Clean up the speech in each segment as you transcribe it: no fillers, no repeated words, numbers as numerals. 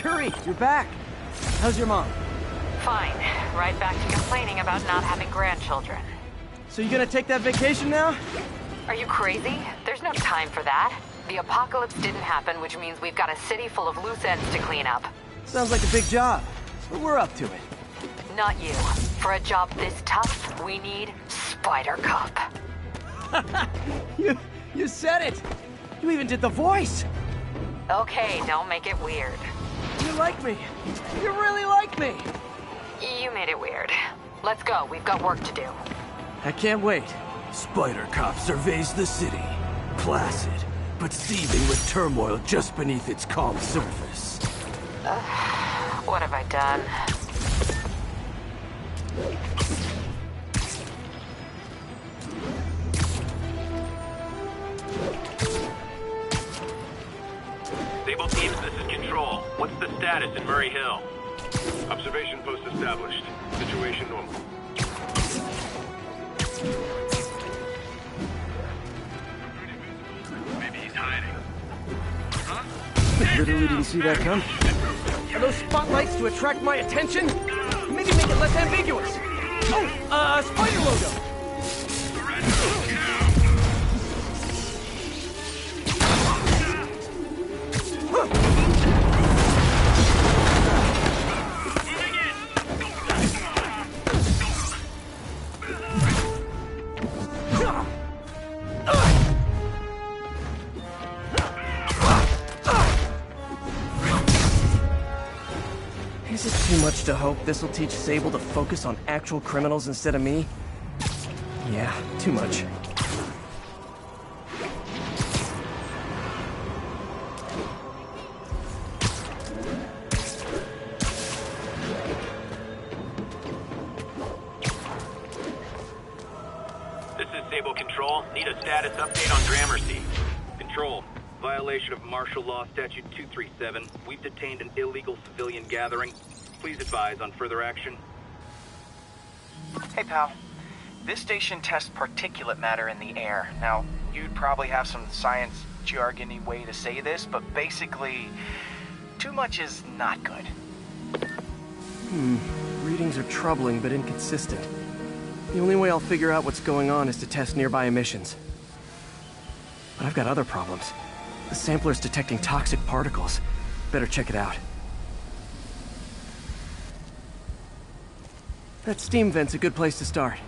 Yuri, you're back. How's your mom? Fine. Right back to complaining about not having grandchildren. So you gonna take that vacation now? Are you crazy? There's no time for that. The apocalypse didn't happen, which means we've got a city full of loose ends to clean up. Sounds like a big job, but we're up to it. Not you. For a job this tough, we need Spider Cop. You said it! You even did the voice! Okay, don't make it weird. You like me! You really like me! You made it weird. Let's go, we've got work to do. I can't wait. Spider Cop surveys the city, placid, but seething with turmoil just beneath its calm surface. What have I done? Sable teams, this is Control. What's the status in Murray Hill? Observation post established. Situation normal. Maybe he's hiding. Literally didn't see that come. Are those spotlights to attract my attention? Maybe make it less ambiguous. Oh, spider logo. Is it too much to hope this will teach Sable to focus on actual criminals instead of me? Yeah, too much. This is Sable Control. Need a status update on Gramercy. Control. Violation of Martial Law Statute 237. We've detained an illegal civilian gathering. Please advise on further action. Hey, pal. This station tests particulate matter in the air. Now, you'd probably have some science jargony way to say this, but basically, too much is not good. Readings are troubling but inconsistent. The only way I'll figure out what's going on is to test nearby emissions. But I've got other problems. The sampler's detecting toxic particles. Better check it out. That steam vent's a good place to start.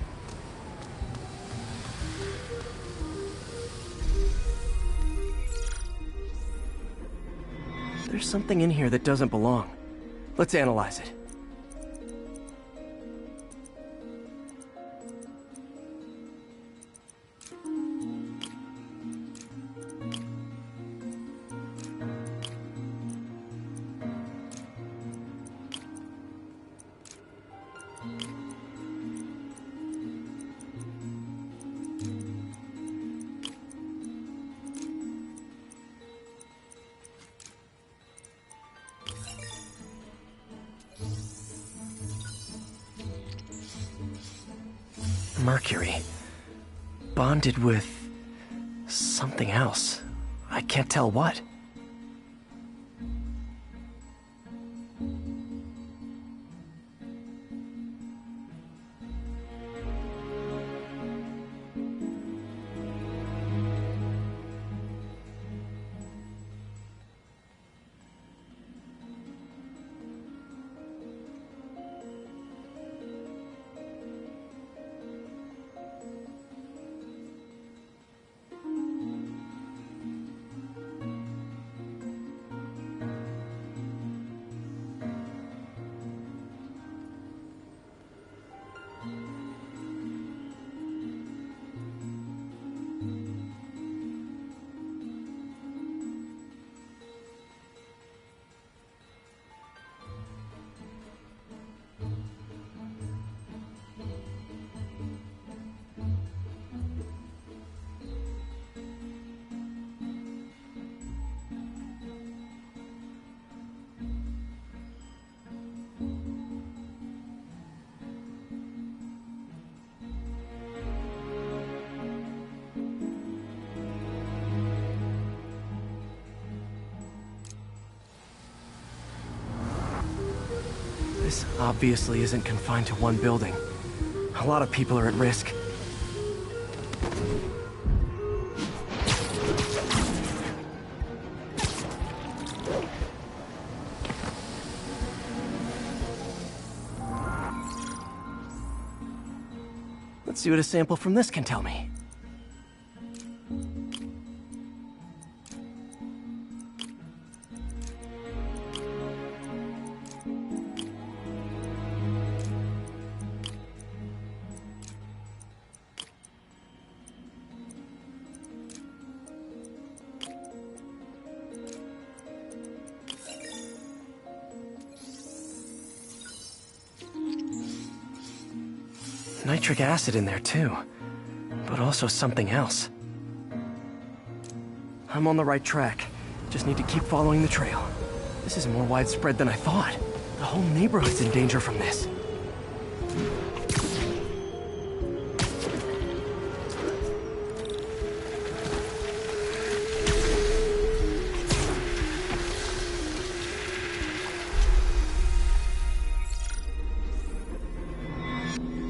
There's something in here that doesn't belong. Let's analyze it. Mercury. Bonded with something else. I can't tell what. This obviously isn't confined to one building. A lot of people are at risk. Let's see what a sample from this can tell me. Nitric acid in there too, but also something else. I'm on the right track. Just need to keep following the trail. This is more widespread than I thought. The whole neighborhood's in danger from this.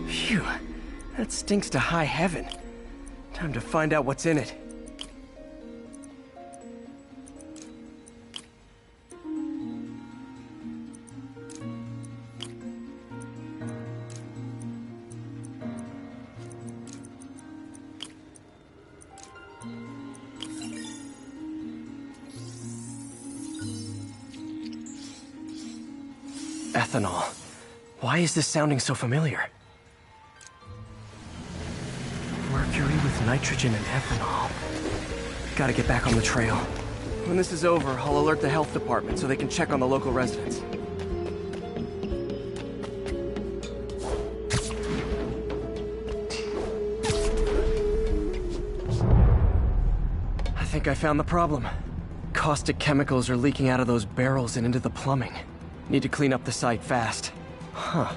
Phew, that stinks to high heaven. Time to find out what's in it. Ethanol. Why is this sounding so familiar? Mercury with nitrogen and ethanol. Gotta get back on the trail. When this is over, I'll alert the health department so they can check on the local residents. I think I found the problem. Caustic chemicals are leaking out of those barrels and into the plumbing. Need to clean up the site fast. Huh.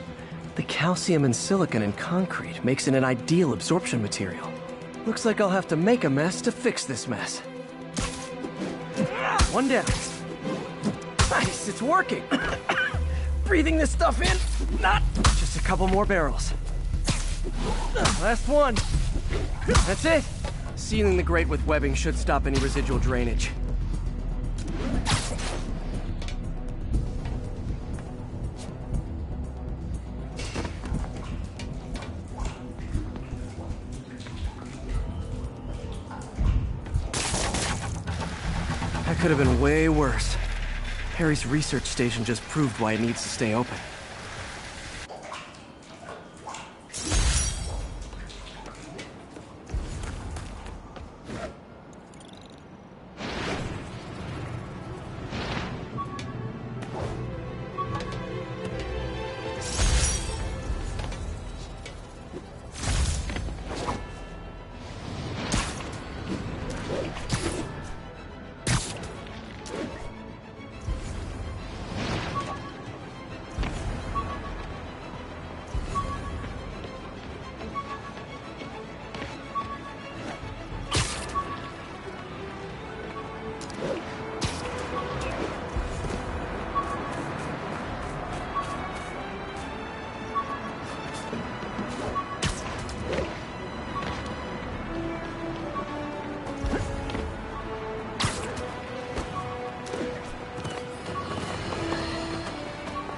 The calcium and silicon in concrete makes it an ideal absorption material. Looks like I'll have to make a mess to fix this mess. One down. Nice, it's working. Breathing this stuff in? Not. Just a couple more barrels. Last one. That's it. Sealing the grate with webbing should stop any residual drainage. That could have been way worse. Harry's research station just proved why it needs to stay open.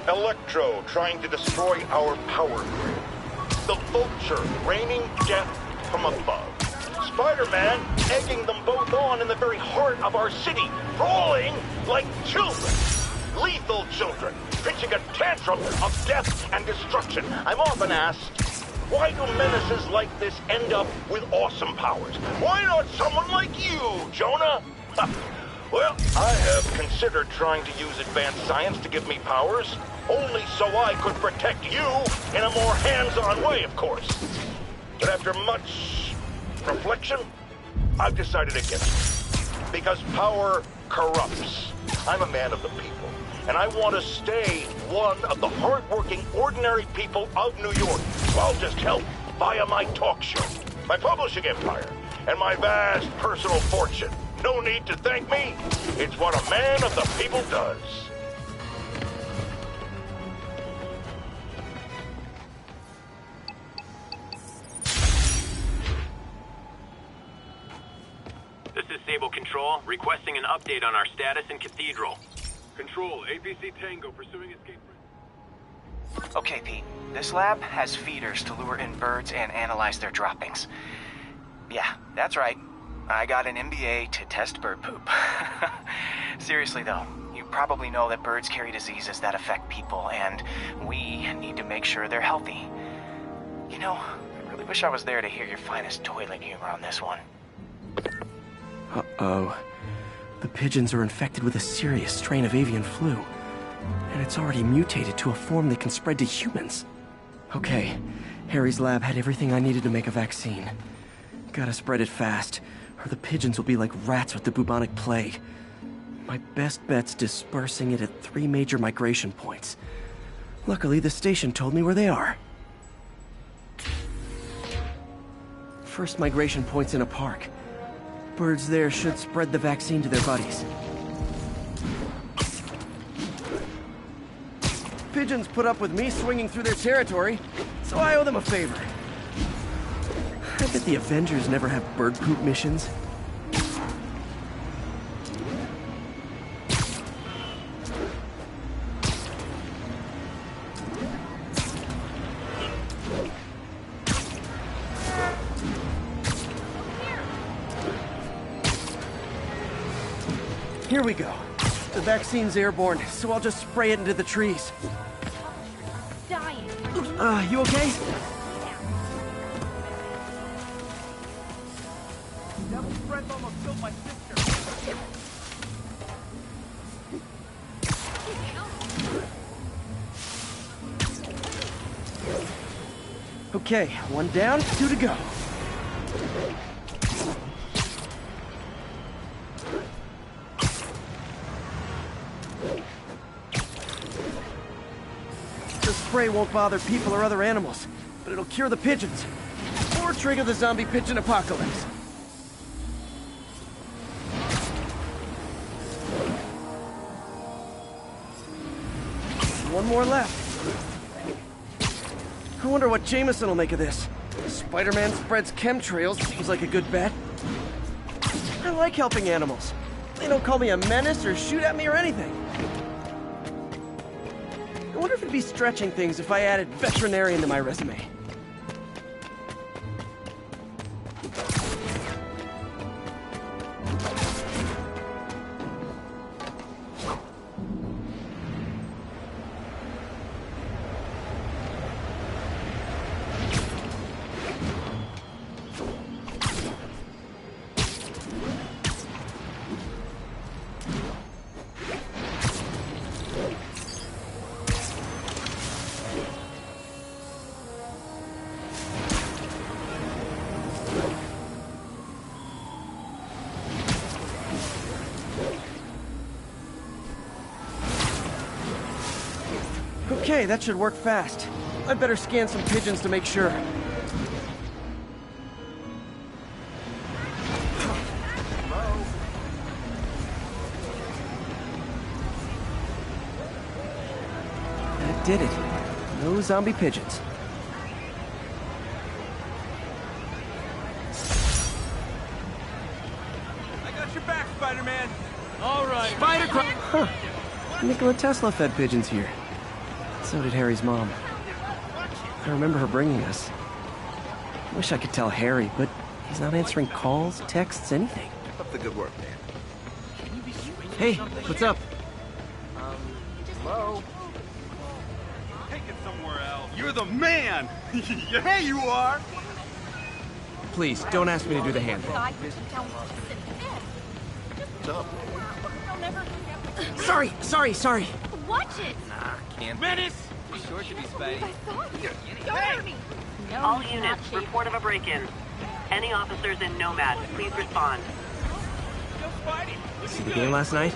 Electro trying to destroy our power grid. The Vulture raining death from above. Spider-Man egging them both on in the very heart of our city, brawling like children. Lethal children, pitching a tantrum of death and destruction. I'm often asked, why do menaces like this end up with awesome powers? Why not someone like you, Jonah? Well, I have considered trying to use advanced science to give me powers, only so I could protect you in a more hands-on way, of course. But after much reflection, I've decided against it. Because power corrupts. I'm a man of the people, and I want to stay one of the hard-working, ordinary people of New York. So I'll just help via my talk show, my publishing empire, and my vast personal fortune. No need to thank me. It's what a man of the people does. Sable Control, requesting an update on our status in Cathedral. Control, APC Tango pursuing escape. Okay, Pete. This lab has feeders to lure in birds and analyze their droppings. Yeah, that's right. I got an MBA to test bird poop. Seriously though, you probably know that birds carry diseases that affect people, and we need to make sure they're healthy. You know, I really wish I was there to hear your finest toilet humor on this one. Uh-oh. The pigeons are infected with a serious strain of avian flu. And it's already mutated to a form that can spread to humans. Okay, Harry's lab had everything I needed to make a vaccine. Gotta spread it fast, or the pigeons will be like rats with the bubonic plague. My best bet's dispersing it at 3 major migration points. Luckily, the station told me where they are. First migration point's in a park. Birds there should spread the vaccine to their buddies. Pigeons put up with me swinging through their territory, so I owe them a favor. I bet the Avengers never have bird poop missions. Here we go. The vaccine's airborne, so I'll just spray it into the trees. Dying. You okay? Devil's breath almost killed my sister. Okay, 1 down, 2 to go. The spray won't bother people or other animals, but it'll cure the pigeons. Or trigger the zombie pigeon apocalypse. One more left. I wonder what Jameson will make of this. Spider-Man spreads chemtrails, seems like a good bet. I like helping animals. They don't call me a menace or shoot at me or anything. I wonder if it'd be stretching things if I added veterinarian to my resume. Okay, that should work fast. I'd better scan some pigeons to make sure. That did it. No zombie pigeons. I got your back, Spider-Man. All right. Huh. Nikola Tesla fed pigeons here. So did Harry's mom. I remember her bringing us. Wish I could tell Harry, but he's not answering calls, texts, anything. Keep up the good work, man. Hey, what's up? Hello? Take it somewhere else. You're the man. Yeah, you are. Please, don't ask me to do the hand. Sorry. Watch it! Menace. All units, report of a break-in. Any officers in Nomad, please respond. See the game last night?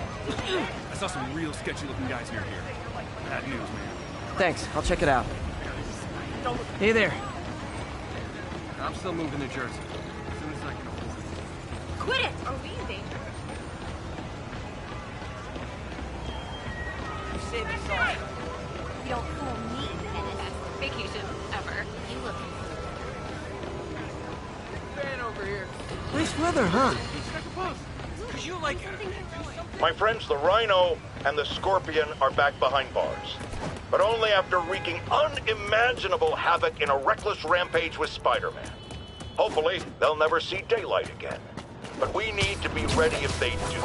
I saw some real sketchy-looking guys near here. Bad news, man. Thanks, I'll check it out. Hey there. I'm still moving to Jersey. As soon as I can afford. Quit it! Are we in danger? You don't fool me, and the best vacation ever. You look Van over here. Nice weather, huh? Check the post. My friends, the Rhino and the Scorpion are back behind bars. But only after wreaking unimaginable havoc in a reckless rampage with Spider-Man. Hopefully, they'll never see daylight again. But we need to be ready if they do.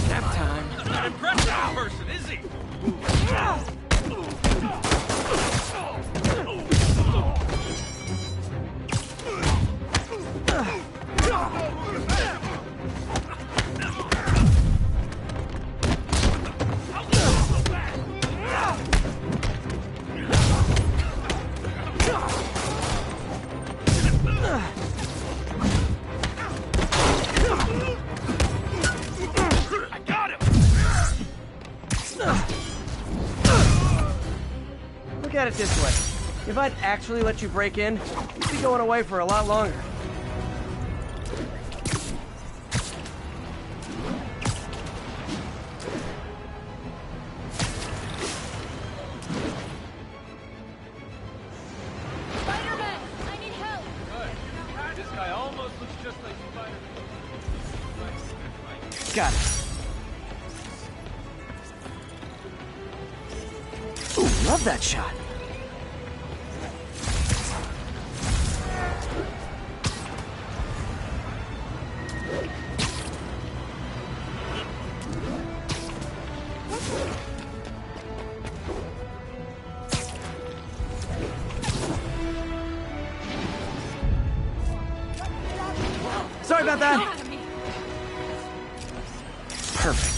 Nap time. Not impressed with this person, is he? Look at it this way. If I'd actually let you break in, you'd be going away for a lot longer. Spider-Man, I need help. This guy almost looks just like Spider-Man. Got it. Ooh, love that shot. Sorry about that. Perfect.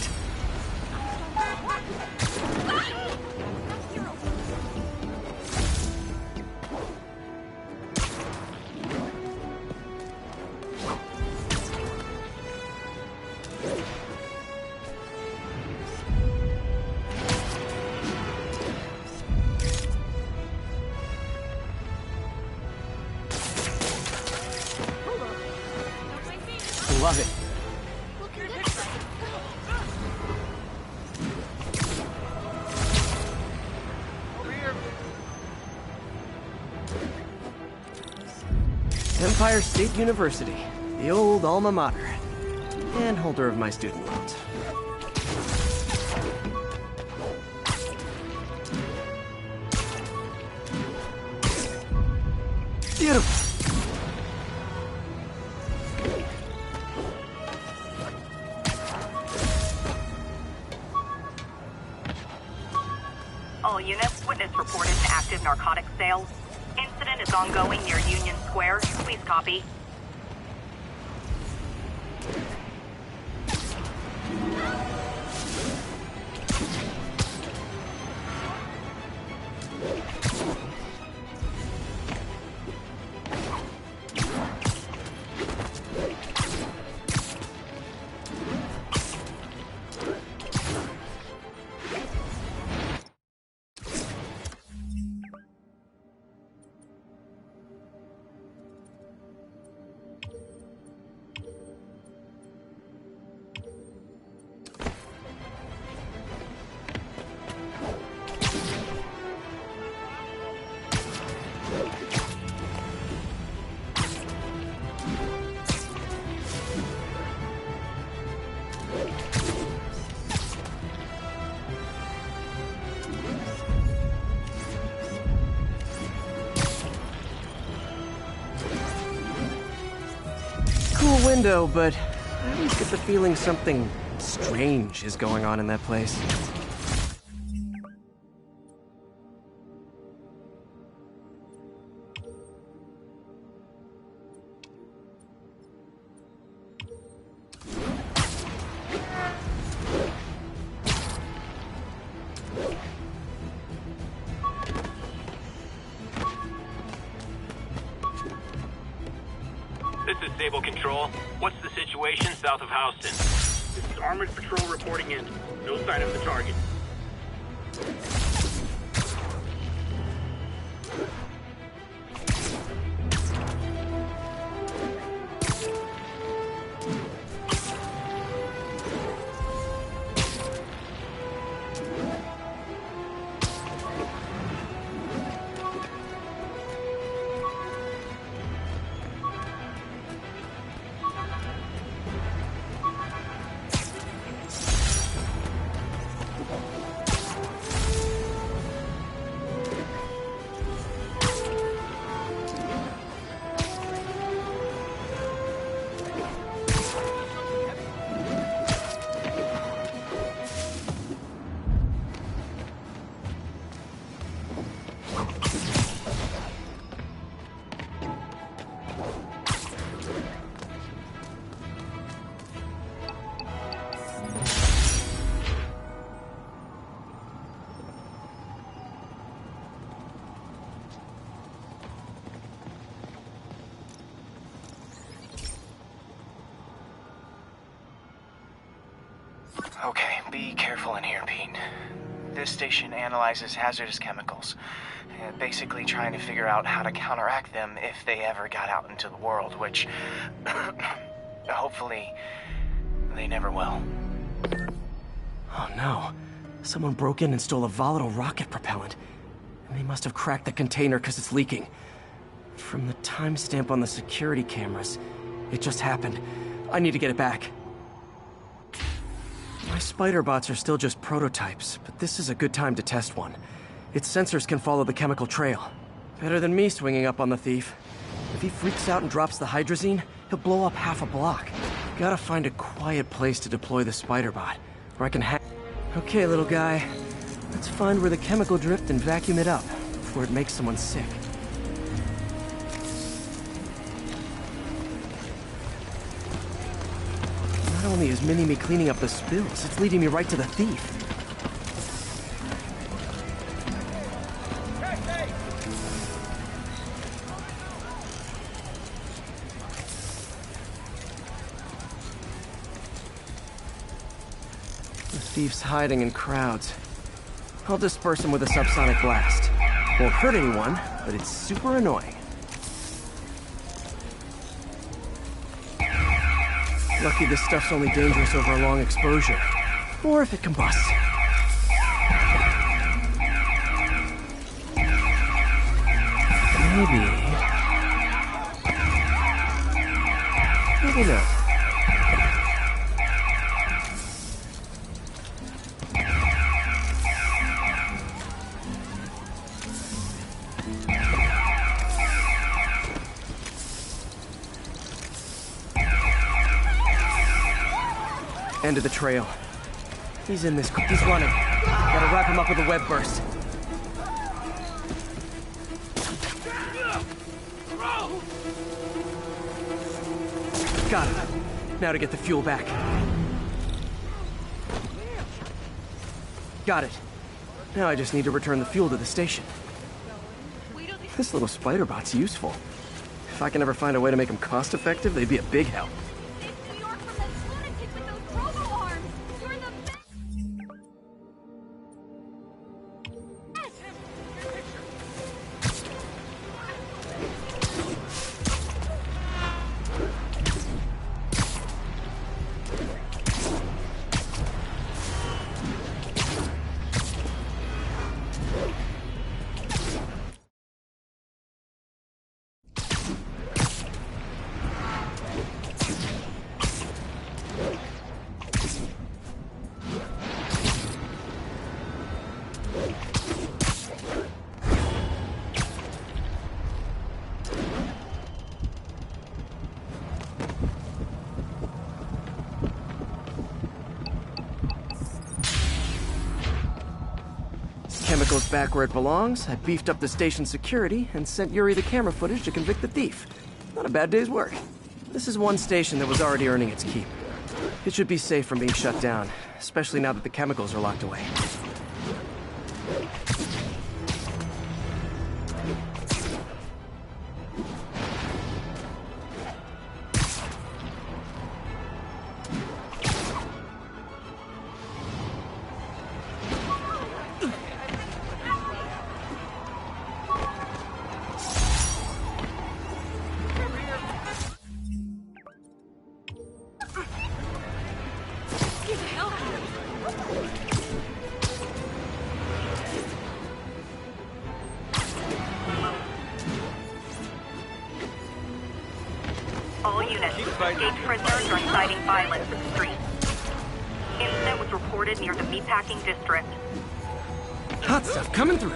Love it. Empire State University, the old alma mater, and holder of my student loans. Beautiful. All units, witness reported an active narcotics sale. Incident is ongoing near Union Square. Please copy. Cool window, but I always get the feeling something strange is going on in that place. This is Sable Control. What's the situation south of Houston? This is Armored Patrol reporting in. No sign of the target. Okay, be careful in here, Pete. This station analyzes hazardous chemicals, basically trying to figure out how to counteract them if they ever got out into the world, which hopefully they never will. Oh no. Someone broke in and stole a volatile rocket propellant. And they must have cracked the container because it's leaking. From the timestamp on the security cameras, it just happened. I need to get it back. My spider bots are still just prototypes, but this is a good time to test one. Its sensors can follow the chemical trail. Better than me swinging up on the thief. If he freaks out and drops the hydrazine, he'll blow up half a block. Gotta find a quiet place to deploy the spider bot, where I can hack. Okay, little guy. Let's find where the chemical drift and vacuum it up before it makes someone sick. Not only is Mini-Me cleaning up the spills, it's leading me right to the thief. The thief's hiding in crowds. I'll disperse him with a subsonic blast. Won't hurt anyone, but it's super annoying. Lucky this stuff's only dangerous over a long exposure. Or if it combusts. Maybe not. End of the trail. He's in this. He's running. Gotta wrap him up with a web burst. Got him. Now to get the fuel back. Got it. Now I just need to return the fuel to the station. This little spider bot's useful. If I can ever find a way to make them cost-effective, they'd be a big help. Chemicals back where it belongs. I beefed up the station's security and sent Yuri the camera footage to convict the thief. Not a bad day's work. This is one station that was already earning its keep. It should be safe from being shut down, especially now that the chemicals are locked away. All units, escaped prisoners are inciting violence in the streets. Incident was reported near the meatpacking district. Hot stuff coming through.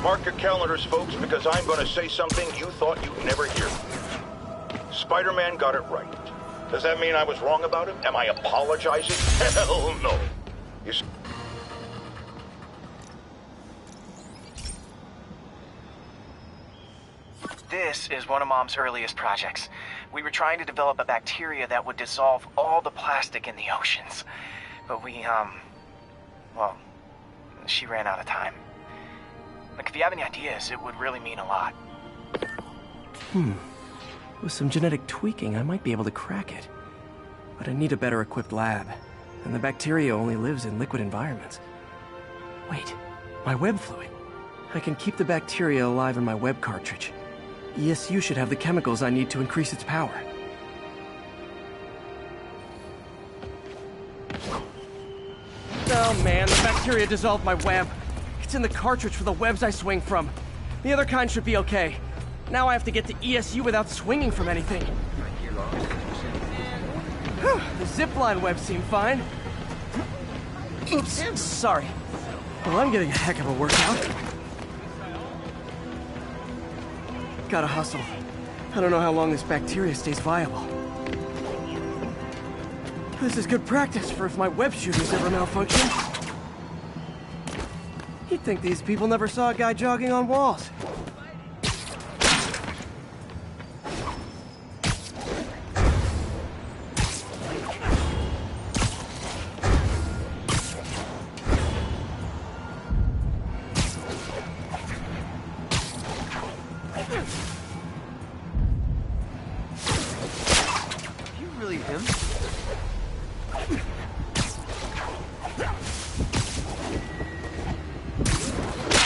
Mark your calendars, folks, because I'm going to say something you thought you'd never hear. Spider-Man got it right. Does that mean I was wrong about him? Am I apologizing? Hell no. You see, This is one of Mom's earliest projects. We were trying to develop a bacteria that would dissolve all the plastic in the oceans. But well, she ran out of time. Like, if you have any ideas, it would really mean a lot. With some genetic tweaking, I might be able to crack it. But I need a better equipped lab. And the bacteria only lives in liquid environments. Wait, my web fluid. I can keep the bacteria alive in my web cartridge. ESU should have the chemicals I need to increase its power. Oh man, the bacteria dissolved my web. It's in the cartridge for the webs I swing from. The other kind should be okay. Now I have to get to ESU without swinging from anything. The zipline webs seem fine. Oops, sorry. Well, I'm getting a heck of a workout. Gotta hustle. I don't know how long this bacteria stays viable. This is good practice for if my web shooters ever malfunction. You'd think these people never saw a guy jogging on walls.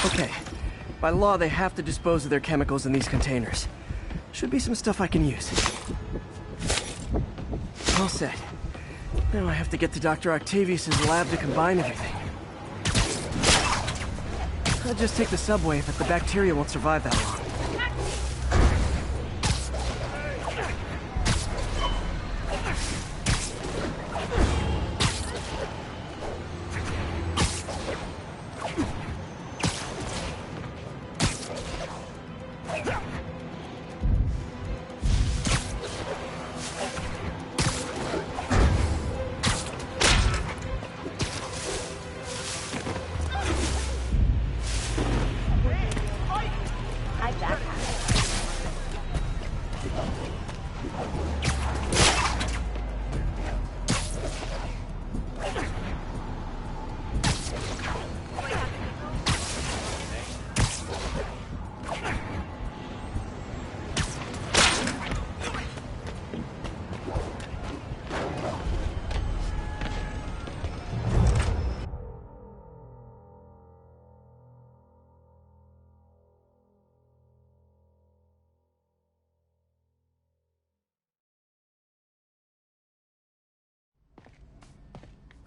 Okay. By law, they have to dispose of their chemicals in these containers. Should be some stuff I can use. All set. Now I have to get to Dr. Octavius' lab to combine everything. I'll just take the subway, but the bacteria won't survive that long.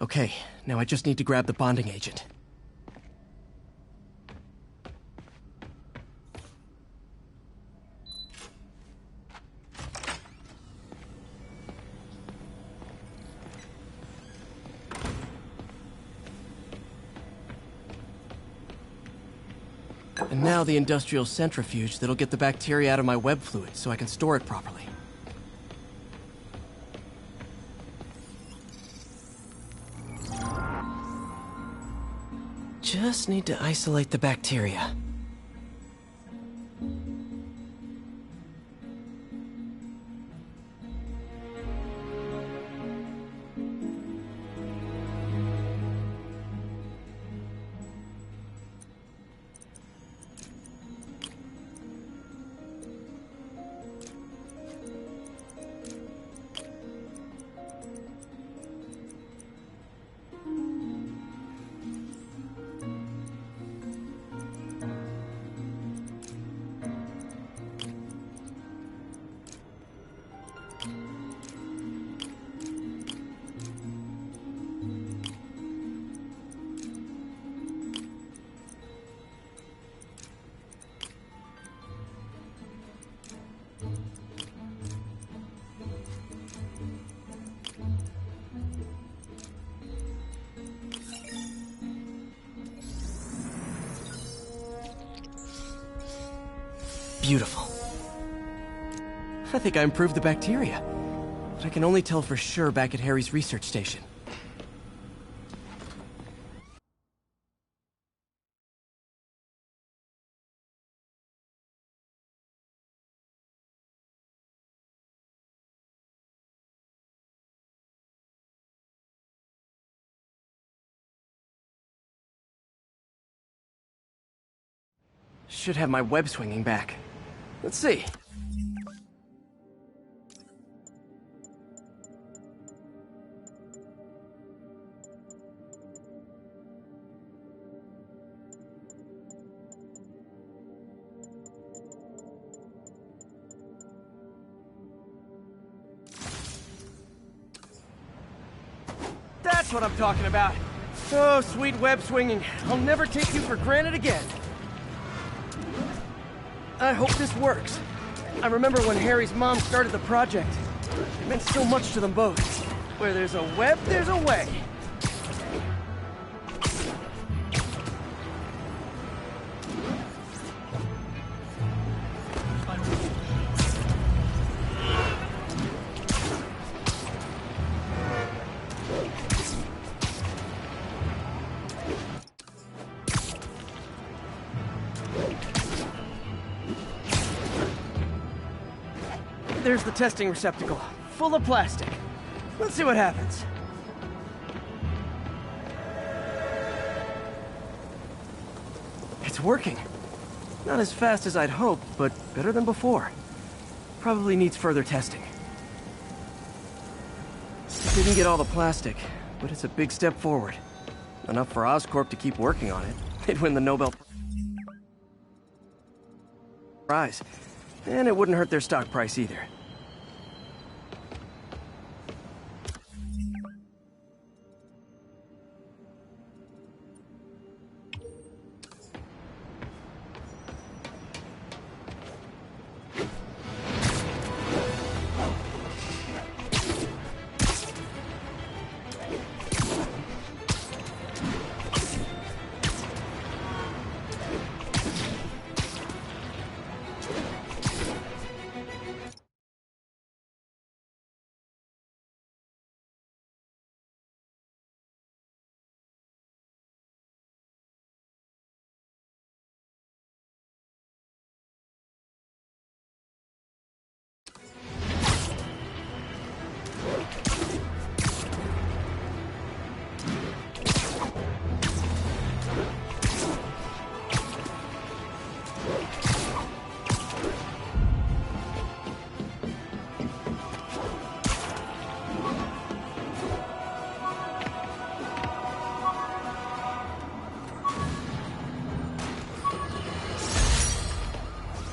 Okay, now I just need to grab the bonding agent. And now the industrial centrifuge that'll get the bacteria out of my web fluid so I can store it properly. Just need to isolate the bacteria. Beautiful. I think I improved the bacteria. But I can only tell for sure back at Harry's research station. Should have my web swinging back. Let's see. That's what I'm talking about. Oh, sweet web swinging. I'll never take you for granted again. I hope this works. I remember when Harry's mom started the project. It meant so much to them both. Where there's a web, there's a way. There's the testing receptacle, full of plastic. Let's see what happens. It's working. Not as fast as I'd hoped, but better than before. Probably needs further testing. Didn't get all the plastic, but it's a big step forward. Enough for Oscorp to keep working on it. They'd win the Nobel Prize. And it wouldn't hurt their stock price either.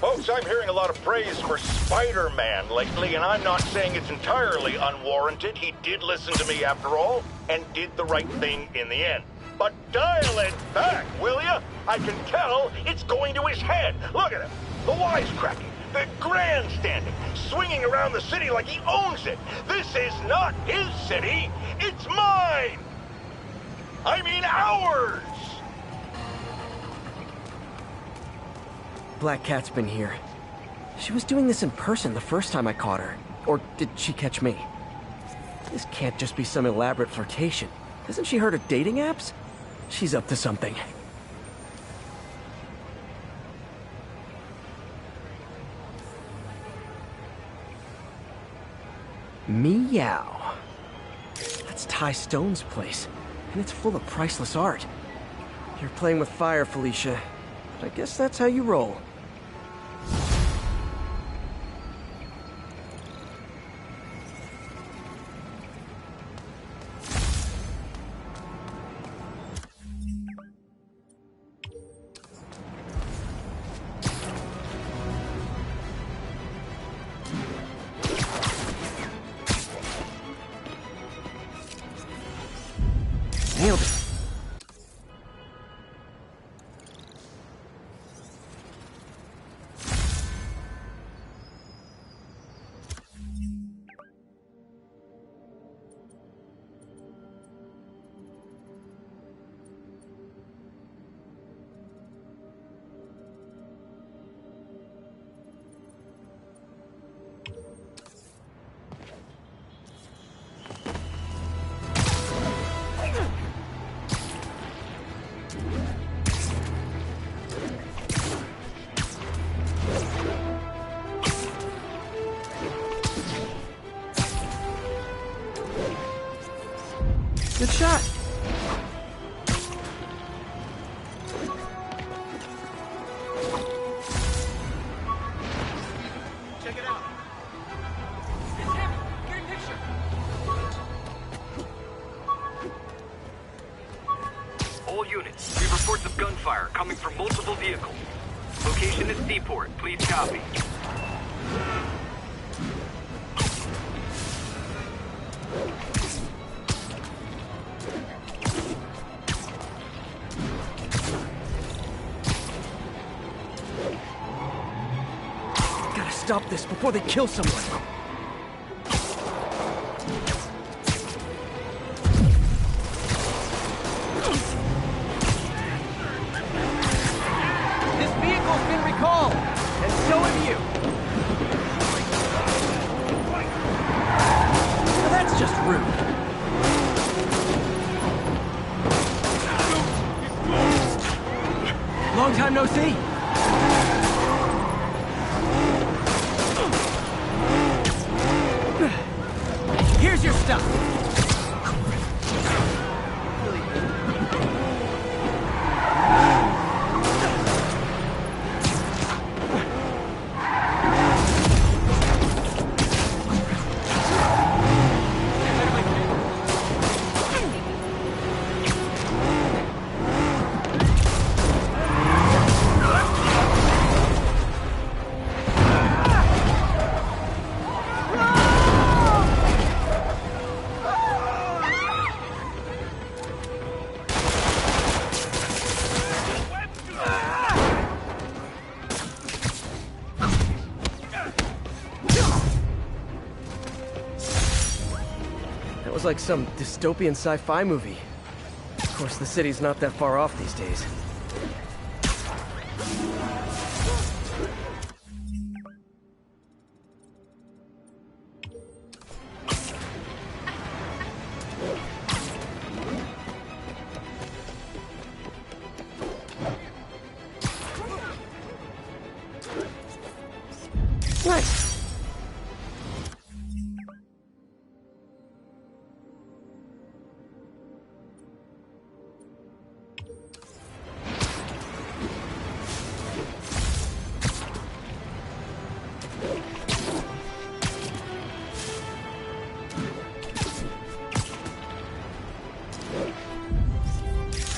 Folks, I'm hearing a lot of praise for Spider-Man lately, and I'm not saying it's entirely unwarranted. He did listen to me after all, and did the right thing in the end. But dial it back, will ya? I can tell it's going to his head. Look at him. The wisecracking, the grandstanding, swinging around the city like he owns it. This is not his city. It's mine. I mean ours. Black Cat's been here. She was doing this in person the first time I caught her. Or did she catch me? This can't just be some elaborate flirtation. Hasn't she heard of dating apps? She's up to something. Meow. That's Ty Stone's place, and it's full of priceless art. You're playing with fire, Felicia, but I guess that's how you roll. Nailed it. Good shot. Check it out. Get a picture. All units, we have reports of gunfire coming from multiple vehicles. Location is Seaport. Please copy. Gotta stop this before they kill someone. This vehicle's been recalled, and so have you. Now that's just rude. Long time no see. Here's your stuff. That was like some dystopian sci-fi movie. Of course, the city's not that far off these days. Nice.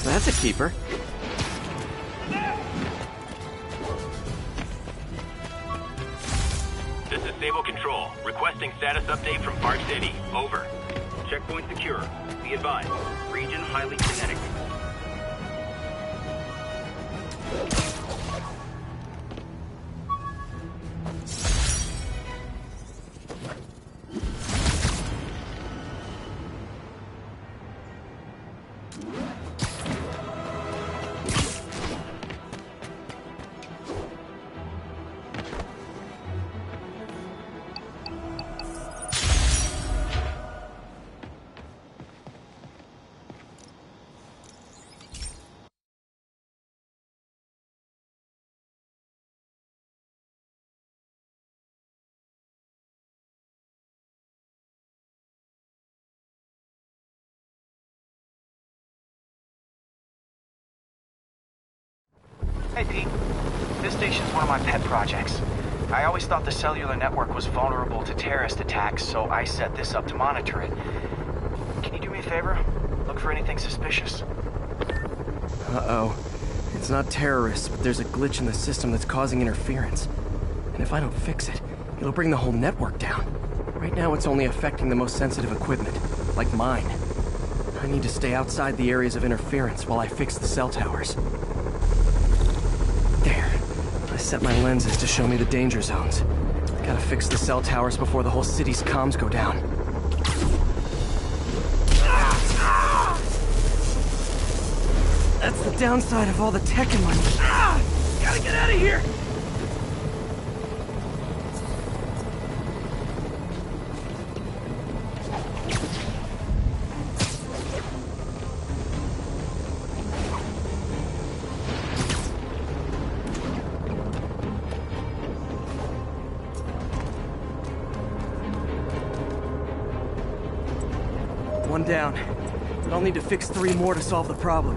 That's a keeper. This is Sable Control, requesting status update from Park City. Over. Checkpoint secure. Be advised. Region highly kinetic. Hey, Pete. This station's one of my pet projects. I always thought the cellular network was vulnerable to terrorist attacks, so I set this up to monitor it. Can you do me a favor? Look for anything suspicious? Uh-oh. It's not terrorists, but there's a glitch in the system that's causing interference. And if I don't fix it, it'll bring the whole network down. Right now, it's only affecting the most sensitive equipment, like mine. I need to stay outside the areas of interference while I fix the cell towers. There. I set my lenses to show me the danger zones. Gotta fix the cell towers before the whole city's comms go down. That's the downside of all the tech in my... Gotta get out of here! One down. but I'll need to fix 3 more to solve the problem.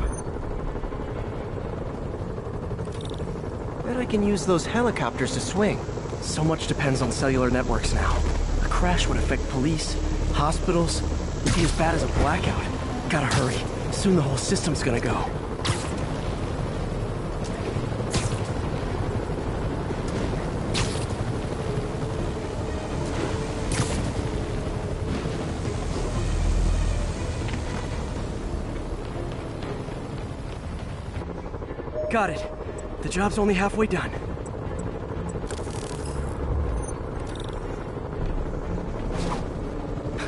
Bet I can use those helicopters to swing. So much depends on cellular networks now. A crash would affect police, hospitals. It'd be as bad as a blackout. Gotta hurry. Soon the whole system's gonna go. Got it. The job's only halfway done.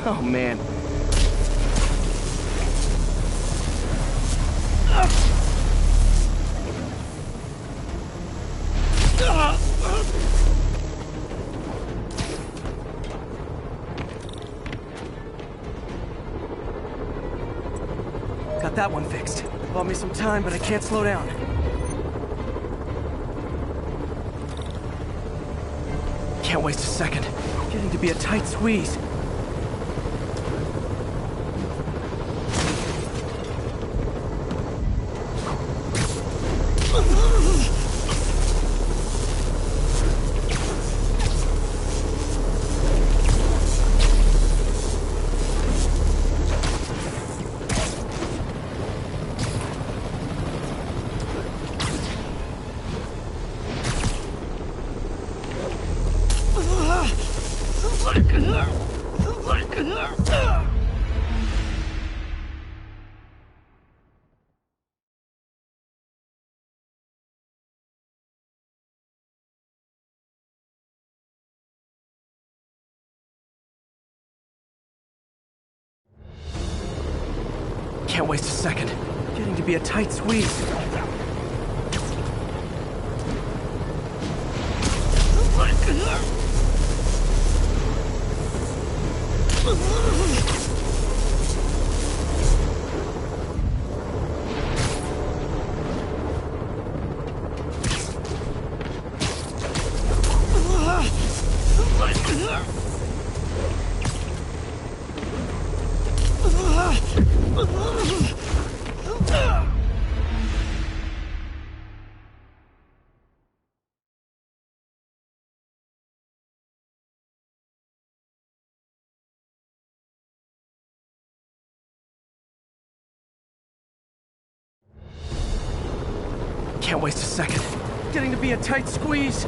Oh, man. Got that one fixed. Bought me some time, but I can't slow down. Can't waste a second. Getting to be a tight squeeze. Can't waste a second. Getting to be a tight squeeze. Can't waste a second. Getting to be a tight squeeze.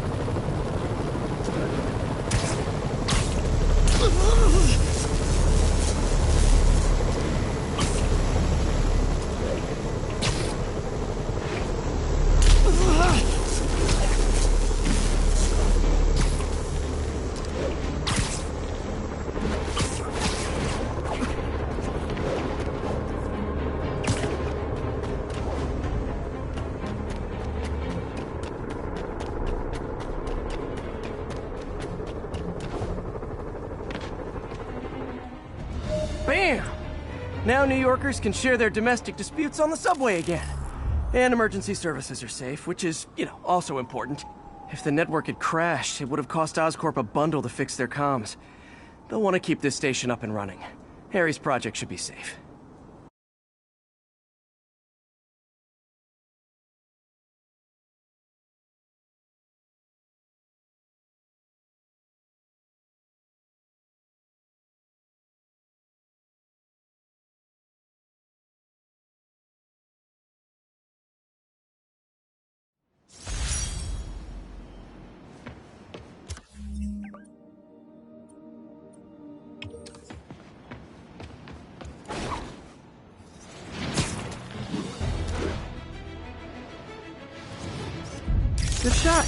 Bam! Now New Yorkers can share their domestic disputes on the subway again. And emergency services are safe, which is, also important. If the network had crashed, it would have cost Oscorp a bundle to fix their comms. They'll want to keep this station up and running. Harry's project should be safe. Good shot.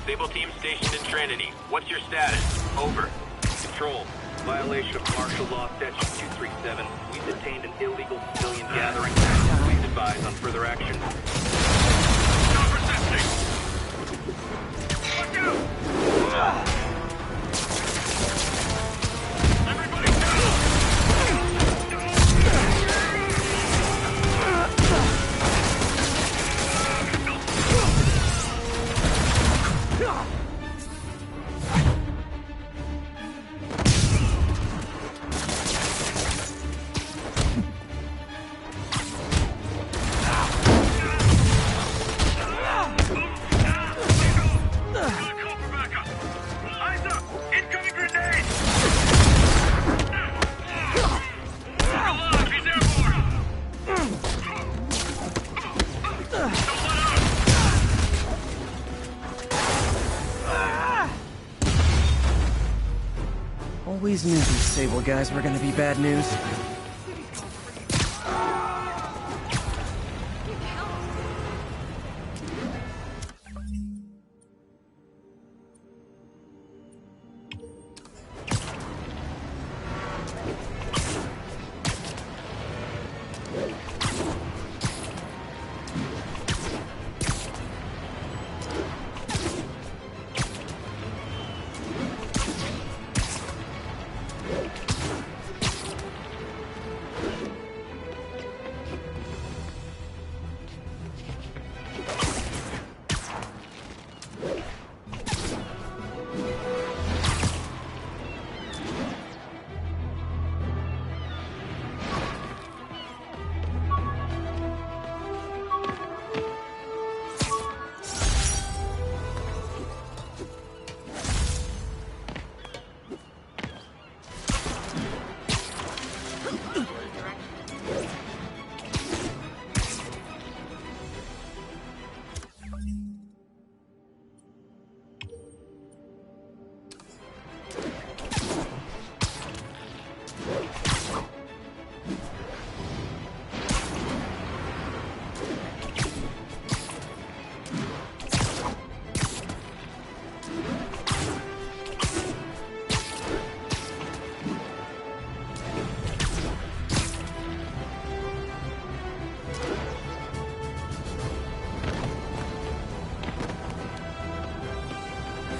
Sable team stationed in Trinity. What's your status? Over. Control. Violation of martial law statute 237. We've detained an illegal civilian gathering. Please advise on further action. Stop resisting! Look out! Always knew these Sable guys were gonna be bad news.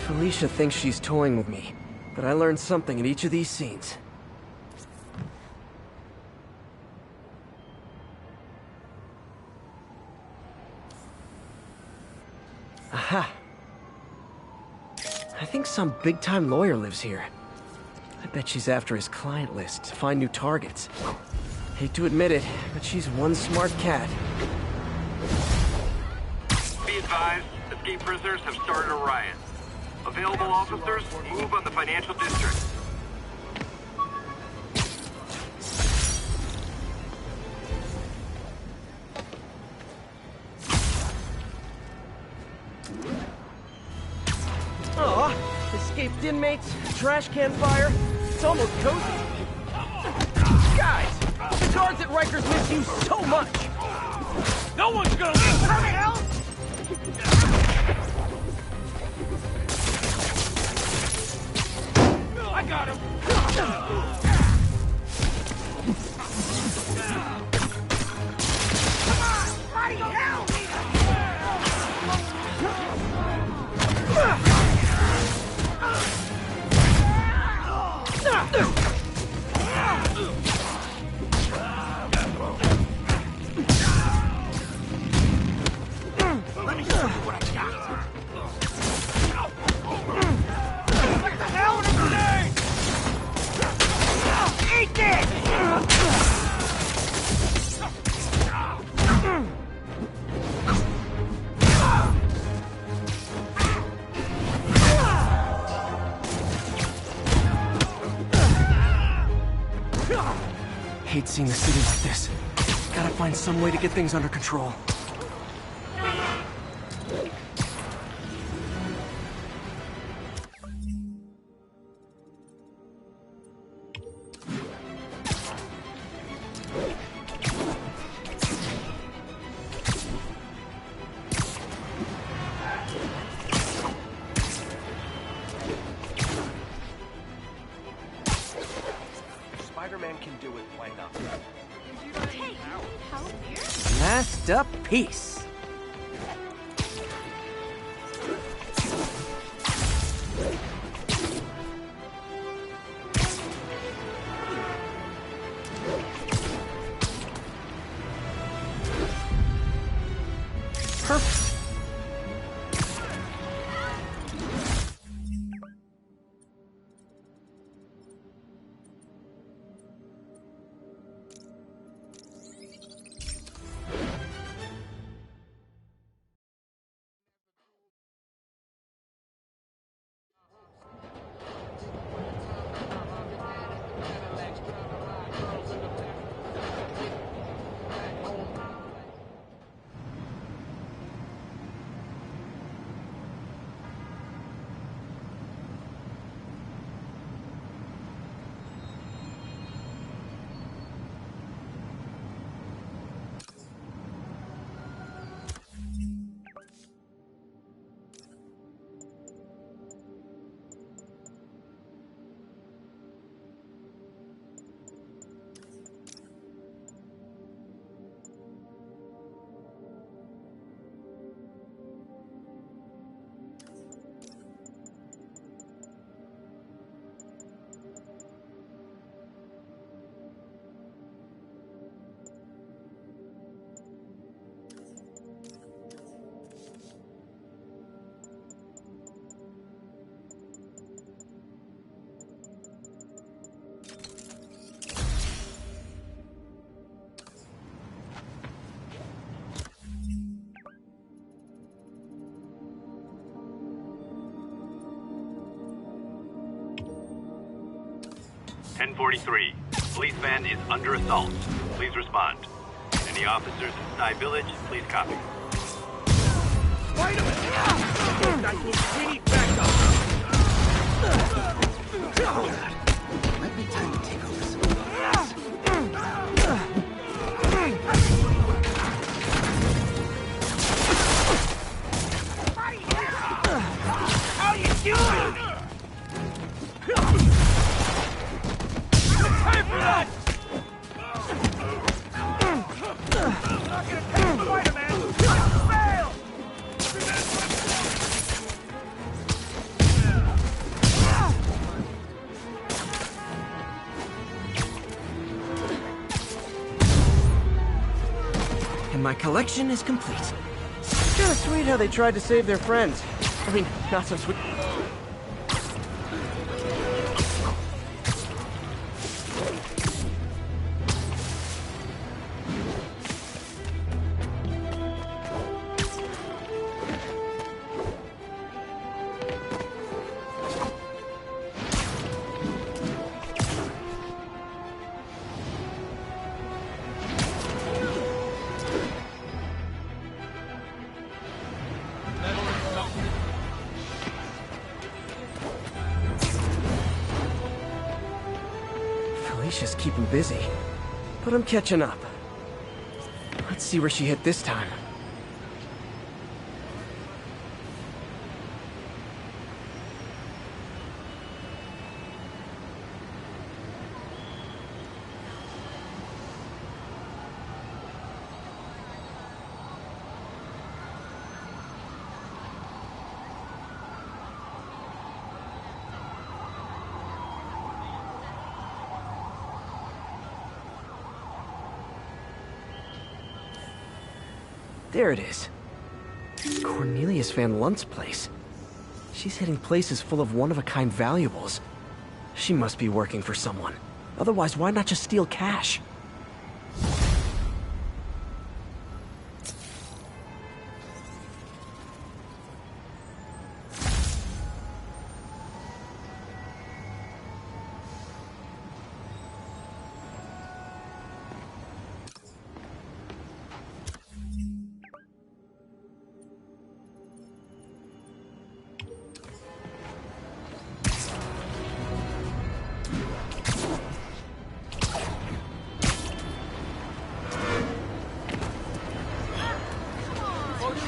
Felicia thinks she's toying with me, but I learned something in each of these scenes. Aha! I think some big-time lawyer lives here. I bet she's after his client list to find new targets. Hate to admit it, but she's one smart cat. Be advised, escaped prisoners have started a riot. Available officers, move on the financial district. Aw, escaped inmates, trash can fire. It's almost cozy. Guys, the guards at Rikers miss you so much. No one's gonna live! How the hell? I got him! Let me show you what I got. What the hell with a grenade? Eat this! Hate seeing the city like this. Gotta find some way to get things under control. Spider-Man can do it, why not? Hey, you need help here? Last up, peace. Perfect. 1043. Police van is under assault. Please respond. Any officers in Sky Village, please copy. Wait a minute! We need backup! Might be time to take over some How you doing? Time for that! Not gonna take Spider-Man! Fail! And my collection is complete. Kinda sweet how they tried to save their friends. I mean, not so sweet. Felicia's keeping busy, but I'm catching up. Let's see where she hit this time. There it is. Cornelius Van Lunt's place. She's hitting places full of one-of-a-kind valuables. She must be working for someone. Otherwise, why not just steal cash?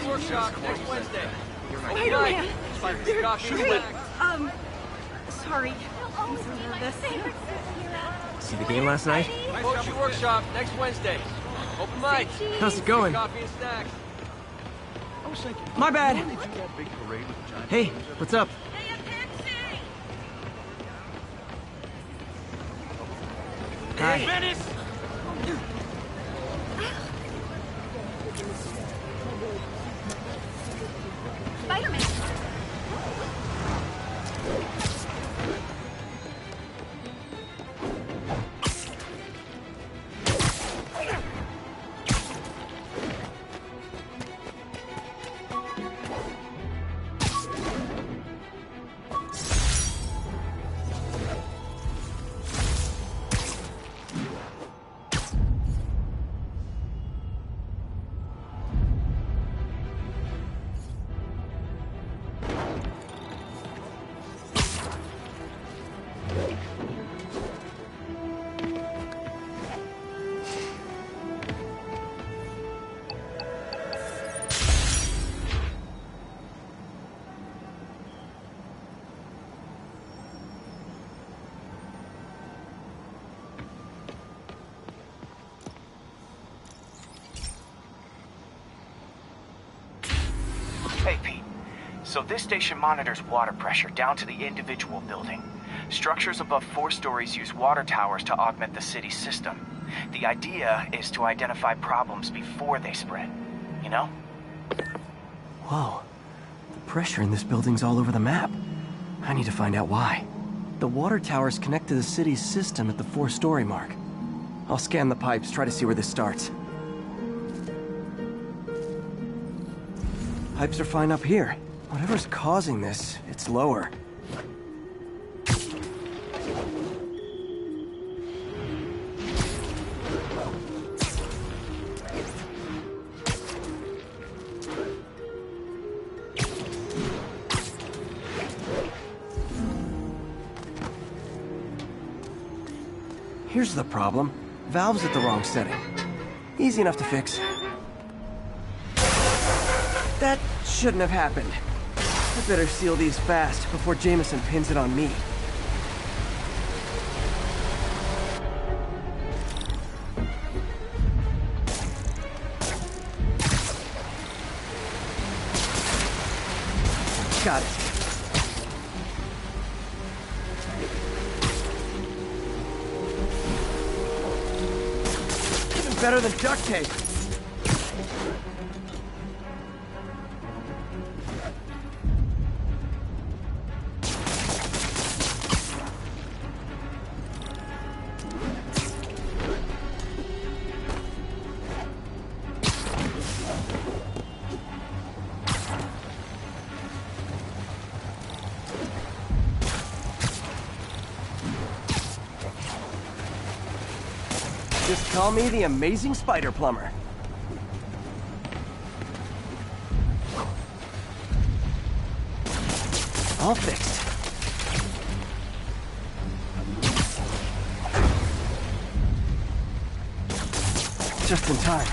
Workshop next Wednesday. Spider-Man! Great. Sorry. I'm so nervous. See the game last night? Poetry Workshop next Wednesday. Open mic. How's it going? Coffee and snacks. My bad. Hey, what's up? Hi. Venice! Spider-Man! Hey, Pete. So this station monitors water pressure down to the individual building. Structures above 4 stories use water towers to augment the city's system. The idea is to identify problems before they spread, you know? Whoa. The pressure in this building's all over the map. I need to find out why. The water towers connect to the city's system at the 4-story mark. I'll scan the pipes, try to see where this starts. Pipes are fine up here. Whatever's causing this, it's lower. Here's the problem. Valve's at the wrong setting. Easy enough to fix. That shouldn't have happened. I better seal these fast before Jameson pins it on me. Got it. Even better than duct tape. Just call me the amazing spider plumber. All fixed. Just in time.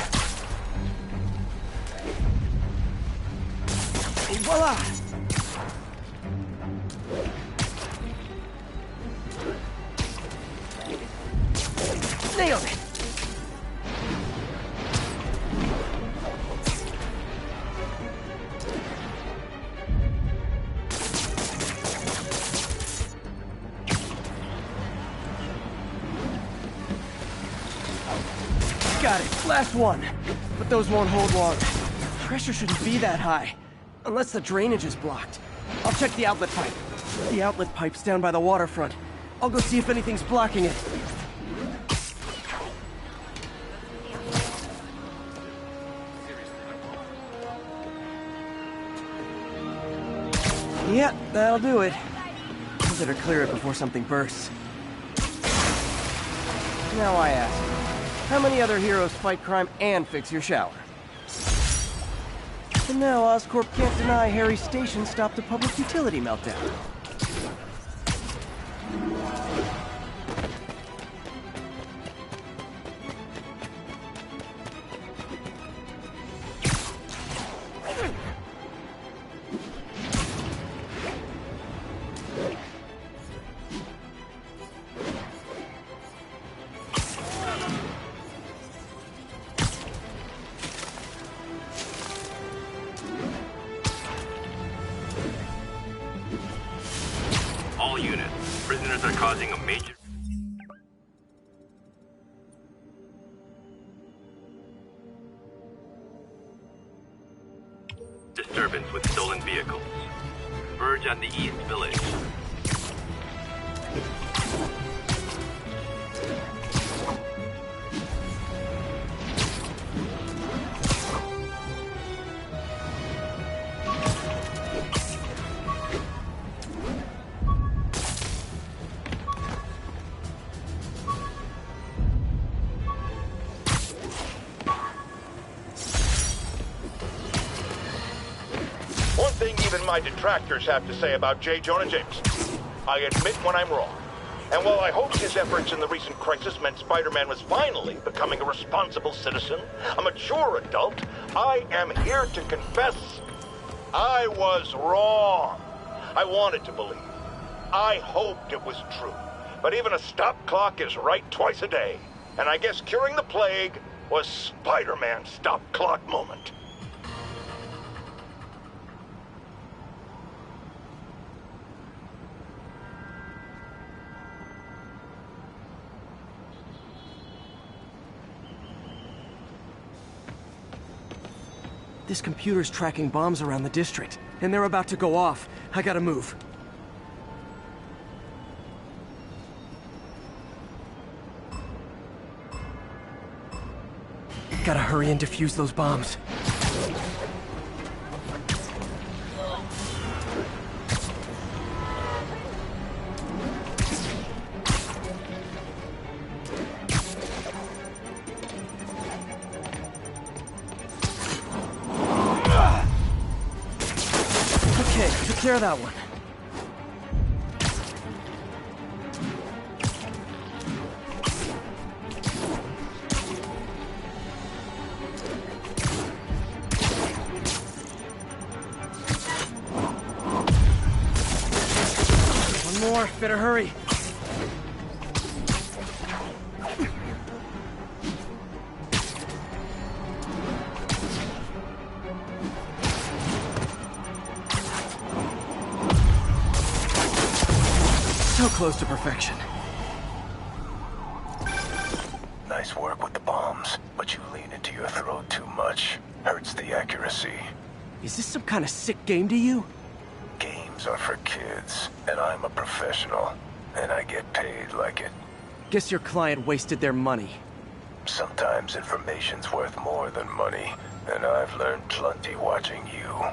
Et voila! Nailed it! Got it. Last one. But those won't hold long. Pressure shouldn't be that high. Unless the drainage is blocked. I'll check the outlet pipe. The outlet pipe's down by the waterfront. I'll go see if anything's blocking it. Yep, that'll do it. I better clear it before something bursts. Now I ask, how many other heroes fight crime and fix your shower? And now Oscorp can't deny Harry's station stopped a public utility meltdown. All units, prisoners are causing a major... disturbance with stolen vehicles. Converge on the East Village. One thing even my detractors have to say about J. Jonah Jameson. I admit when I'm wrong. And while I hope his efforts in the recent crisis meant Spider-Man was finally becoming a responsible citizen, a mature adult, I am here to confess I was wrong. I wanted to believe. I hoped it was true. But even a stop clock is right twice a day. And I guess curing the plague was Spider-Man's stop clock moment. This computer's tracking bombs around the district, and they're about to go off. I gotta move. Gotta hurry and defuse those bombs. Okay, took care of that one. more. Better hurry. So close to perfection. Nice work with the bombs, but you lean into your throat too much. Hurts the accuracy. Is this some kind of sick game to you? Games are for kids, and I'm a professional, and I get paid like it. Guess your client wasted their money. Sometimes information's worth more than money, and I've learned plenty watching you.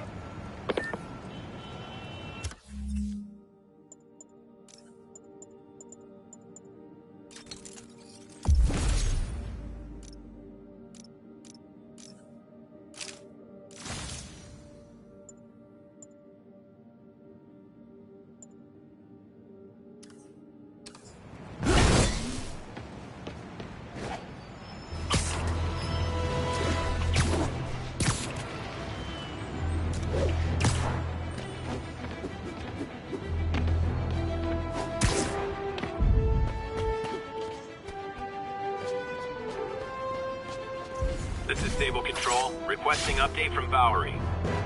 This is Stable Control, requesting update from Bowery.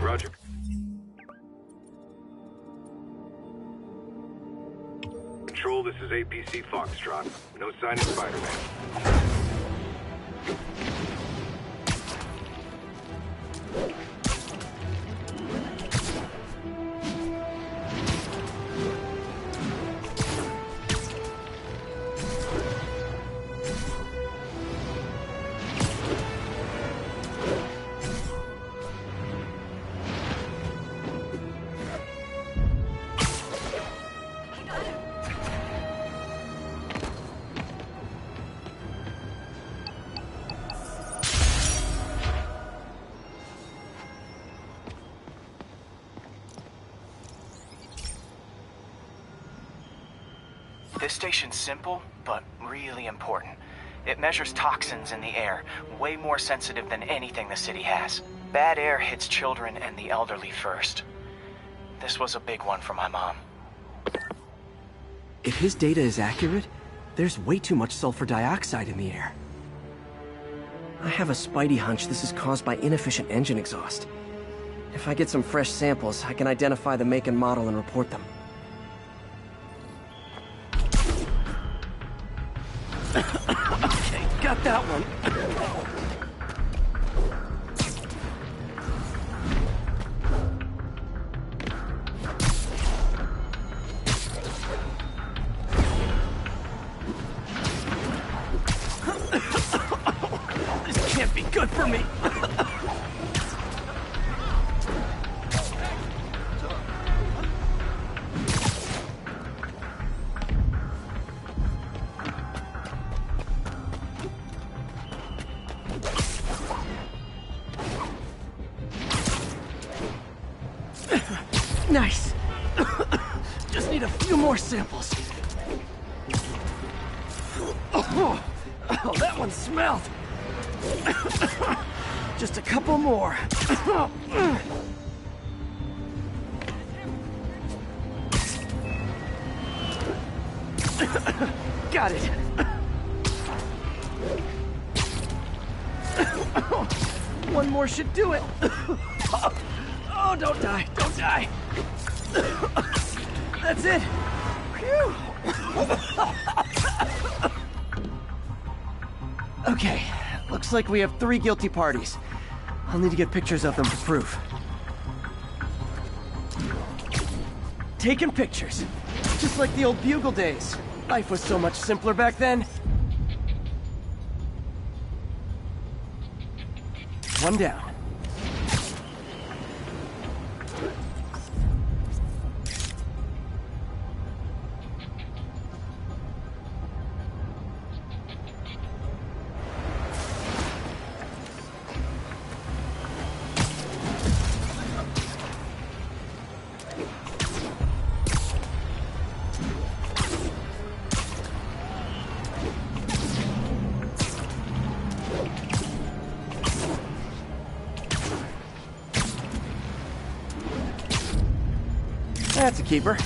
Roger. Control, this is APC Foxtrot. No sign of Spider-Man. This station's simple, but really important. It measures toxins in the air, way more sensitive than anything the city has. Bad air hits children and the elderly first. This was a big one for my mom. If his data is accurate, there's way too much sulfur dioxide in the air. I have a spidey hunch this is caused by inefficient engine exhaust. If I get some fresh samples, I can identify the make and model and report them. Okay, got that one. This can't be good for me. Nice. Just need a few more samples. Oh, that one smelled. Just a couple more. Got it. One more should do it. Oh, don't die, don't die. That's it. Phew. Okay, looks like we have 3 guilty parties. I'll need to get pictures of them for proof. Taking pictures. Just like the old Bugle days. Life was so much simpler back then. One down. That's a keeper.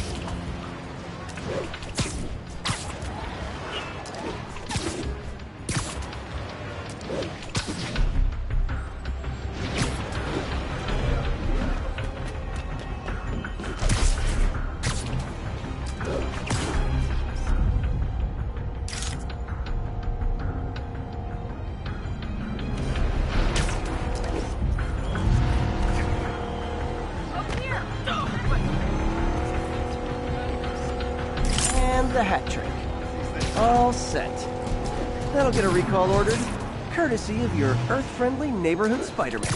the hat trick. All set. That'll get a recall ordered, courtesy of your Earth-friendly neighborhood Spider-Man.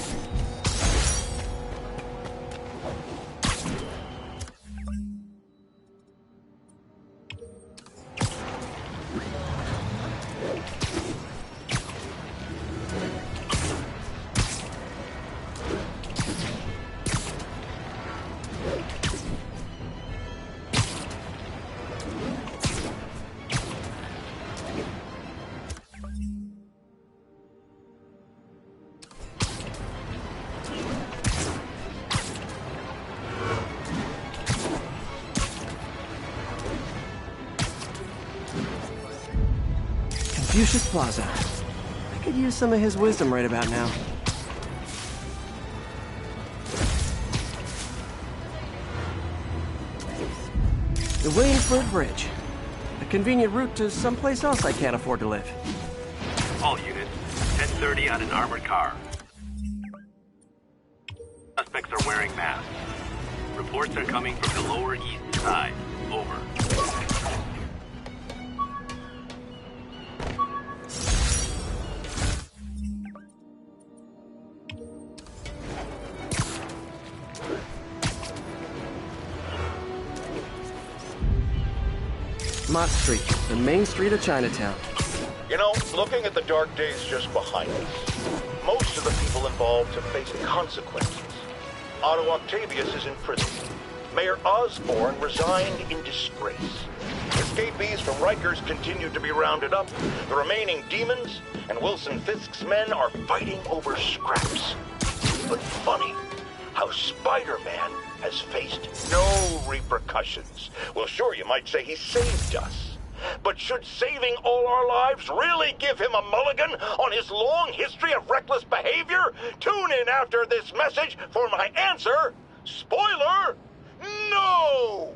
Confucius Plaza. I could use some of his wisdom right about now. The Williamsburg Bridge. A convenient route to someplace else I can't afford to live. All units, 10:30 on an armored car. Suspects are wearing masks. Reports are coming from the Lower East Side. Over. Mott Street, the main street of Chinatown. You know, looking at the dark days just behind us, most of the people involved have faced consequences. Otto Octavius is in prison. Mayor Osborn resigned in disgrace. Escapees from Rikers continue to be rounded up. The remaining demons and Wilson Fisk's men are fighting over scraps. But funny how Spider-Man has faced no repercussions. Well, sure, you might say he saved us. But should saving all our lives really give him a mulligan on his long history of reckless behavior? Tune in after this message for my answer. Spoiler, no!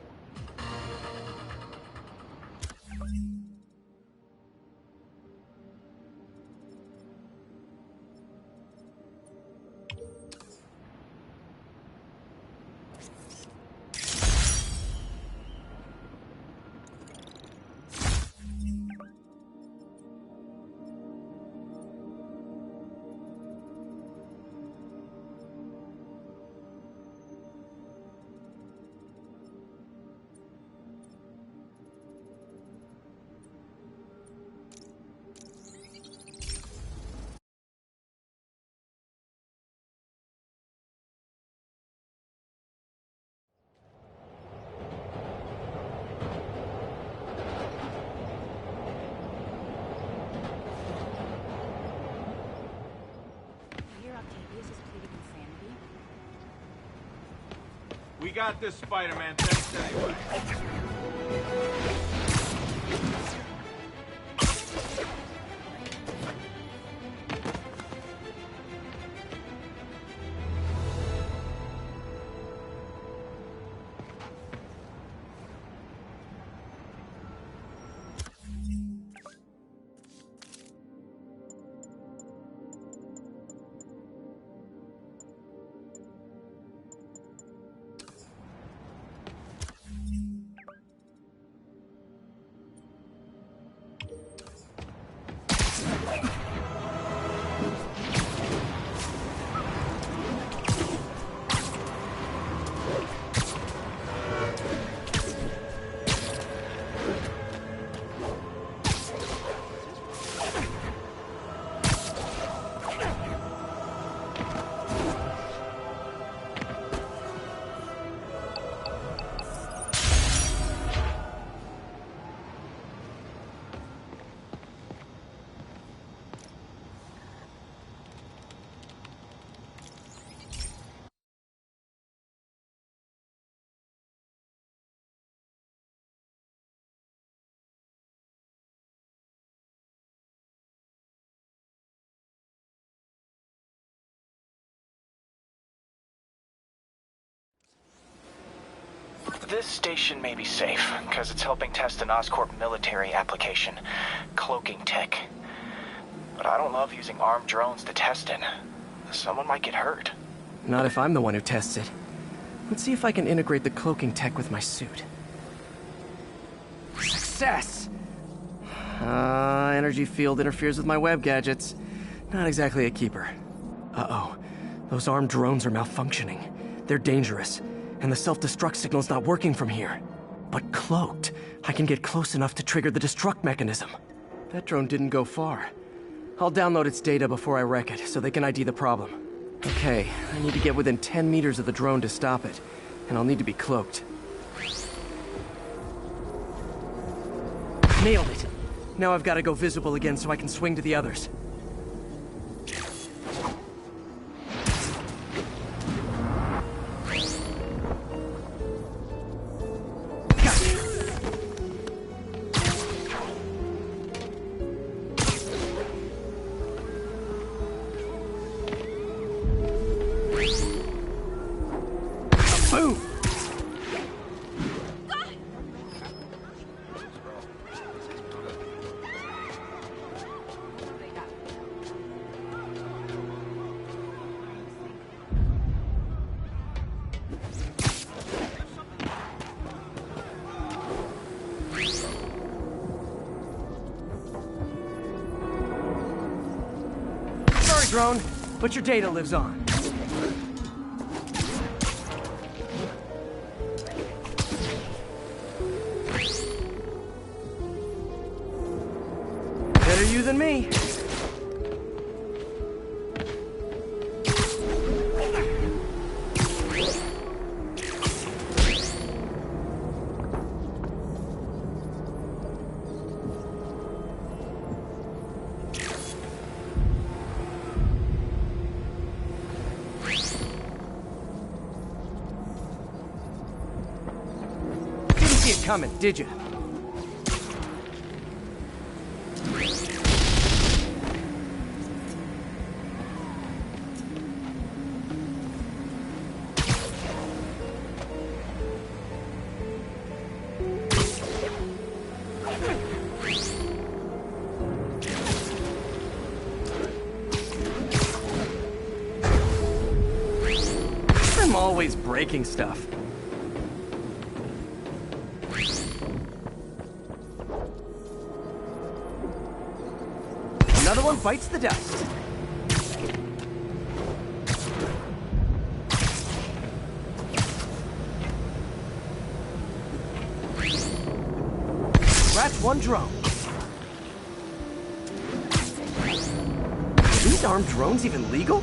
We got this, Spider-Man. Thanks anyway. This station may be safe, because it's helping test an Oscorp military application, cloaking tech. But I don't love using armed drones to test it. Someone might get hurt. Not if I'm the one who tests it. Let's see if I can integrate the cloaking tech with my suit. Success. Success! Energy field interferes with my web gadgets. Not exactly a keeper. Uh-oh. Those armed drones are malfunctioning. They're dangerous, and the self-destruct signal's not working from here. But cloaked, I can get close enough to trigger the destruct mechanism. That drone didn't go far. I'll download its data before I wreck it, so they can ID the problem. Okay, I need to get within 10 meters of the drone to stop it, and I'll need to be cloaked. Nailed it! Now I've got to go visible again so I can swing to the others. Boom! Sorry, drone, but your data lives on. Better you than me. Didn't see it coming, did you? I'm always breaking stuff. Another one bites the dust. Scratch one drone. Are these armed drones even legal?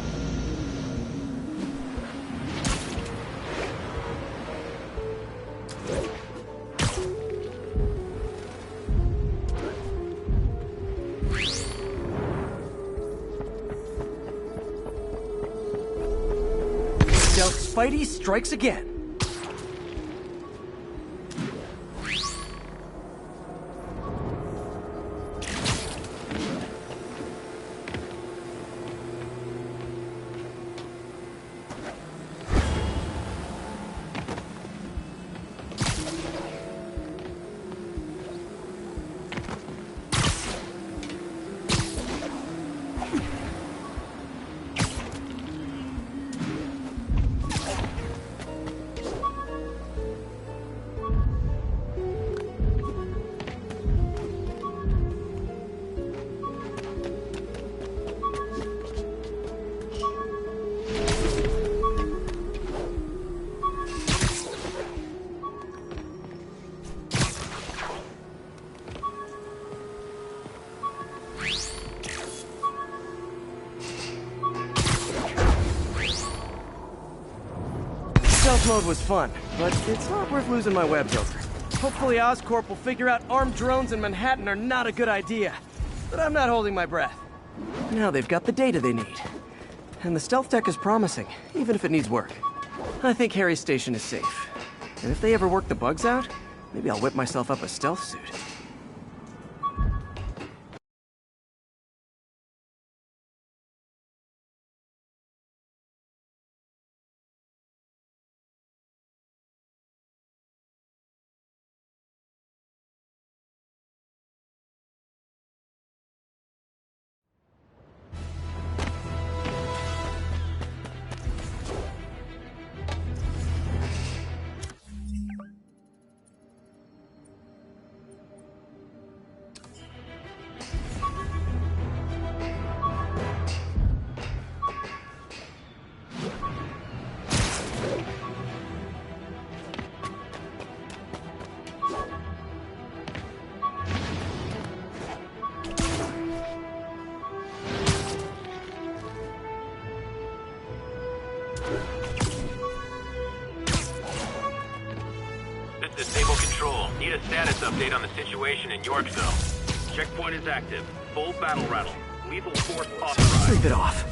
Stealth Spidey strikes again. Stealth mode was fun, but it's not worth losing my webs over. Hopefully Oscorp will figure out armed drones in Manhattan are not a good idea. But I'm not holding my breath. Now they've got the data they need. And the stealth tech is promising, even if it needs work. I think Harry's station is safe. And if they ever work the bugs out, maybe I'll whip myself up a stealth suit. update on the situation in Yorkville. Checkpoint is active. Full battle rattle. Lethal force authorized. Sleep it off.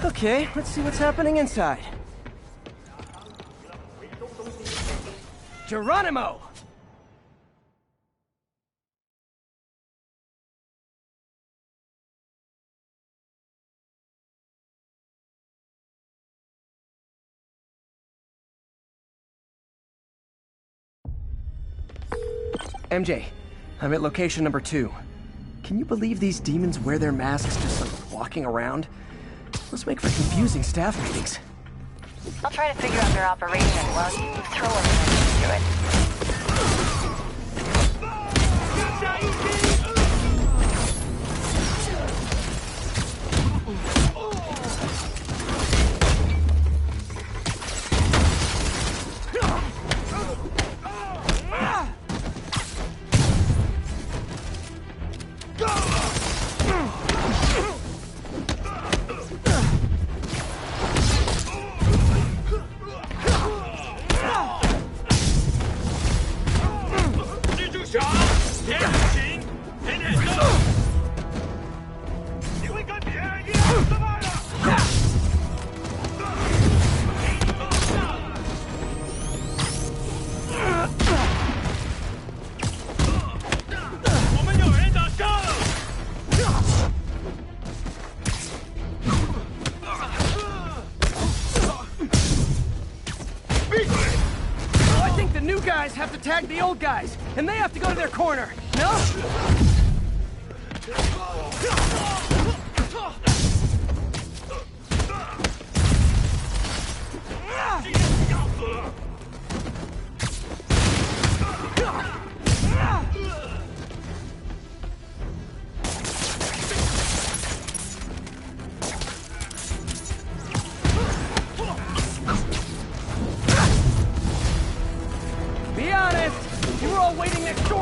Okay, let's see what's happening inside. Geronimo! MJ, I'm at location number 2. Can you believe these demons wear their masks just like walking around? Let's make for confusing staff meetings. I'll try to figure out their operation while you throw everything into it. Have to tag the old guys, and they have to go to their corner, no?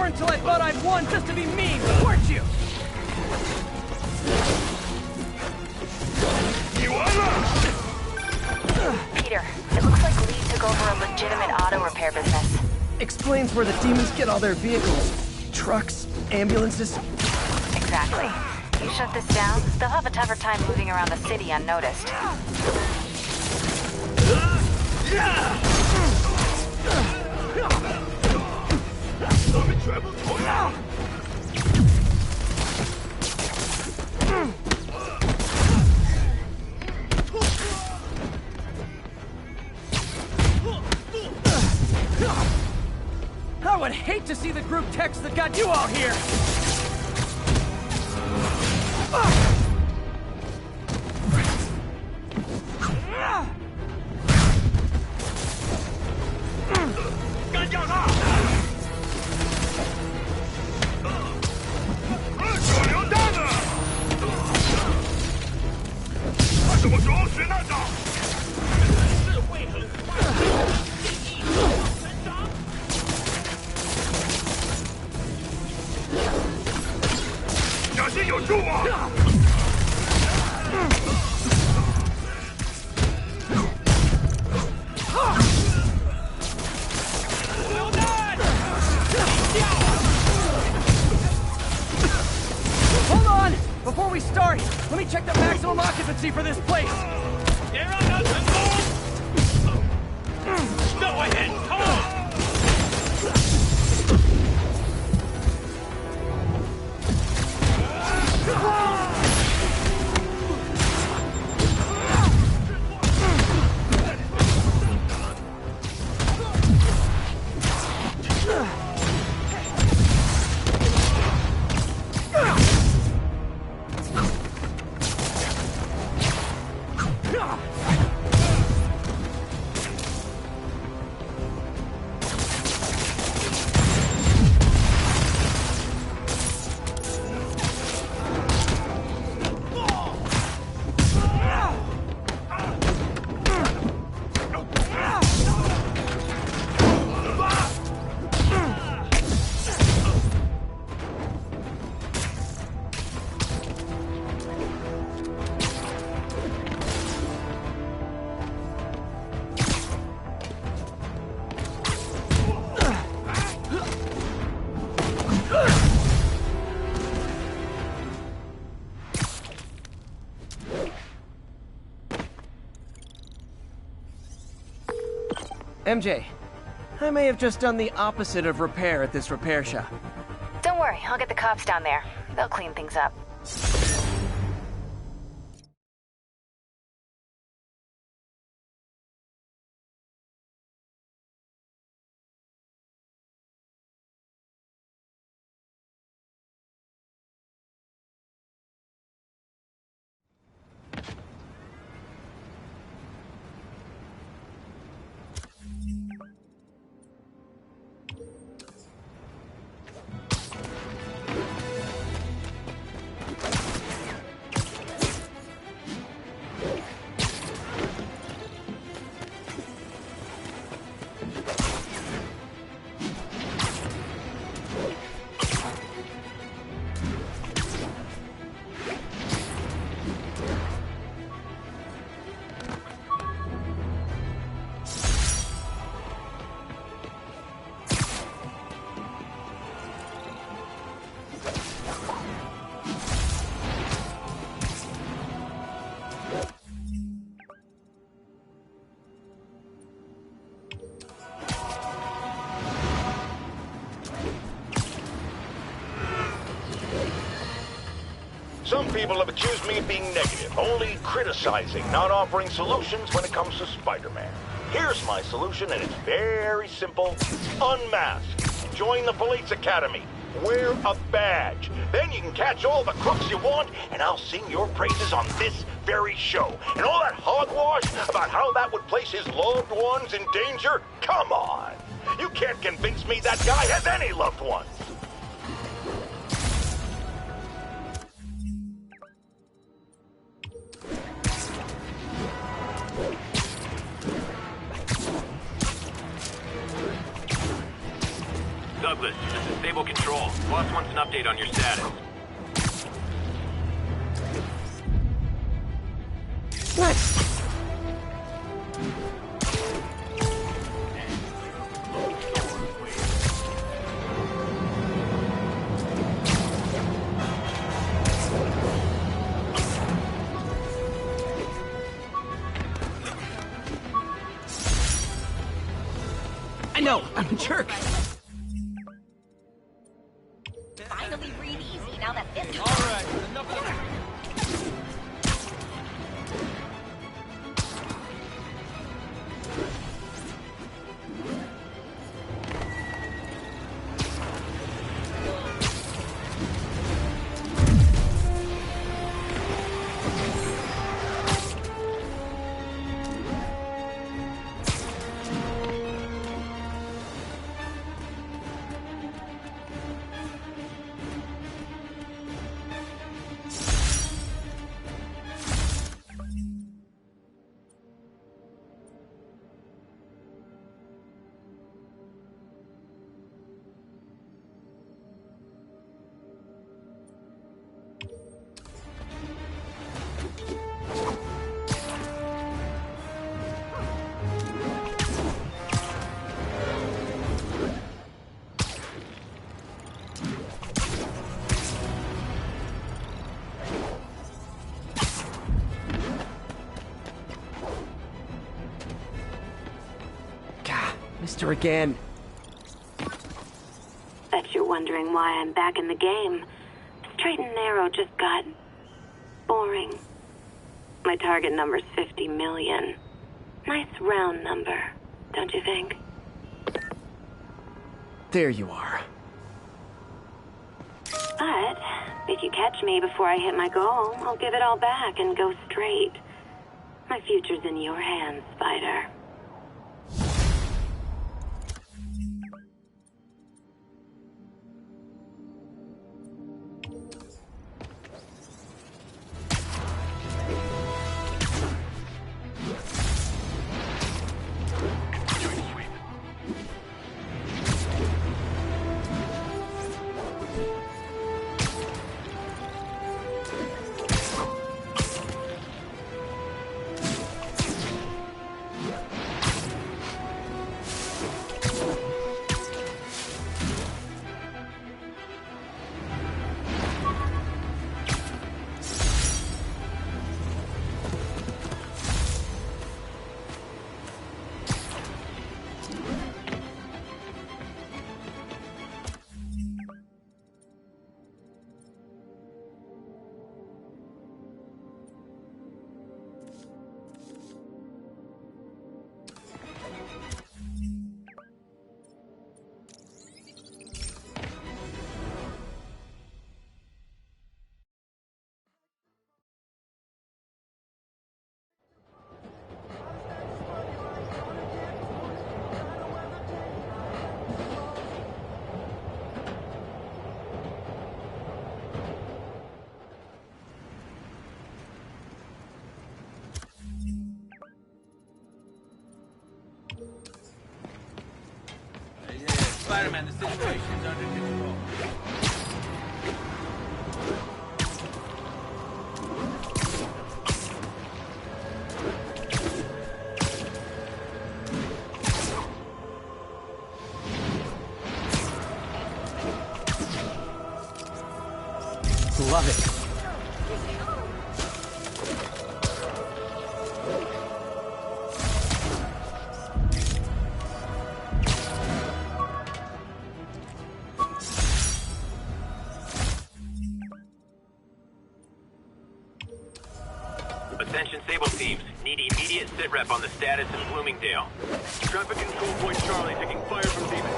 Until I thought I'd won just to be mean, weren't you? Peter, it looks like Lee took over a legitimate auto repair business. Explains where the demons get all their vehicles. Trucks, ambulances. Exactly. You shut this down, they'll have a tougher time moving around the city unnoticed. I would hate to see the group text that got you all here! Hold on! Before we start, let me check the maximum occupancy for this place! Go ahead, come on! MJ, I may have just done the opposite of repair at this repair shop. Don't worry, I'll get the cops down there. They'll clean things up. Some people have accused me of being negative, only criticizing, not offering solutions when it comes to Spider-Man. Here's my solution, and it's very simple. Unmask. Join the police academy. Wear a badge. Then you can catch all the crooks you want, and I'll sing your praises on this very show. And all that hogwash about how that would place his loved ones in danger? Come on. You can't convince me that guy has any loved ones. Douglas, this is Stable Control. Boss wants an update on your status. Nice. I know, I'm a jerk. Finally breathe easy now that this is All right, enough of that. Mister again. Bet you're wondering why I'm back in the game. Straight and narrow just got boring. My target number's 50 million. Nice round number, don't you think? There you are. But if you catch me before I hit my goal, I'll give it all back and go straight. My future's in your hands, Spider. Yeah, Spider-Man, the situation's under control. Love it. Attention Sable teams. Need immediate sitrep on the status in Bloomingdale. Traffic control point Charlie taking fire from demons.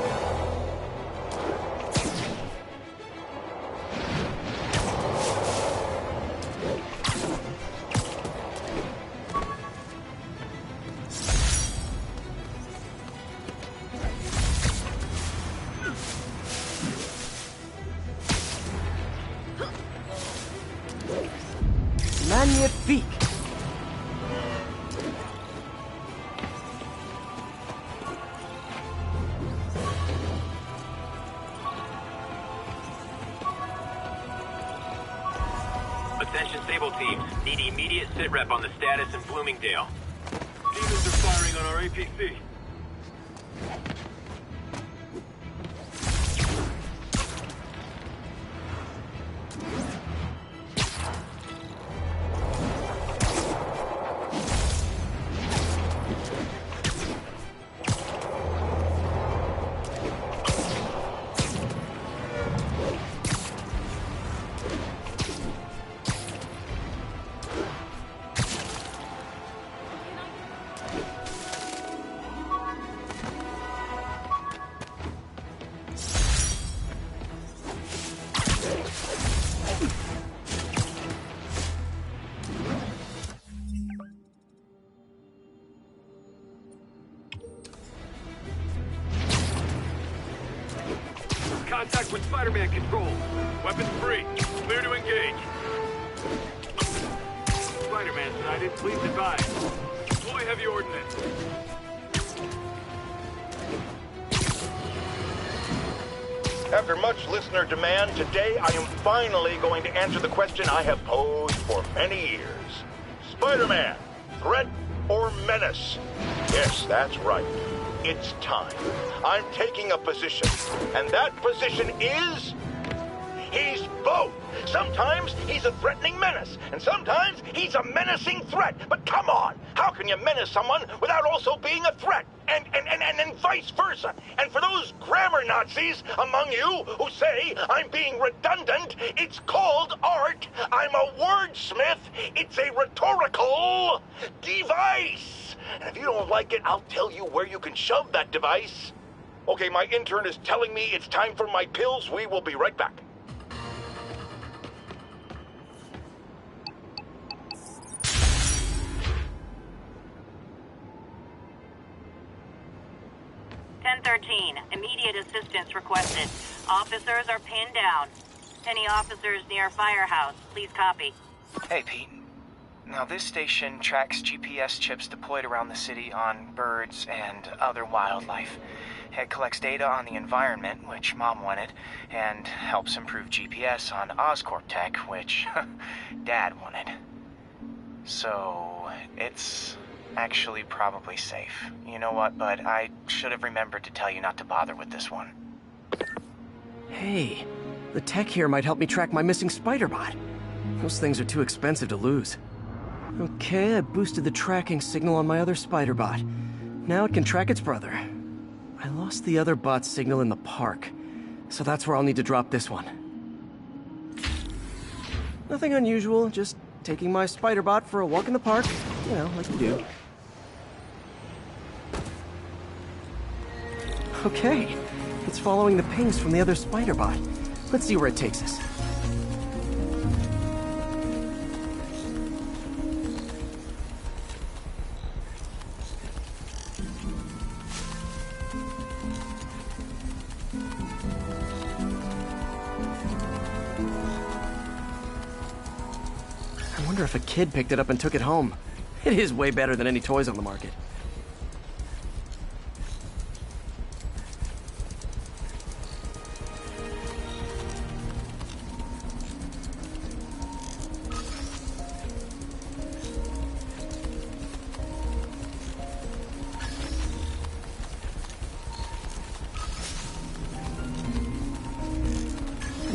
Magnifique! Attention Sable teams. Need immediate sitrep on the status in Bloomingdale. Demons are firing on our APC. Contact with Spider-Man control. Weapons free. Clear to engage. Spider-Man sighted. Please advise. Deploy heavy ordnance. After much listener demand, today I am finally going to answer the question I have posed for many years. Spider-Man, threat or menace? Yes, that's right. It's time. I'm taking a position, and that position is... he's both. Sometimes he's a threatening menace, and sometimes he's a menacing threat. But come on, how can you menace someone without also being a threat? And vice versa. And for those grammar Nazis among you who say I'm being redundant, it's called art. I'm a wordsmith. It's a rhetorical device. And if you don't like it, I'll tell you where you can shove that device. Okay, my intern is telling me it's time for my pills. We will be right back. Immediate assistance requested. Officers are pinned down. Any officers near Firehouse, please copy. Hey, Pete. Now, this station tracks GPS chips deployed around the city on birds and other wildlife. It collects data on the environment, which Mom wanted, and helps improve GPS on Oscorp tech, which Dad wanted. So, it's actually probably safe. You know what, bud? I should have remembered to tell you not to bother with this one. Hey, the tech here might help me track my missing Spider-Bot. Those things are too expensive to lose. Okay, I boosted the tracking signal on my other Spider-Bot. Now it can track its brother. I lost the other bot's signal in the park, so that's where I'll need to drop this one. Nothing unusual, just taking my Spider-Bot for a walk in the park, you know, like you do. Okay, it's following the pings from the other Spider-Bot. Let's see where it takes us. I wonder if a kid picked it up and took it home. It is way better than any toys on the market.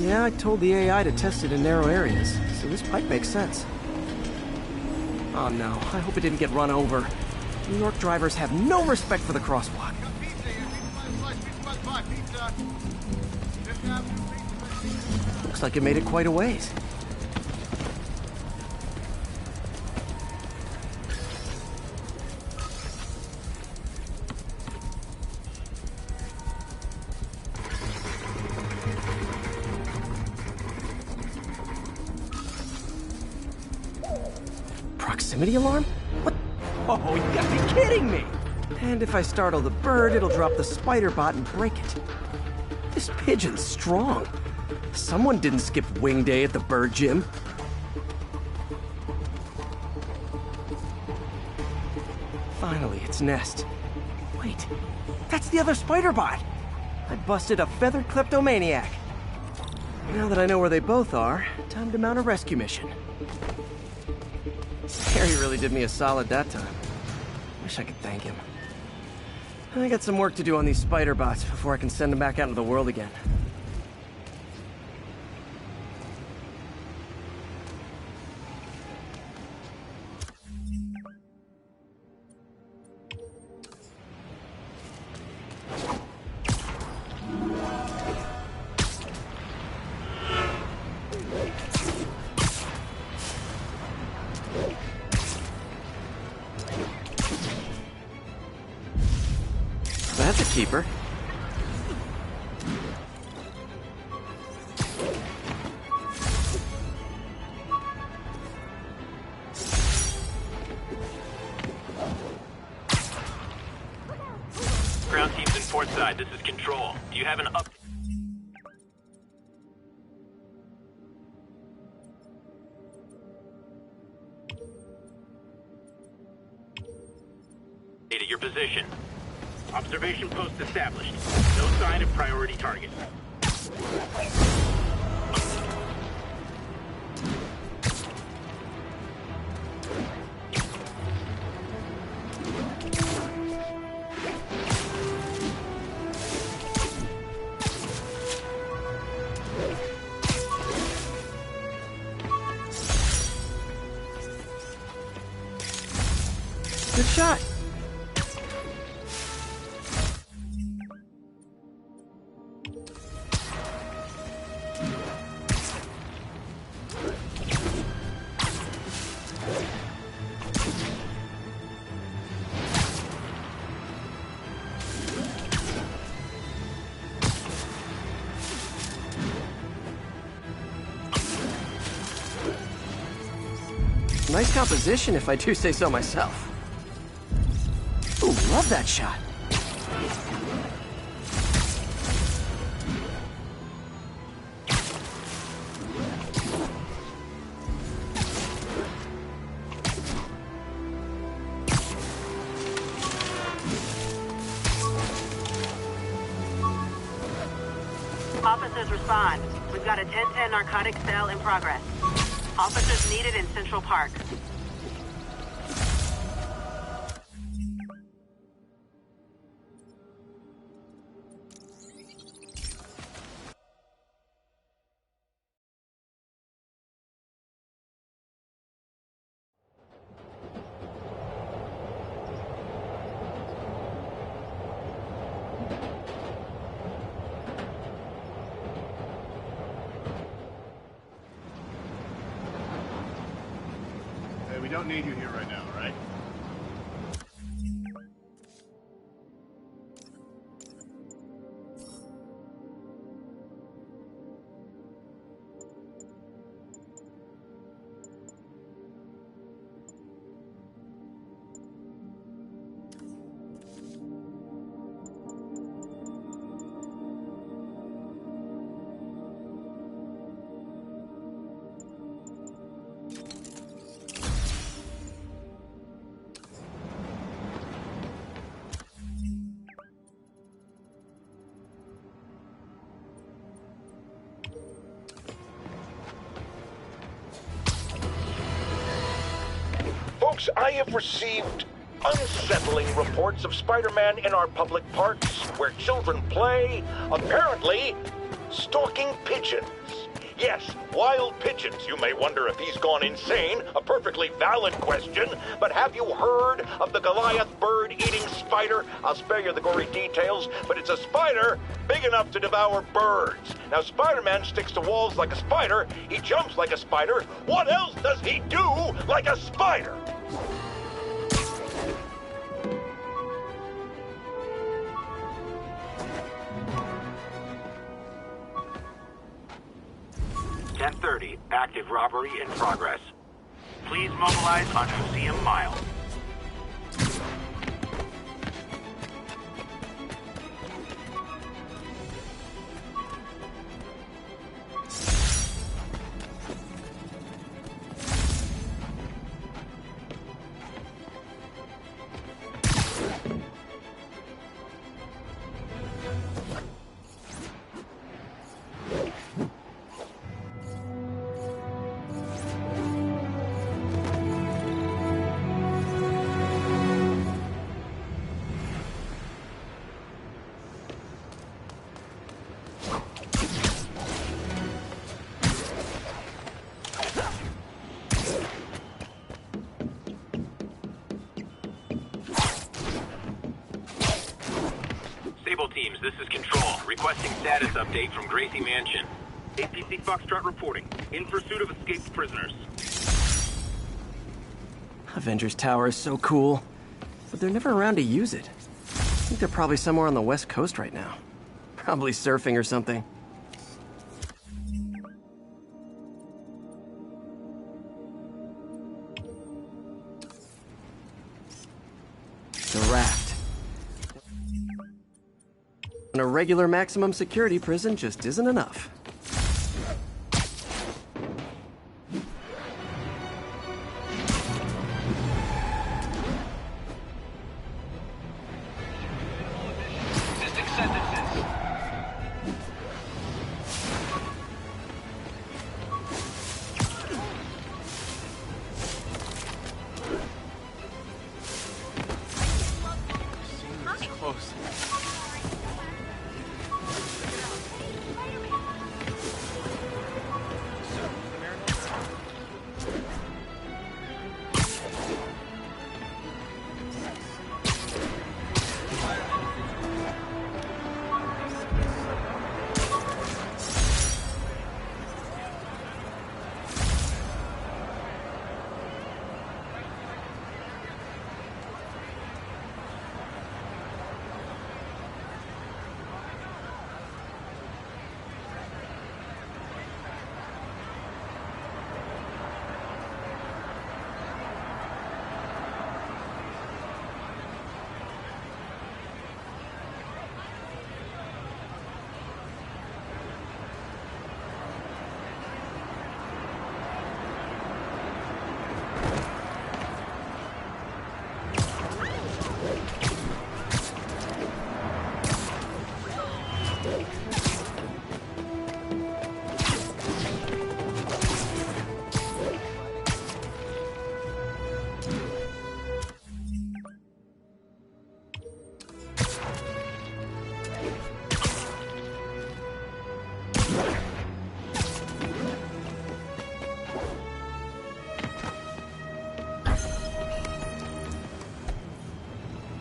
Yeah, I told the AI to test it in narrow areas, so this pipe makes sense. Oh no, I hope it didn't get run over. New York drivers have no respect for the crosswalk. Looks like it made it quite a ways. Proximity alarm? What? Oh, you gotta be kidding me! And if I startle the bird, it'll drop the spider bot and break it. This pigeon's strong. Someone didn't skip wing day at the bird gym. Finally, its nest. Wait, that's the other spider bot! I busted a feathered kleptomaniac. Now that I know where they both are, time to mount a rescue mission. Harry really did me a solid that time. Wish I could thank him. I got some work to do on these spider bots before I can send them back out into the world again. That's a keeper. Ground teams in port side, this is Control. Do you have an update? At your position. Observation post established. No sign of priority target. Good shot. Nice composition, if I do say so myself. Ooh, love that shot. Officers respond. We've got a 1010 narcotics cell in progress. Officers needed in Central Park. We don't need you here right now, right? Folks, I have received unsettling reports of Spider-Man in our public parks where children play. Apparently, stalking pigeons. Yes, wild pigeons. You may wonder if he's gone insane. A perfectly valid question. But have you heard of the Goliath bird-eating spider? I'll spare you the gory details, but it's a spider big enough to devour birds. Now, Spider-Man sticks to walls like a spider. He jumps like a spider. What else does he do like a spider? .30, active robbery in progress. Please mobilize on Museum Mile. Teams, this is Control. Requesting status update from Gracie Mansion. APC Foxtrot reporting. In pursuit of escaped prisoners. Avengers Tower is so cool, but they're never around to use it. I think they're probably somewhere on the West Coast right now. Probably surfing or something. The raft. And a regular maximum security prison just isn't enough.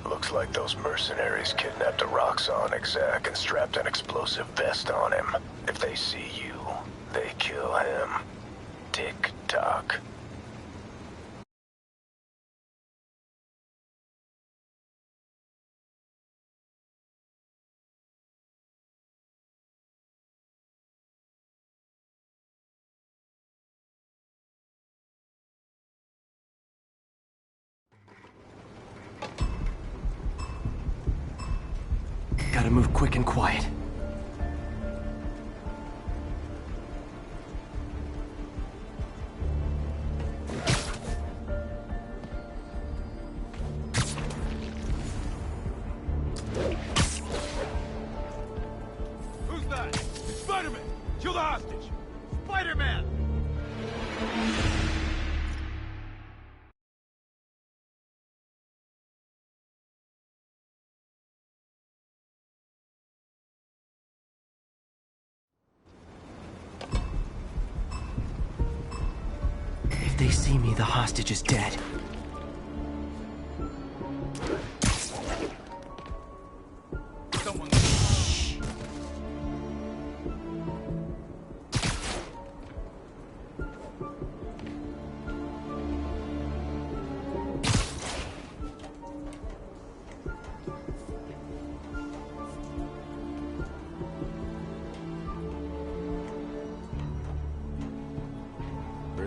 Looks like those mercenaries kidnapped a Roxxon exec and strapped an explosive vest on him. If they see you, they kill him. Tick-tock. Gotta move quick and quiet. Who's that? Spider-Man! Kill the hostage! Spider-Man! they see me, the hostage is dead.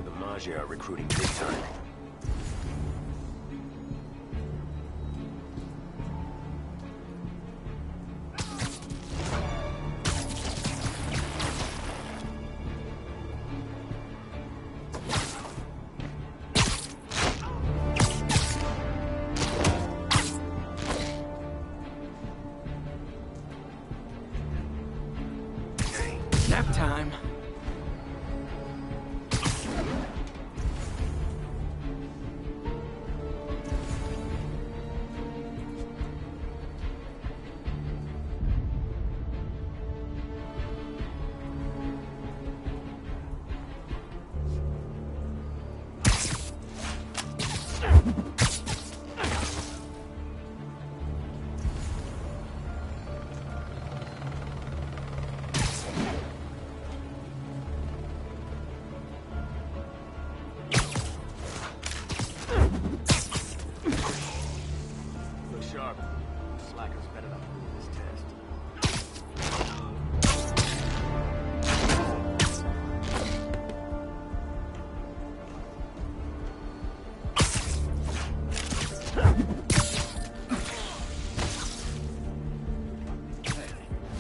The Maggia are recruiting big time. Nap time.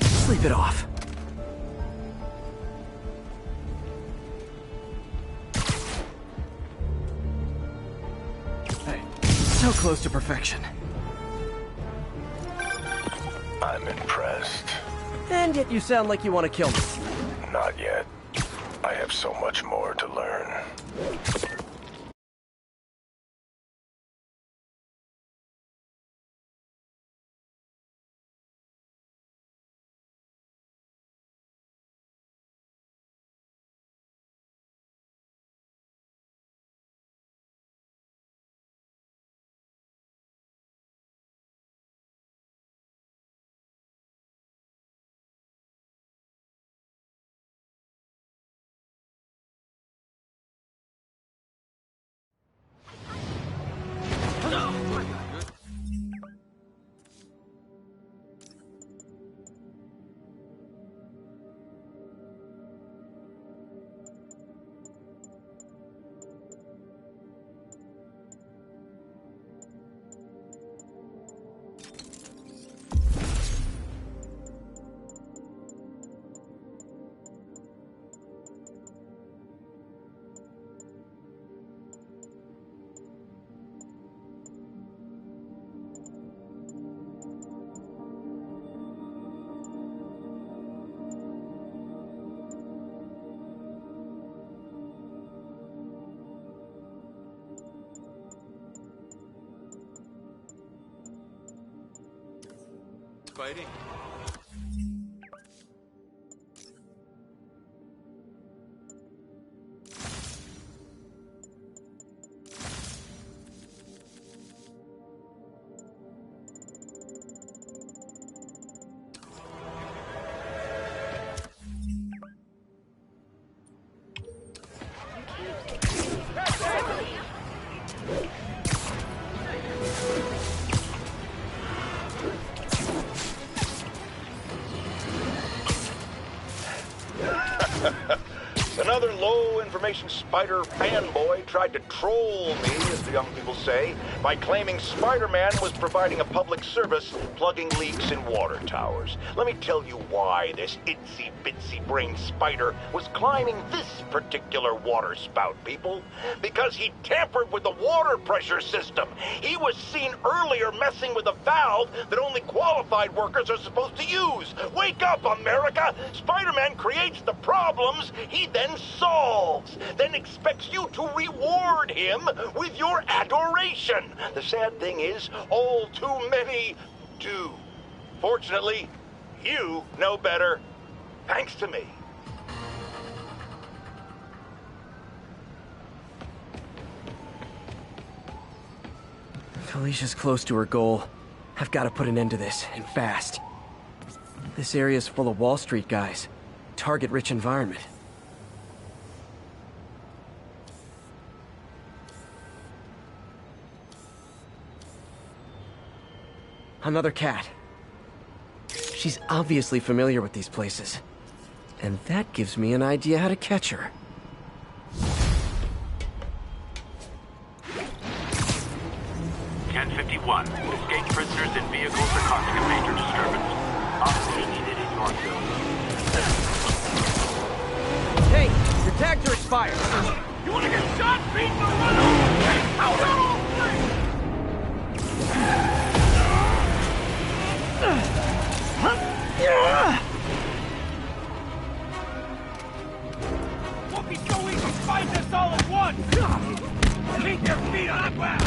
Sleep it off. Hey, so close to perfection. I'm impressed. And yet you sound like you want to kill me. Not yet. I have so much more to learn. Fighting. Another low-information Spider fanboy tried to troll me, as the young people say, by claiming Spider-Man was providing a public service plugging leaks in water towers. Let me tell you why this itsy-bitsy-brained spider was climbing this particular water spout, people. Because he tampered with the water pressure system. He was seen earlier messing with a valve that only qualified workers are supposed to use. Wake up, America! Spider-Man creates the problems he then solves, then expects you to reward him with your adoration. The sad thing is, all too many do. Fortunately, you know better, thanks to me. Alicia's close to her goal. I've got to put an end to this, and fast. This area's full of Wall Street guys. Target-rich environment. Another cat. She's obviously familiar with these places. And that gives me an idea how to catch her. Escaped prisoners and vehicles are causing a major disturbance. Officers needed in Northville. Hey, your tags are expired. You want to get shot, beaten, or run over? Out of Won't be so easy to fight this all at once! Keep your feet on the ground!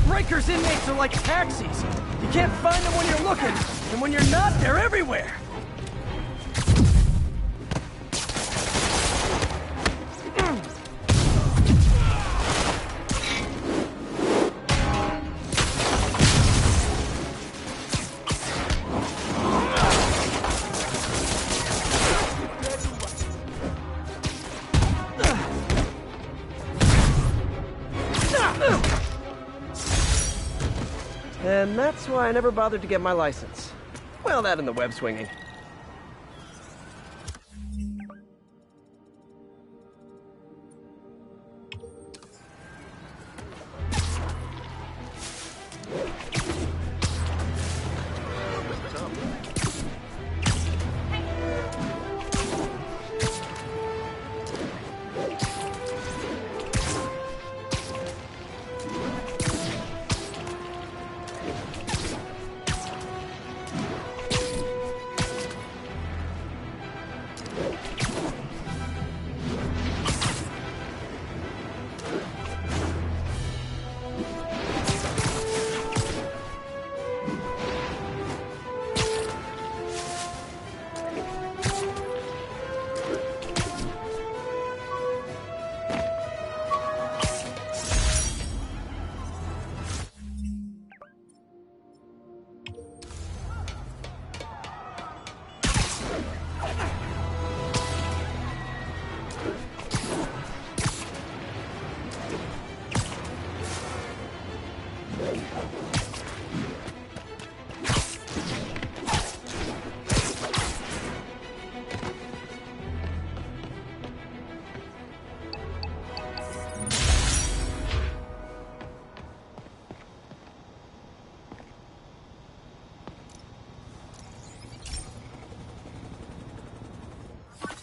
Rikers inmates are like taxis. You can't find them when you're looking, and when you're not, they're everywhere. And that's why I never bothered to get my license. Well, that and the web swinging.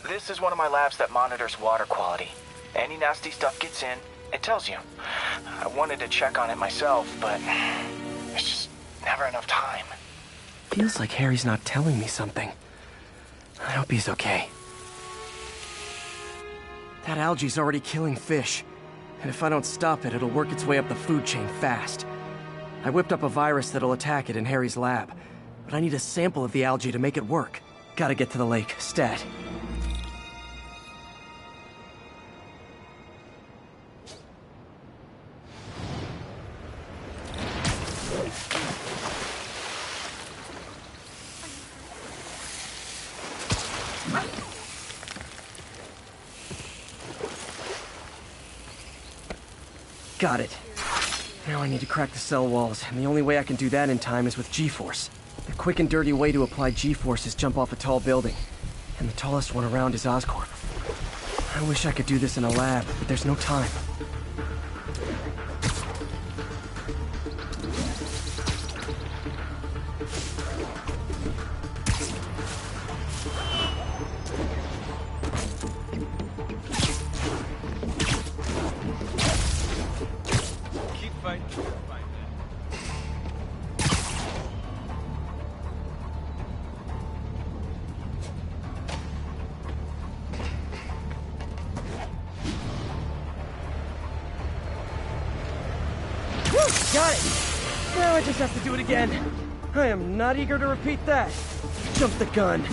This is one of my labs that monitors water quality. Any nasty stuff gets in, it tells you. I wanted to check on it myself, but there's just never enough time. Feels like Harry's not telling me something. I hope he's okay. That algae's already killing fish. And if I don't stop it, it'll work its way up the food chain fast. I whipped up a virus that'll attack it in Harry's lab. But I need a sample of the algae to make it work. Gotta get to the lake, stat. Got it. Now I need to crack the cell walls, and the only way I can do that in time is with G-Force. The quick and dirty way to apply G-Force is jump off a tall building, and the tallest one around is Oscorp. I wish I could do this in a lab, but there's no time. Got it! Now I just have to do it again. I am not eager to repeat that. Jump the gun.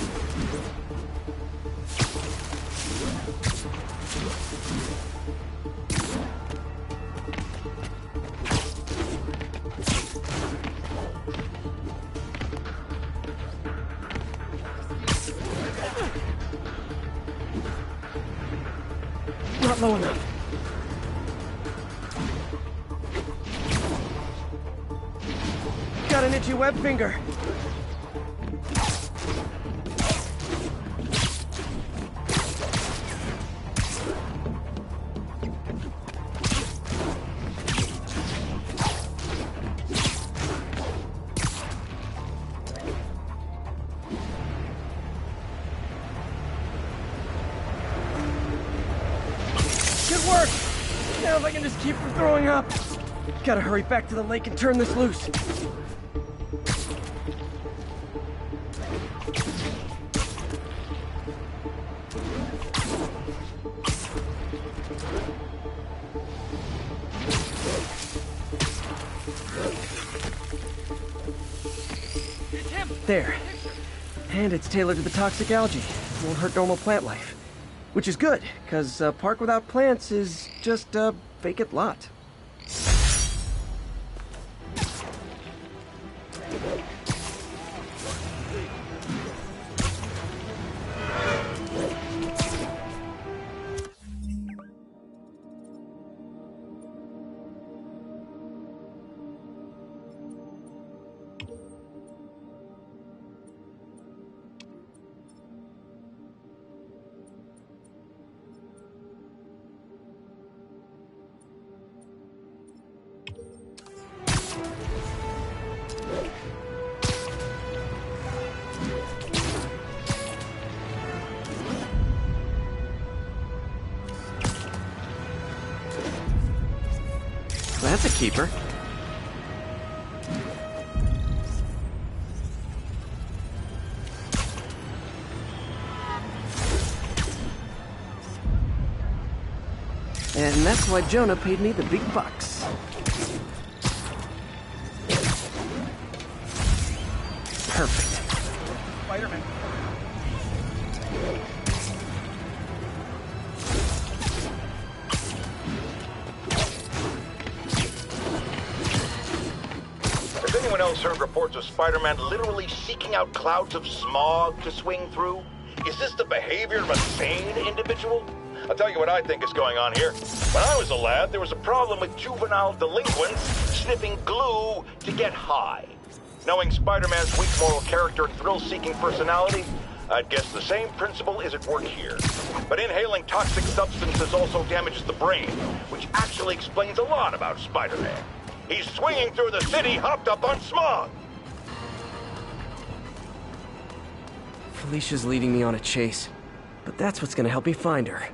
not low enough. Got an itchy web finger. Good work! Now if I can just keep from throwing up. Gotta hurry back to the lake and turn this loose. There. And it's tailored to the toxic algae. Won't hurt normal plant life. Which is good, because a park without plants is just a vacant lot. That's a keeper. And that's why Jonah paid me the big bucks. Perfect. Spider-Man. Has anyone else heard reports of Spider-Man literally seeking out clouds of smog to swing through? Is this the behavior of a sane individual? I'll tell you what I think is going on here. When I was a lad, there was a problem with juvenile delinquents sniffing glue to get high. Knowing Spider-Man's weak moral character and thrill-seeking personality, I'd guess the same principle is at work here. But inhaling toxic substances also damages the brain, which actually explains a lot about Spider-Man. He's swinging through the city hopped up on smog. Felicia's leading me on a chase, but that's what's gonna help me find her.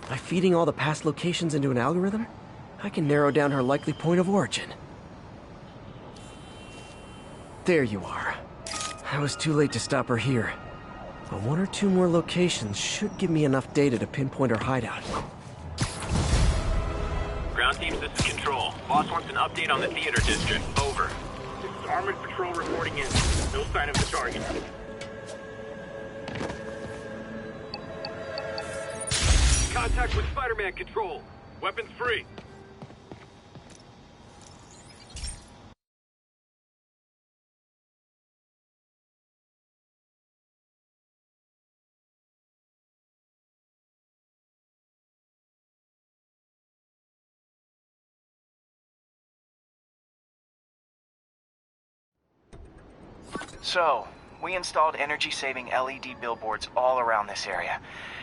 By feeding all the past locations into an algorithm, I can narrow down her likely point of origin. There you are. I was too late to stop her here. But one or two more locations should give me enough data to pinpoint her hideout. Ground teams, this is Control. Boss wants an update on the theater district. Over. This is Armored Patrol reporting in. No sign of the target. Contact with Spider-Man Control. Weapons free. So, we installed energy-saving LED billboards all around this area.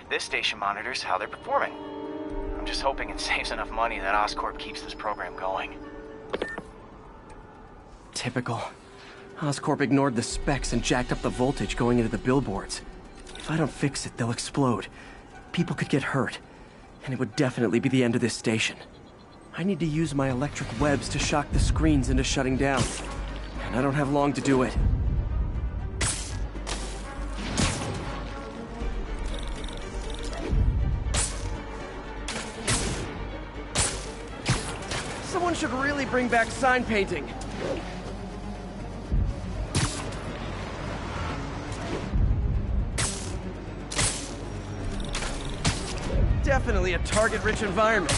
This station monitors how they're performing. I'm just hoping it saves enough money that Oscorp keeps this program going. Typical. Oscorp ignored the specs and jacked up the voltage going into the billboards. If I don't fix it, they'll explode. People could get hurt. And it would definitely be the end of this station. I need to use my electric webs to shock the screens into shutting down. And I don't have long to do it. Someone should really bring back sign painting. Definitely a target-rich environment.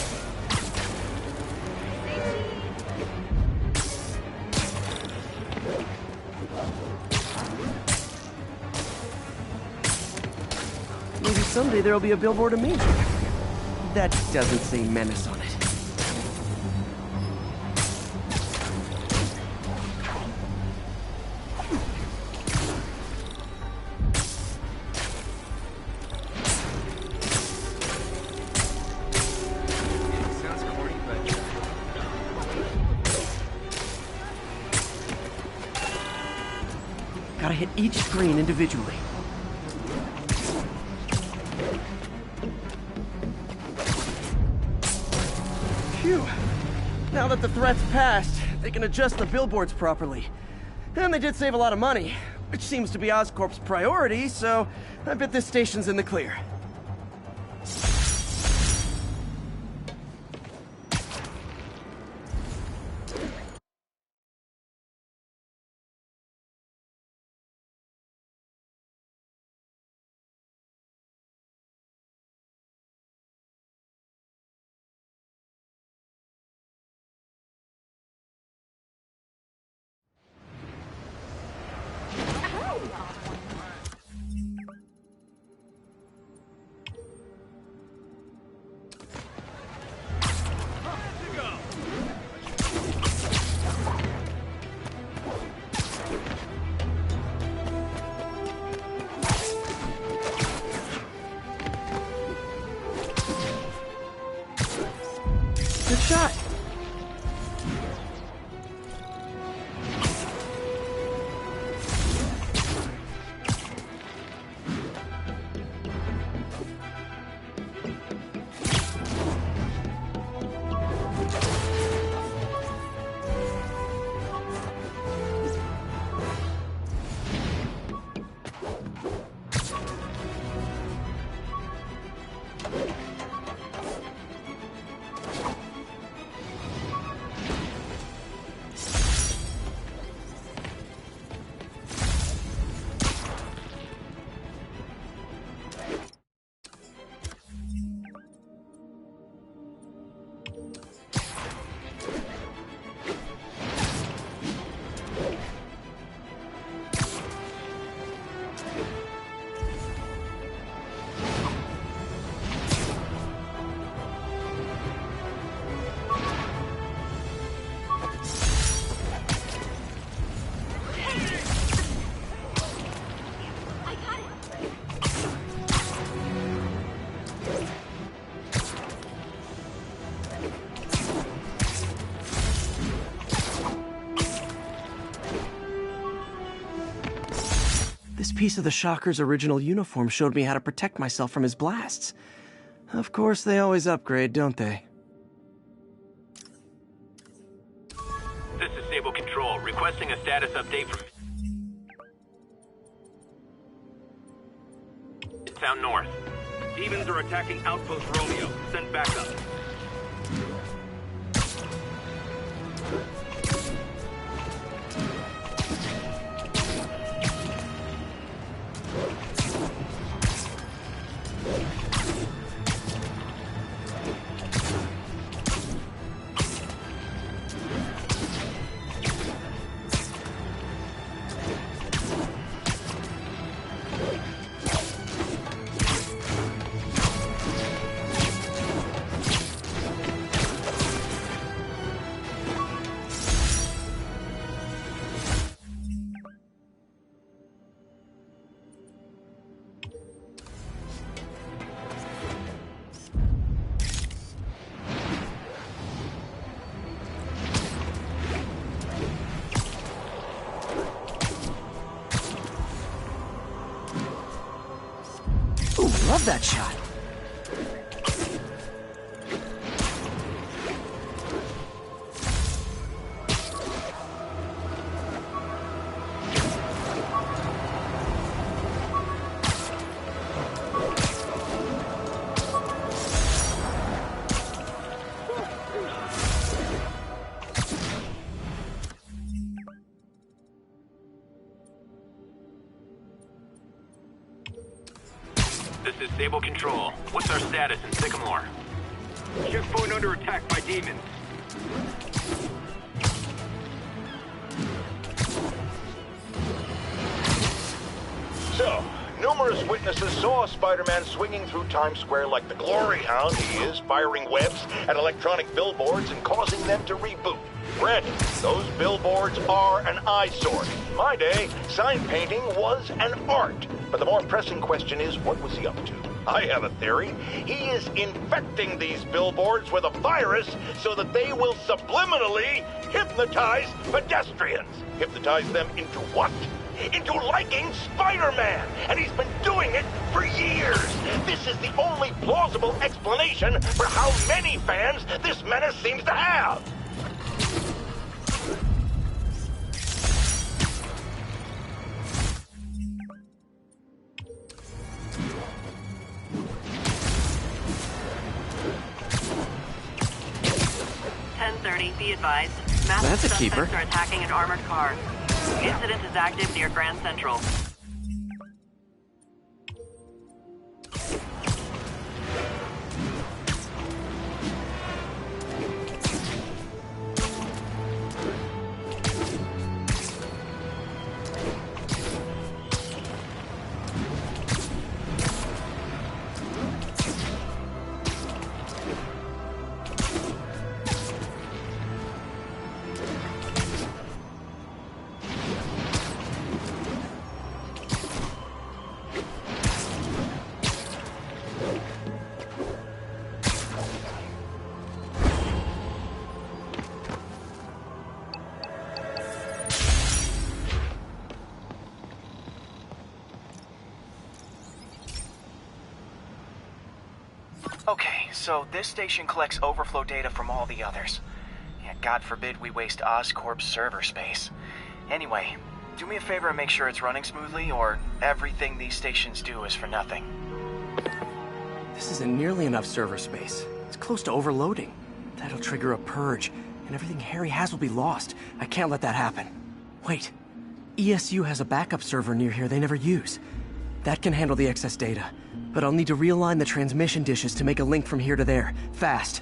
Maybe someday there'll be a billboard of me. That doesn't say menace on it. Sounds corny, but Gotta hit each screen individually. Phew. Now that the threat's passed, they can adjust the billboards properly. And they did save a lot of money, which seems to be Oscorp's priority, so I bet this station's in the clear. Good shot. This piece of the Shocker's original uniform showed me how to protect myself from his blasts. Of course, they always upgrade, don't they? This is Sable Control, requesting a status update from... Sound north. Demons are attacking Outpost Romeo. Send backup. Love that shot. This is Sable Control. What's our status in Sycamore? Checkpoint under attack by demons. So, numerous Numerous witnesses saw Spider-Man swinging through Times Square like the glory hound he is, firing webs at electronic billboards and causing them to reboot. Granted, those billboards are an eyesore. In my day, sign painting was an art. But the more pressing question is, what was he up to? I have a theory. He is infecting these billboards with a virus so that they will subliminally hypnotize pedestrians. Hypnotize them into what? Into liking Spider-Man! And he's been doing it for years! This is the only plausible explanation for how many fans this menace seems to have! Be advised, massive That's a suspects keeper. are attacking an armored car. Incident is active near Grand Central. Okay, so this station collects overflow data from all the others. Yeah, God forbid we waste Oscorp's server space. Anyway, do me a favor and make sure it's running smoothly, or everything these stations do is for nothing. This isn't nearly enough server space. It's close to overloading. That'll trigger a purge, and everything Harry has will be lost. I can't let that happen. Wait. ESU has a backup server near here they never use. That can handle the excess data, but I'll need to realign the transmission dishes to make a link from here to there, fast.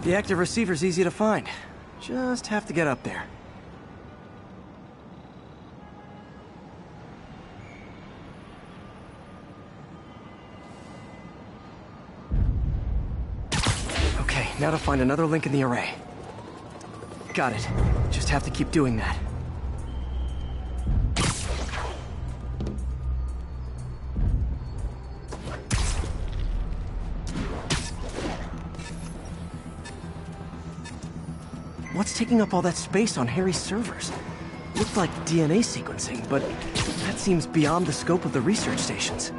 The active receiver's easy to find. Just have to get up there. Okay, now to find another link in the array. Got it. Just have to keep doing that. What's taking up all that space on Harry's servers? Looked like DNA sequencing, but that seems beyond the scope of the research stations.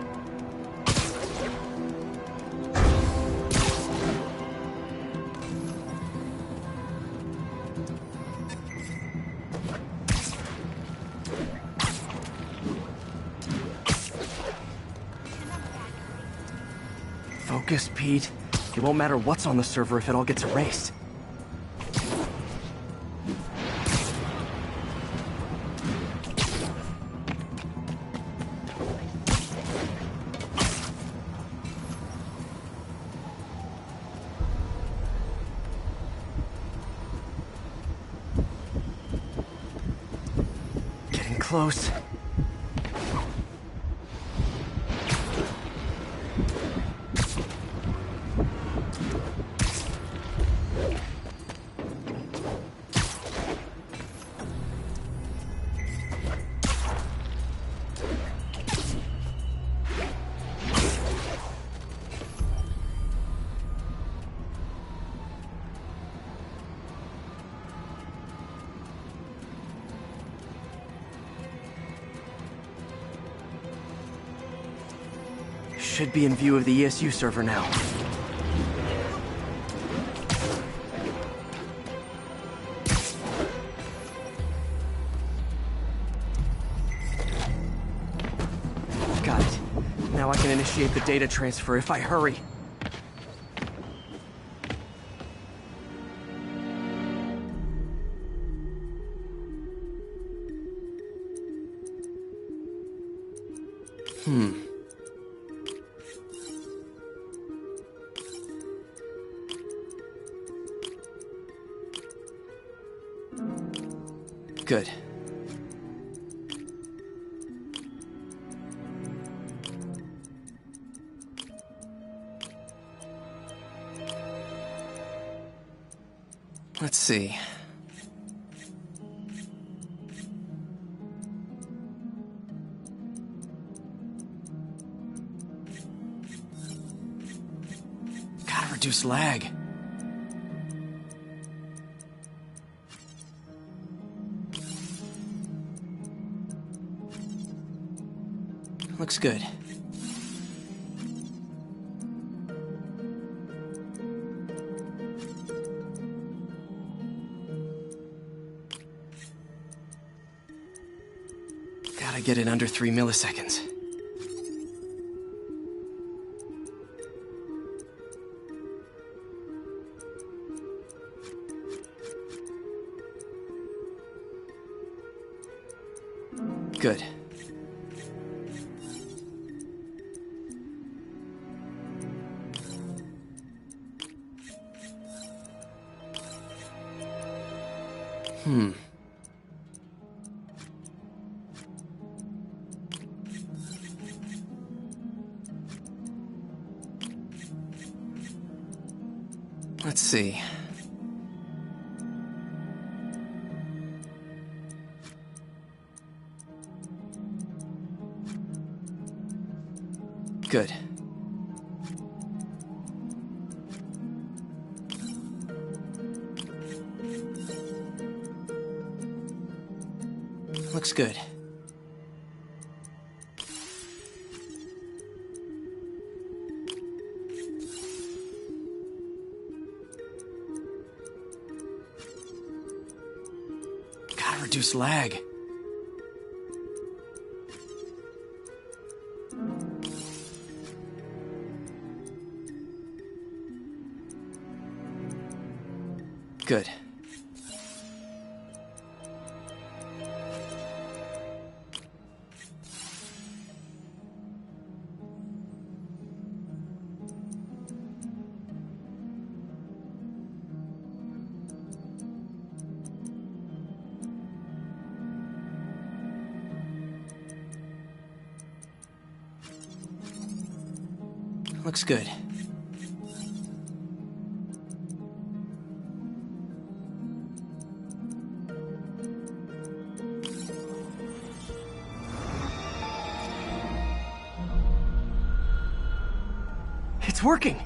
Focus, Pete. It won't matter what's on the server if it all gets erased. Getting close. Should be in view of the ESU server now. Got it. Now I can initiate the data transfer if I hurry. Good. Let's see. Gotta reduce lag. Looks good. Gotta get it under 3 milliseconds. Good. Let's see. Good. Looks good. Gotta reduce lag. Good. Looks good. It's working!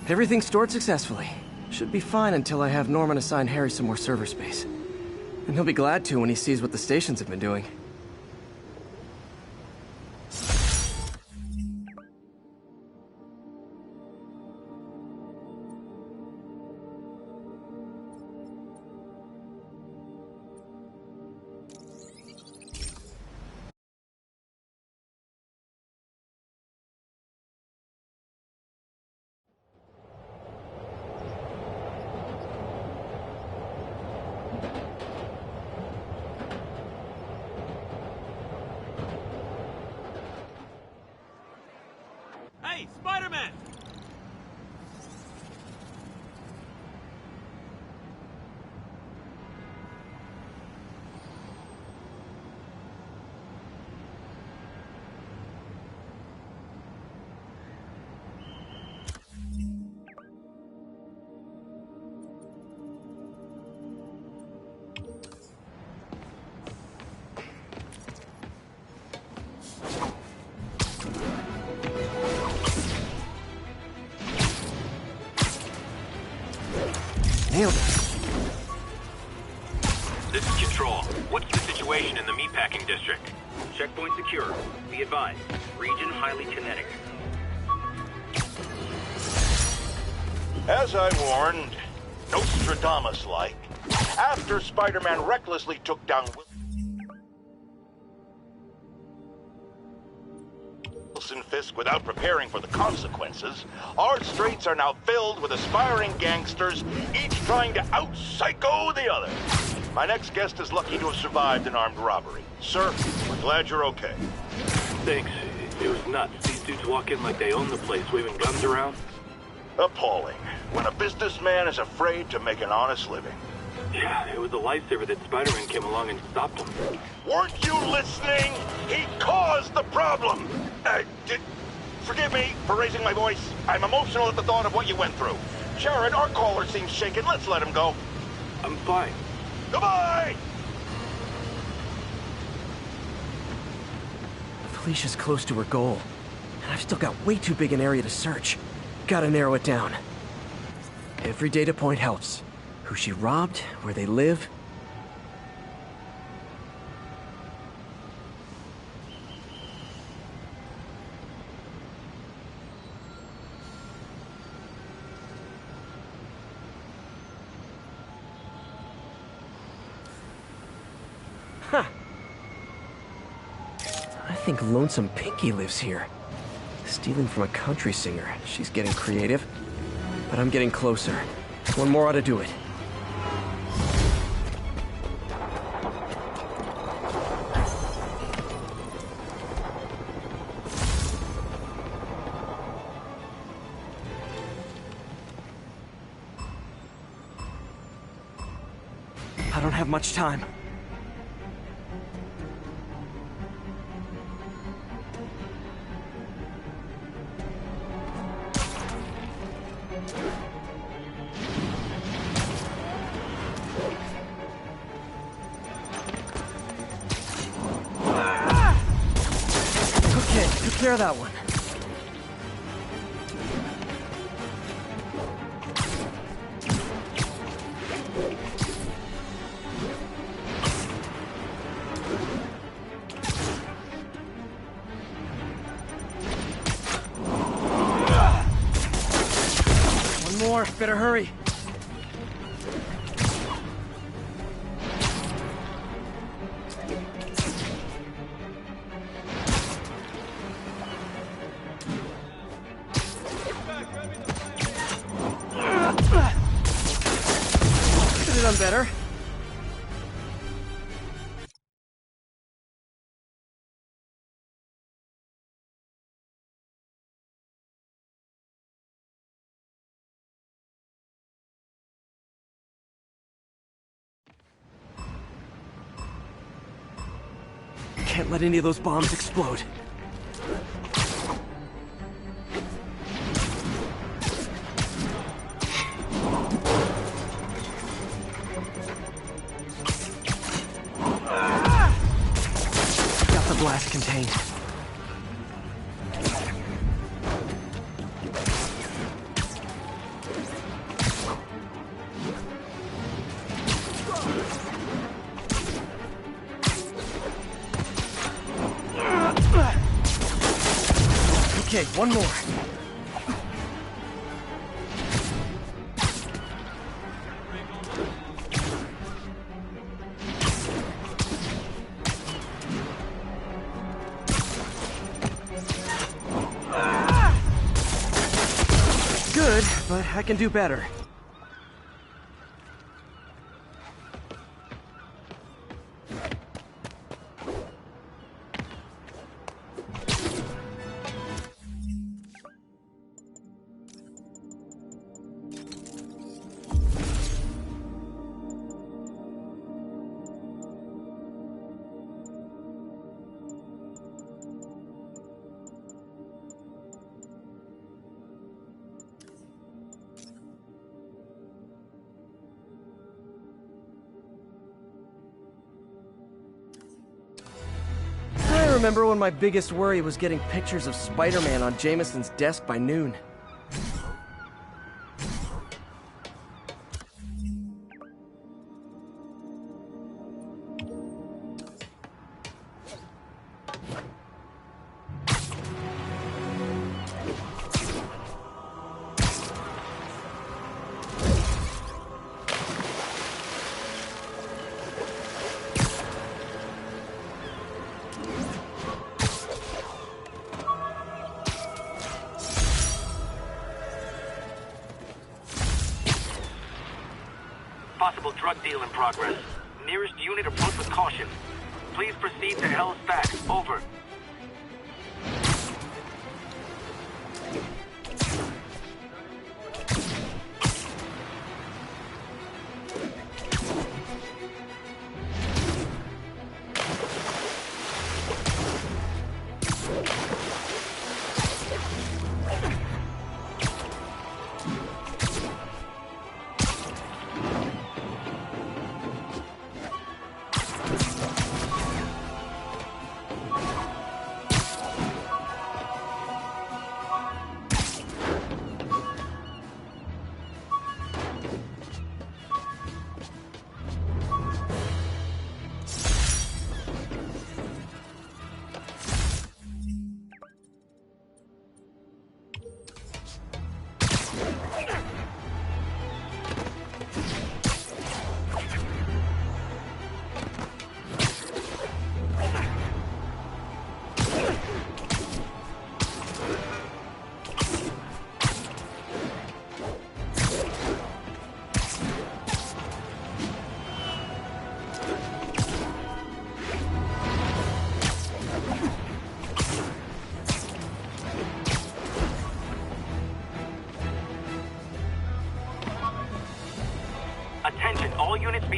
Everything's stored successfully. Should be fine until I have Norman assign Harry some more server space. And he'll be glad to when he sees what the stations have been doing. Hey, Spider-Man! Nailed it. This is Control. What's the situation in the meatpacking district? Checkpoint secure. Be advised. Region highly kinetic. As I warned, Nostradamus-like, after Spider-Man recklessly took down Wilson Fisk without preparing for the consequences, our streets are now filled with aspiring gangsters, each trying to out-psycho the other. My next guest is lucky to have survived an armed robbery. Sir, we're glad you're okay. Thanks. It was nuts. These dudes walk in like they own the place, waving guns around. Appalling. When a businessman is afraid to make an honest living. Yeah, it was a lifesaver that Spider-Man came along and stopped him. Weren't you listening? He caused the problem! Forgive me for raising my voice. I'm emotional at the thought of what you went through. Jared, our caller seems shaken. Let's let him go. I'm fine. Goodbye! Felicia's close to her goal, and I've still got way too big an area to search. Gotta narrow it down. Every data point helps. Who she robbed, where they live. Huh. I think Lonesome Pinky lives here. Stealing from a country singer. She's getting creative. But I'm getting closer. One more ought to do it. I don't have much time. Okay, took care of that one. Better hurry. Could have done better. Can't let any of those bombs explode. Got the blast contained. Okay, one more. Good, but I can do better. I remember when my biggest worry was getting pictures of Spider-Man on Jameson's desk by noon. Possible drug deal in progress. Nearest unit approach with caution. Please proceed to Hell's Back. Over.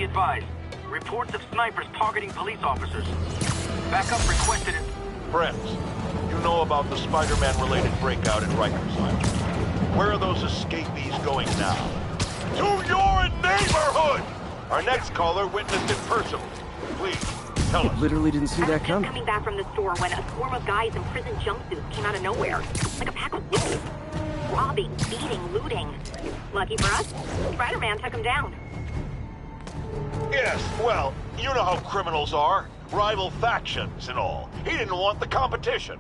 Be advised. Reports of snipers targeting police officers. Backup requested in... Friends, you know about the Spider-Man-related breakout in Rikers Island. Where are those escapees going now? To your neighborhood! Our next caller witnessed it personally. Please, tell us. Literally didn't see that I was coming. just coming back from the store when a swarm of guys in prison jumpsuits came out of nowhere. Like a pack of wolves. Robbing, beating, looting. Lucky for us, Spider-Man took them down. Yes, well, you know how criminals are. Rival factions and all. He didn't want the competition.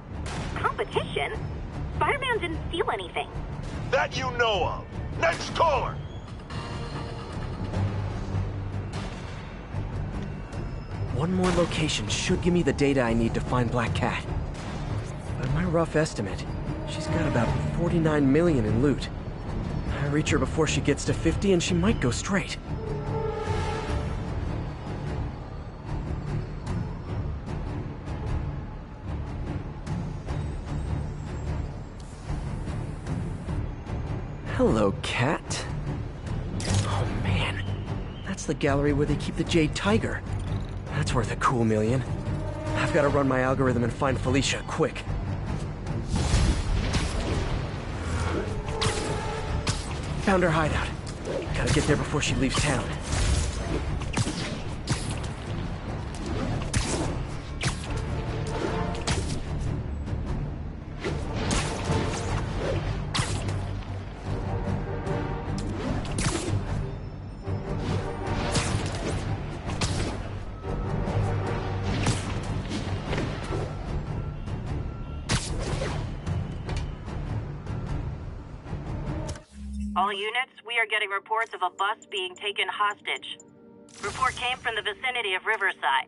Competition? Spider-Man didn't steal anything. That you know of. Next caller! One more location should give me the data I need to find Black Cat. By my rough estimate, she's got about 49 million in loot. I reach her before she gets to 50 and she might go straight. Hello, Cat. Oh man, that's the gallery where they keep the Jade Tiger. That's worth a cool million. I've got to run my algorithm and find Felicia, quick. Found her hideout. Gotta get there before she leaves town. All units, we are getting reports of a bus being taken hostage. Report came from the vicinity of Riverside.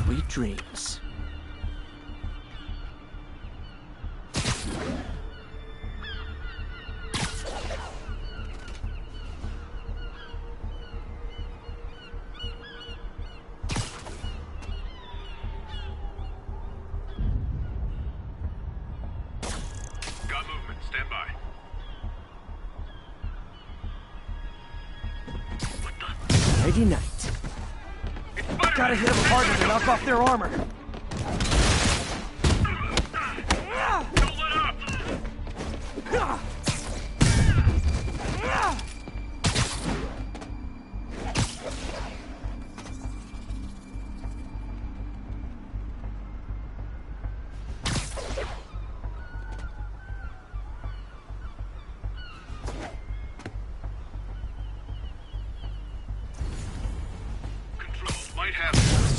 Sweet dreams. Got movement. Stand by. Nighty night. Gotta hit them harder to knock off their armor. Don't let up!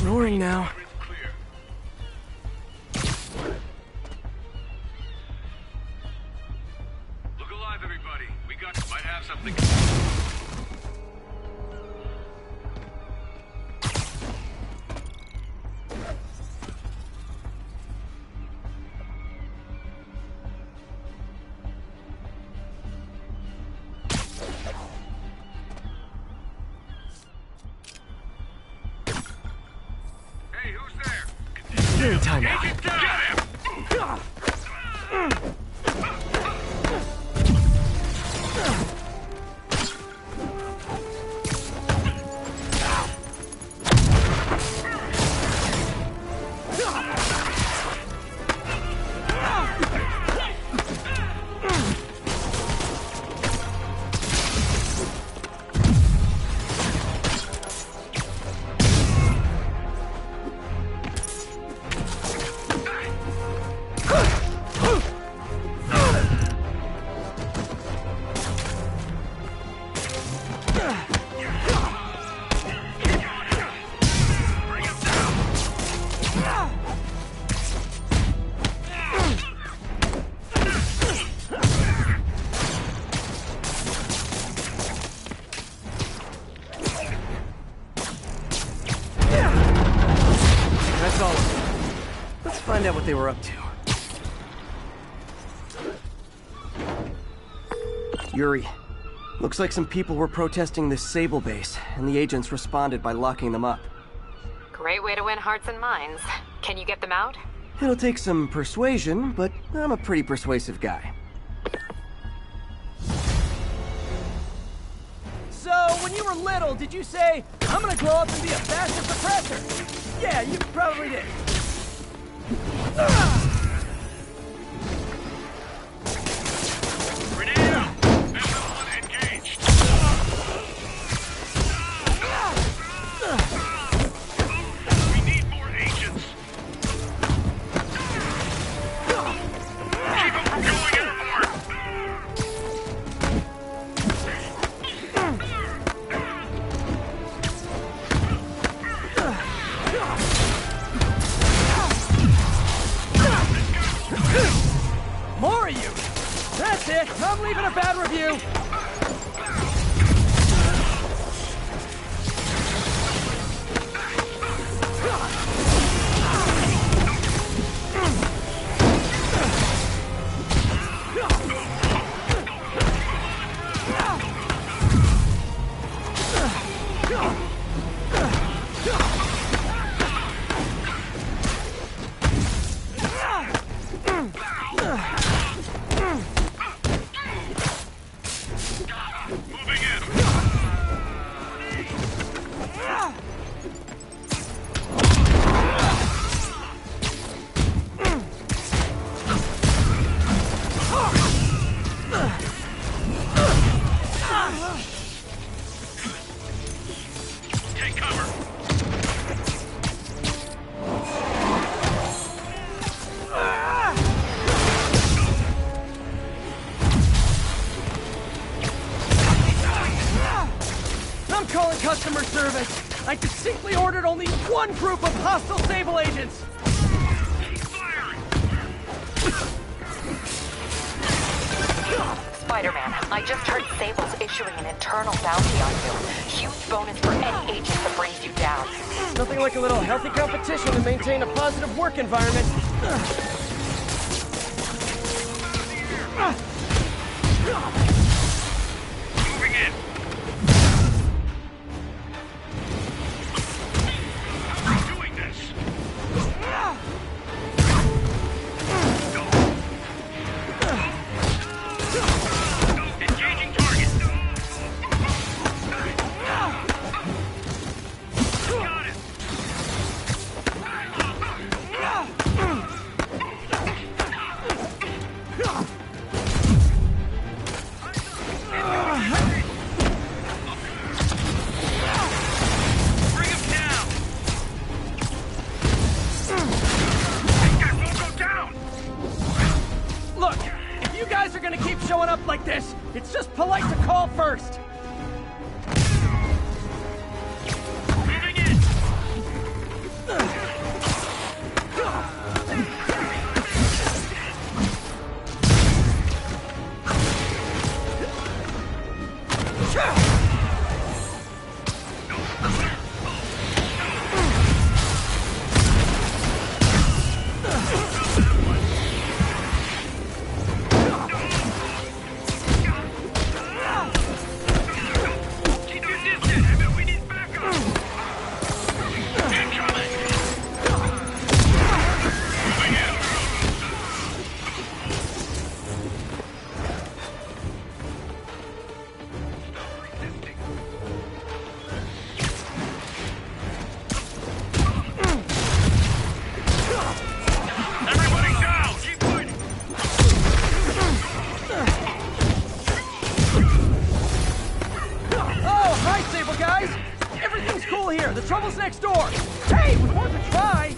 Snoring now. Look alive, everybody. We might have something. timeout. Find out what they were up to. Yuri, looks like some people were protesting this Sable base, and the agents responded by locking them up. Great way to win hearts and minds. Can you get them out? It'll take some persuasion, but I'm a pretty persuasive guy. So, when you were little, did you say, I'm gonna grow up and be a fascist oppressor? Yeah, you probably did. Grenade out! Everyone engaged! We need more agents! Keep them from going airborne! More of you! That's it! I'm leaving a bad review! Customer service. I distinctly ordered only one group of hostile Sable agents. Spider-Man, I just heard Sable's issuing an internal bounty on you. Huge bonus for any agent that brings you down. Nothing like a little healthy competition to maintain a positive work environment. Moving in. Like this, it's just polite to call first. Moving in. Tunnel's next door! Hey, it was worth a try!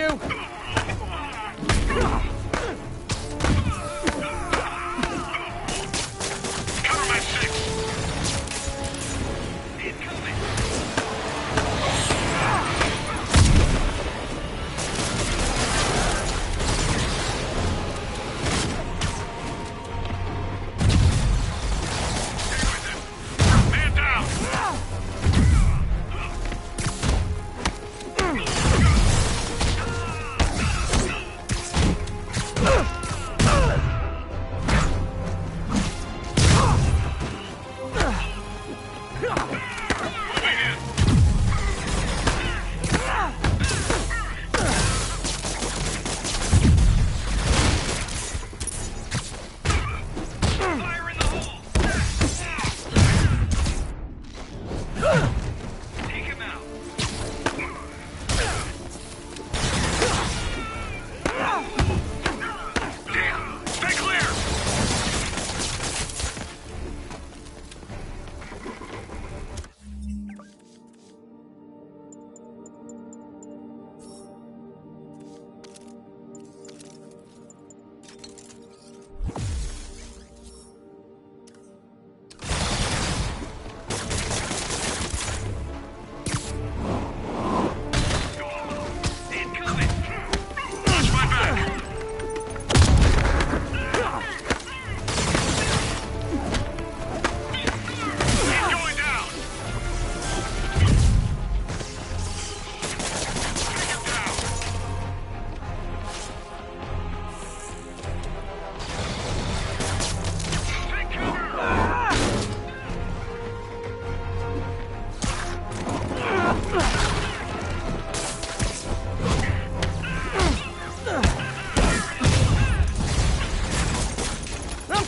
you! Cover my 6! Incoming! Man down!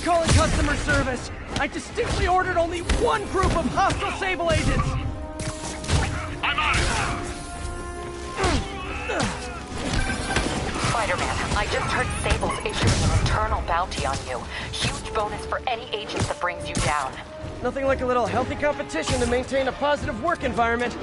Calling customer service. I distinctly ordered only one group of hostile Sable agents. I'm on it! Spider-Man, I just heard Sable's issuing an internal bounty on you. Huge bonus for any agent that brings you down. Nothing like a little healthy competition to maintain a positive work environment.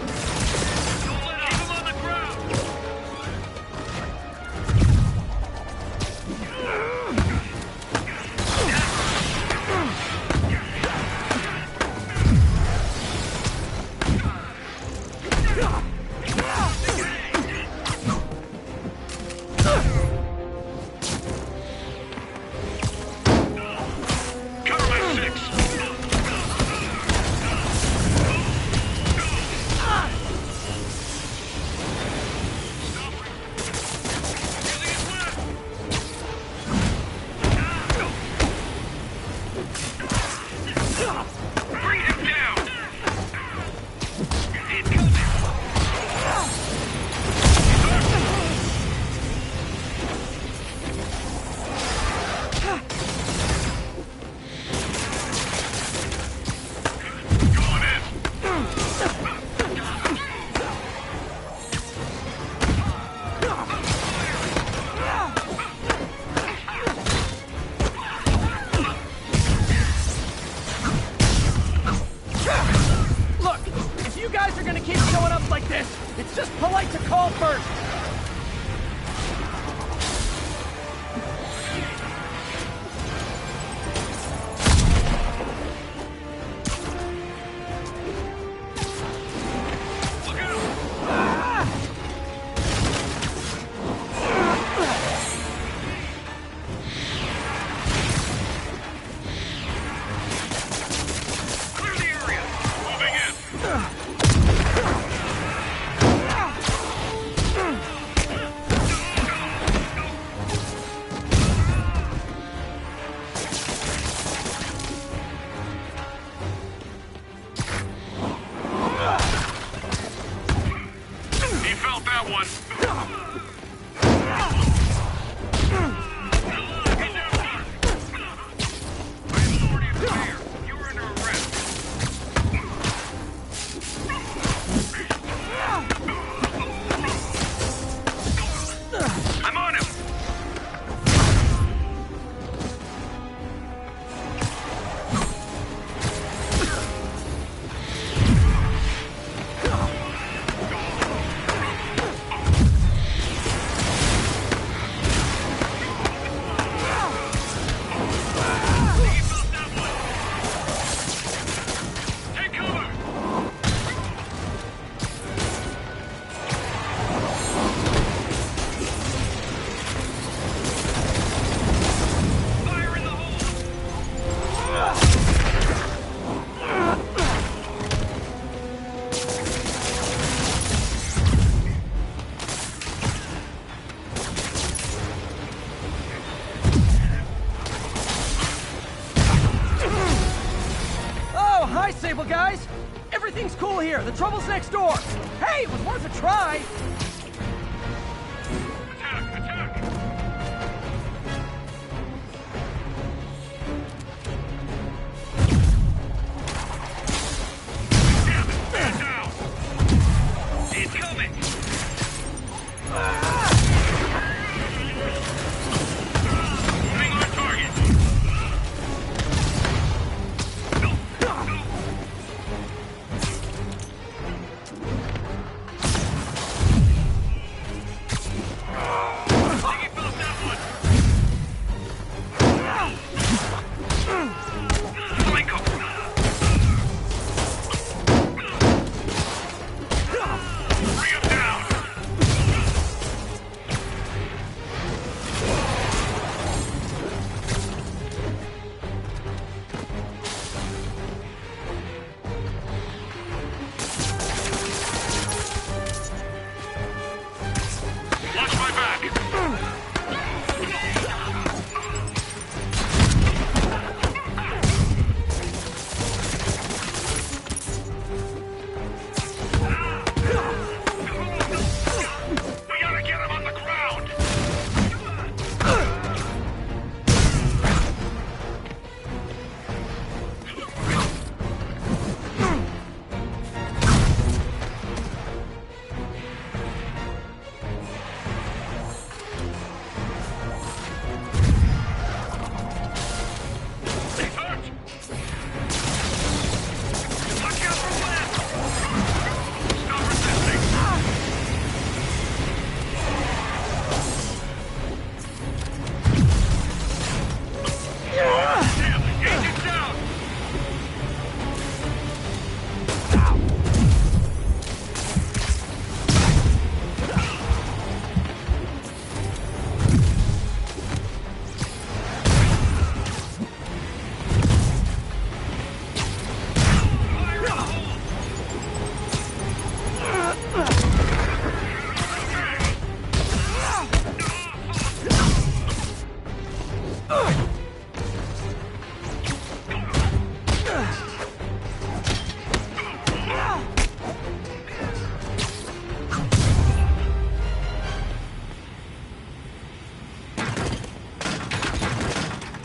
trouble, guys? Everything's cool here. The trouble's next door. Hey, it was worth a try.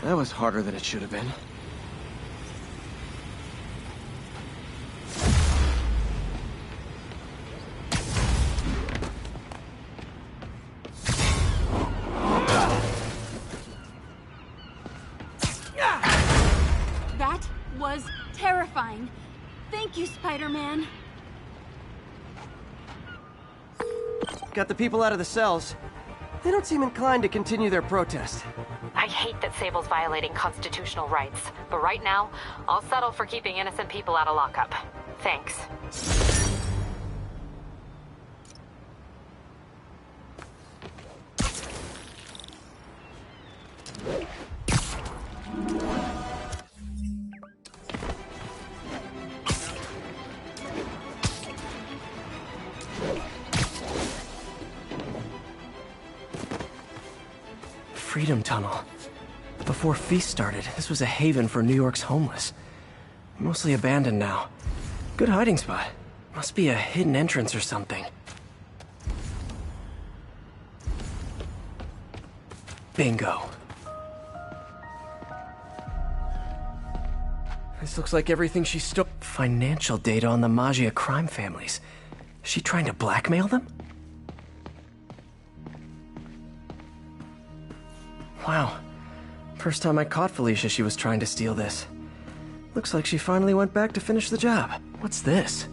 That was harder than it should have been. That was terrifying. Thank you, Spider-Man. Got the people out of the cells. They don't seem inclined to continue their protest. I hate that Sable's violating constitutional rights, but right now, I'll settle for keeping innocent people out of lockup. Thanks. Freedom Tunnel. Before Feast started, this was a haven for New York's homeless. Mostly abandoned now. Good hiding spot. Must be a hidden entrance or something. Bingo. This looks like everything she stole. Financial data on the Maggia crime families. Is she trying to blackmail them? Wow. First time I caught Felicia, she was trying to steal this. Looks like she finally went back to finish the job. What's this?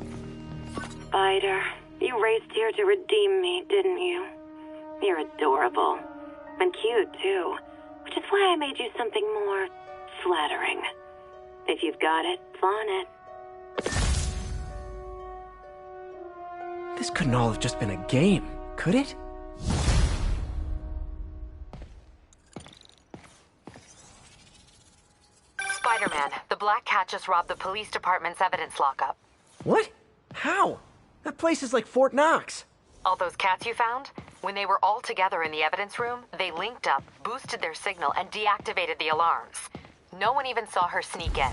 Spider, you raced here to redeem me, didn't you? You're adorable. And cute, too. Which is why I made you something more flattering. If you've got it, flaunt it. This couldn't all have just been a game, could it? Spider-Man, the Black Cat just robbed the police department's evidence lockup. What? How? That place is like Fort Knox. All those cats you found? When they were all together in the evidence room, they linked up, boosted their signal, and deactivated the alarms. No one even saw her sneak in.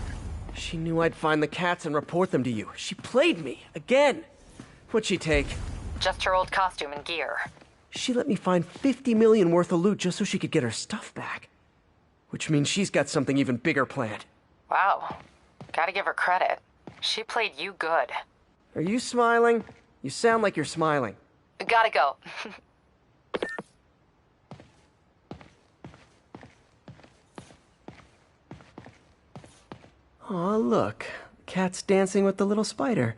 She knew I'd find the cats and report them to you. She played me, again. What'd she take? Just her old costume and gear. She let me find 50 million worth of loot just so she could get her stuff back. Which means she's got something even bigger planned. Wow. Gotta give her credit. She played you good. Are you smiling? You sound like you're smiling. Gotta go. Aw, look. Cat's dancing with the little spider.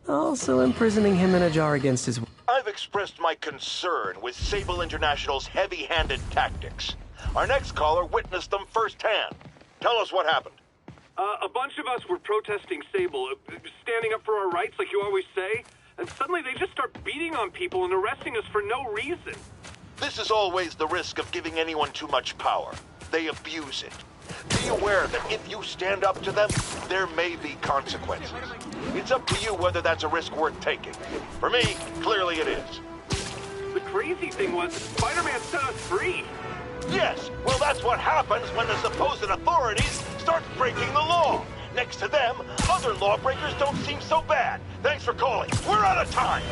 Also imprisoning him in a jar against his... I've expressed my concern with Sable International's heavy-handed tactics. Our next caller witnessed them firsthand. Tell us what happened. A bunch of us were protesting Sable, standing up for our rights like you always say, and suddenly they just start beating on people and arresting us for no reason. This is always the risk of giving anyone too much power. They abuse it. Be aware that if you stand up to them, there may be consequences. It's up to you whether that's a risk worth taking. For me, clearly it is. The crazy thing was, Spider-Man set us free. Yes, well that's what happens when the supposed authorities start breaking the law. Next to them, other lawbreakers don't seem so bad. Thanks for calling. We're out of time.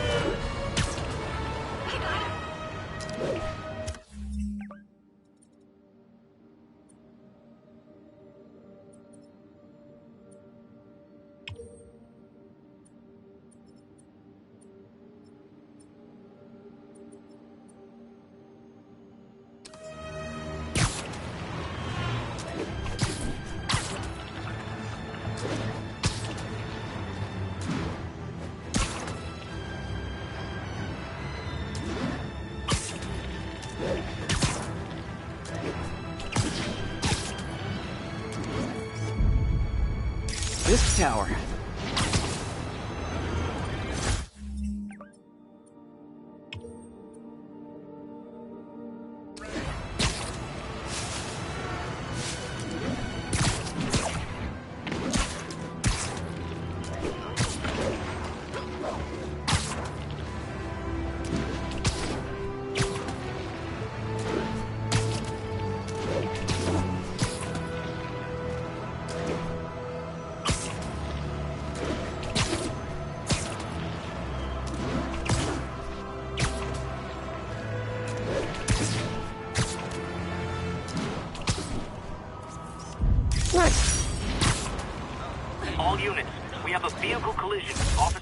This tower. All units, we have a vehicle collision. Officer...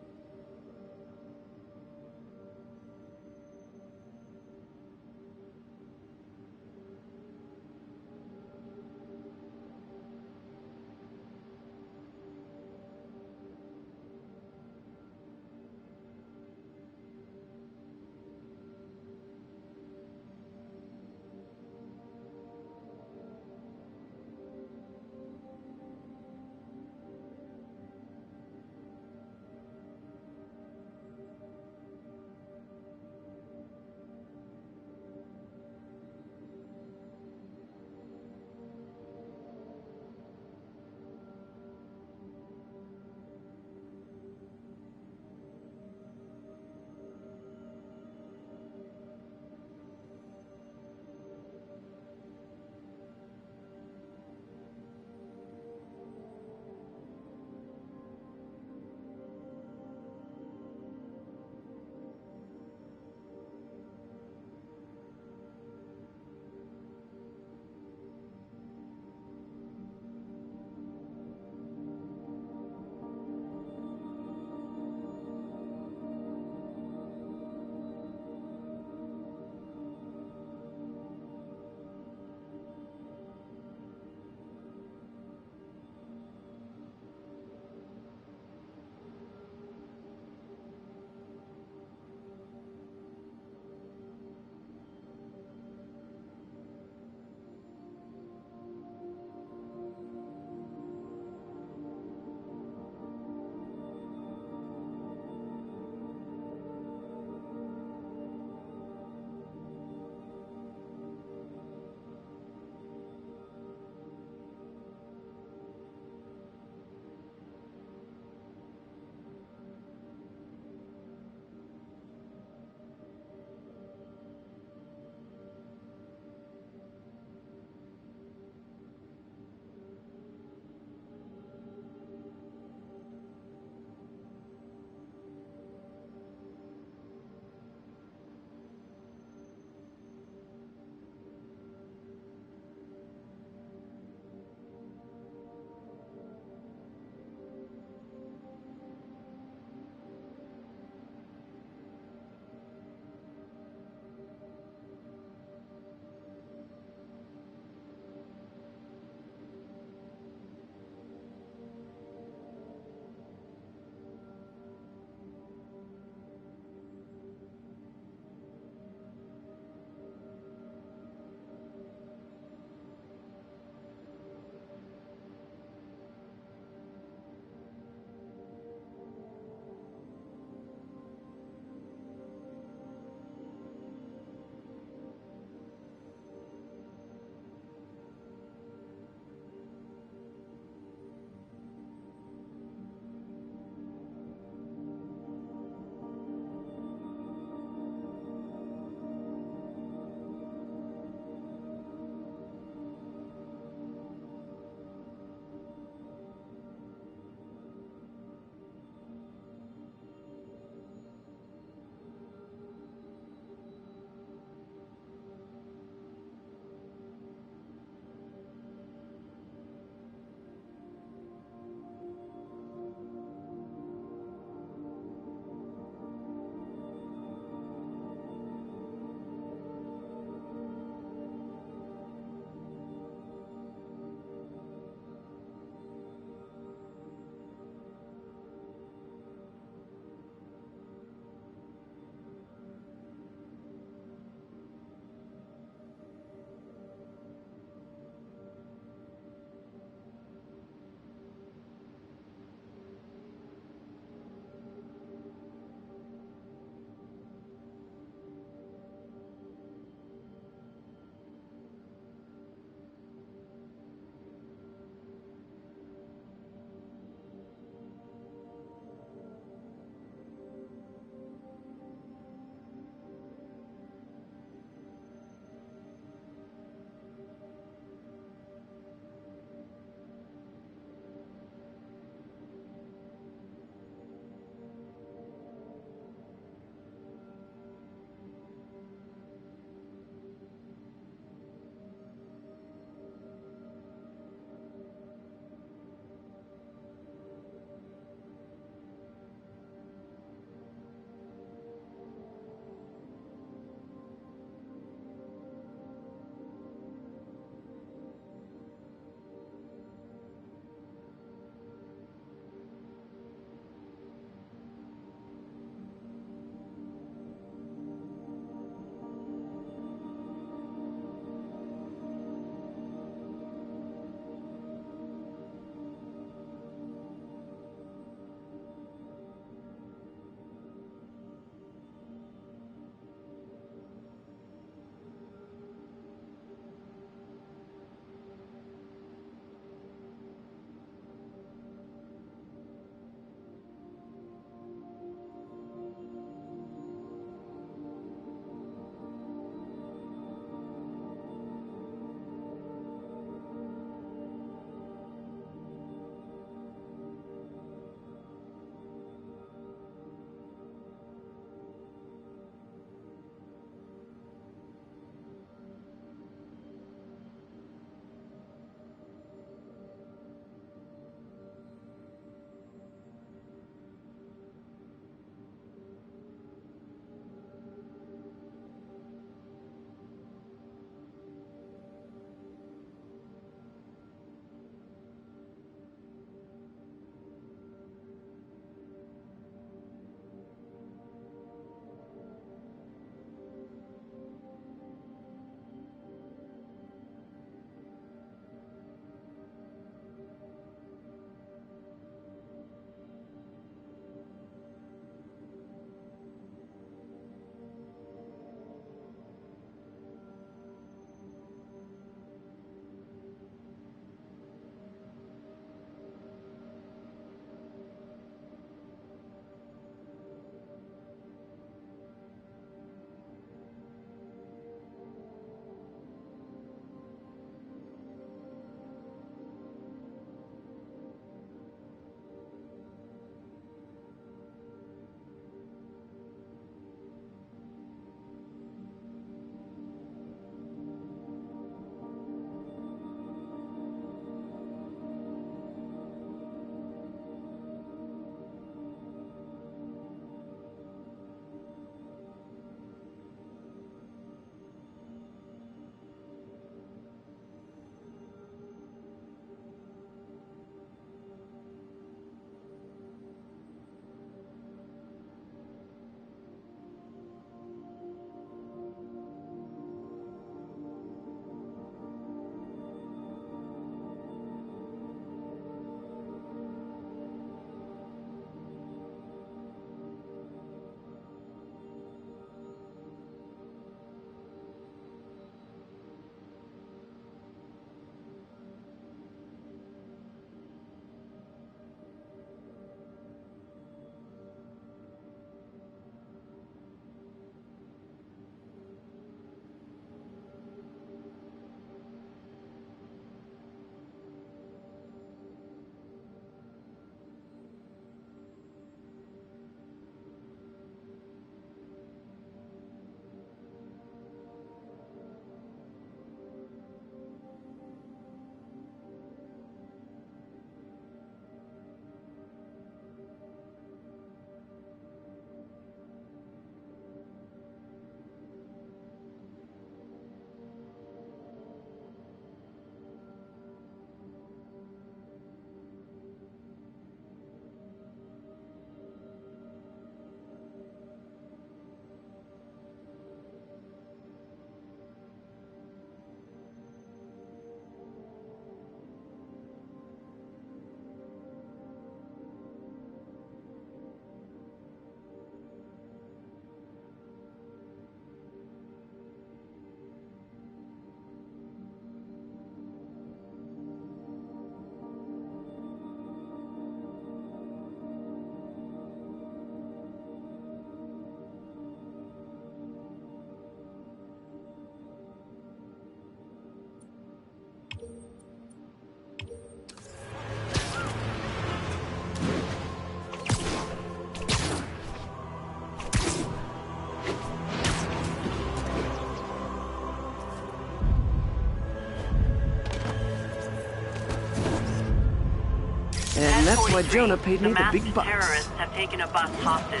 And that's why Jonah paid me the big bucks. Terrorists have taken a bus hostage.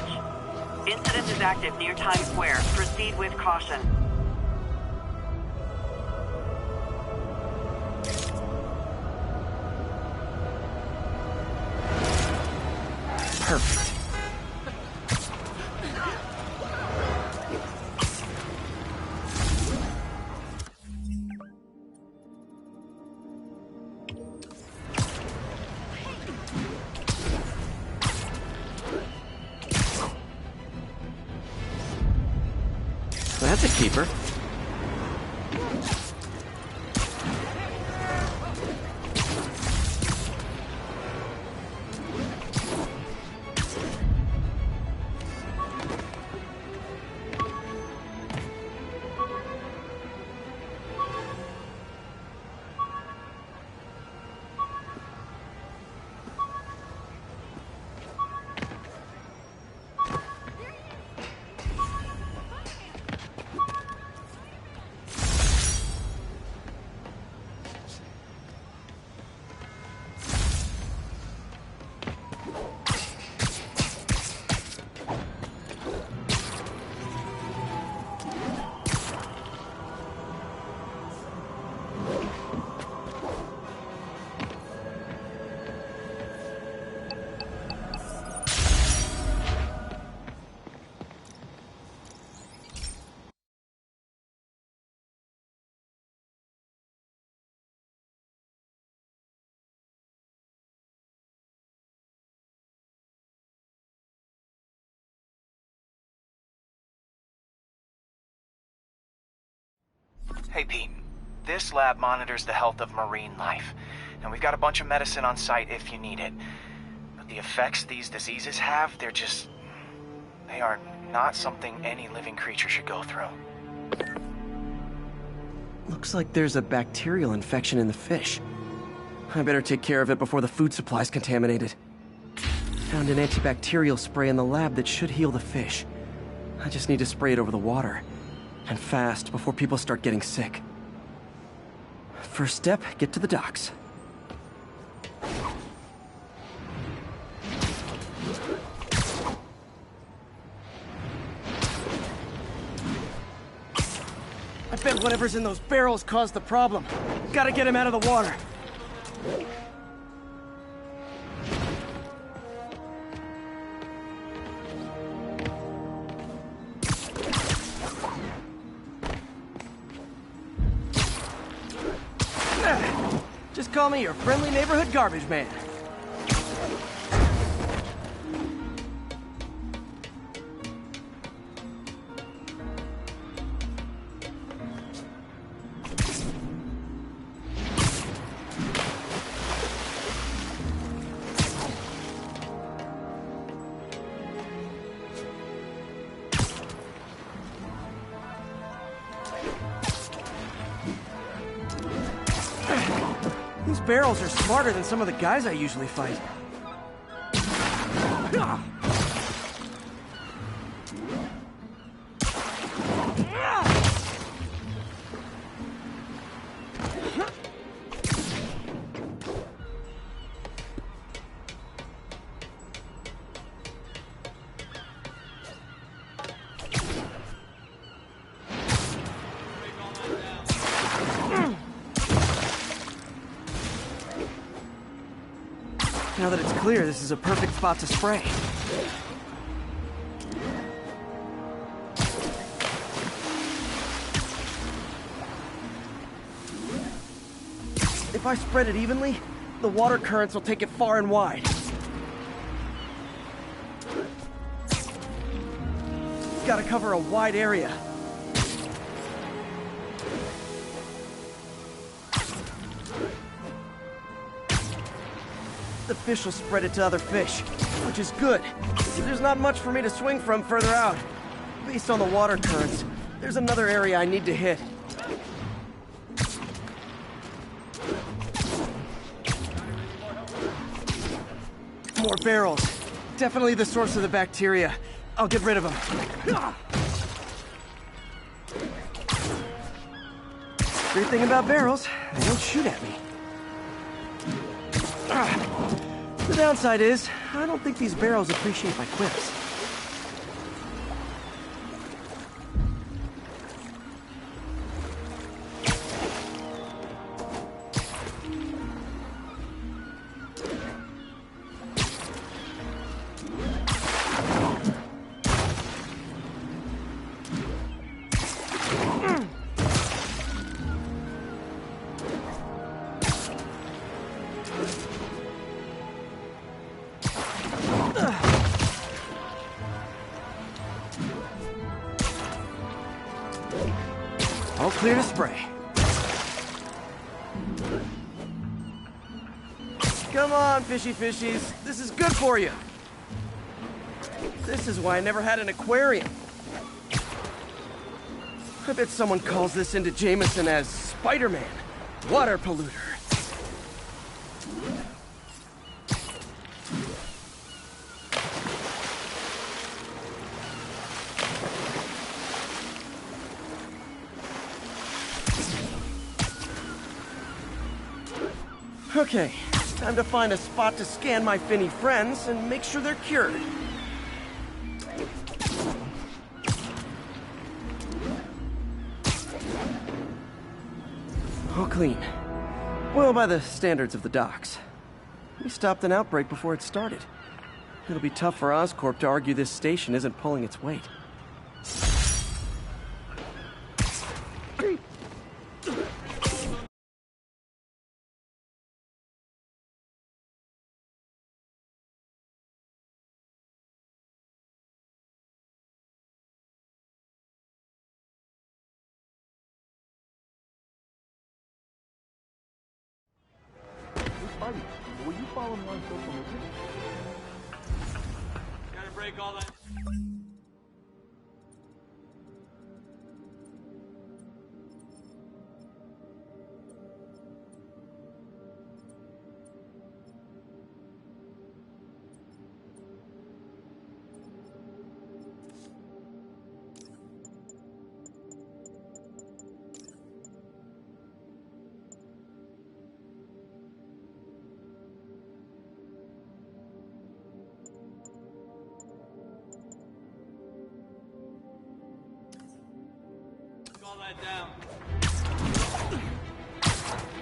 Incident is active near Times Square. Proceed with caution. Perfect. That's a keeper. Hey, Pete. This lab monitors the health of marine life, and we've got a bunch of medicine on site if you need it. But the effects these diseases have, they are not something any living creature should go through. Looks like there's a bacterial infection in the fish. I better take care of it before the food supply's contaminated. Found an antibacterial spray in the lab that should heal the fish. I just need to spray it over the water. And fast, before people start getting sick. First step, get to the docks. I bet whatever's in those barrels caused the problem. Gotta get him out of the water. Just call me your friendly neighborhood garbage man. These barrels are smarter than some of the guys I usually fight. Now that it's clear, this is a perfect spot to spray. If I spread it evenly, the water currents will take it far and wide. Gotta cover a wide area. The fish will spread it to other fish, which is good. There's not much for me to swing from further out. Based on the water currents, there's another area I need to hit. More barrels. Definitely the source of the bacteria. I'll get rid of them. Great thing about barrels, they don't shoot at me. The downside is, I don't think these barrels appreciate my quips. All clear to spray. Come on, fishies. This is good for you. This is why I never had an aquarium. I bet someone calls this into Jameson as Spider-Man, water polluter. Okay, time to find a spot to scan my finny friends and make sure they're cured. All clean. Well, by the standards of the docks. We stopped an outbreak before it started. It'll be tough for Oscorp to argue this station isn't pulling its weight. Will you follow me on social media? Gotta break all that. All that down.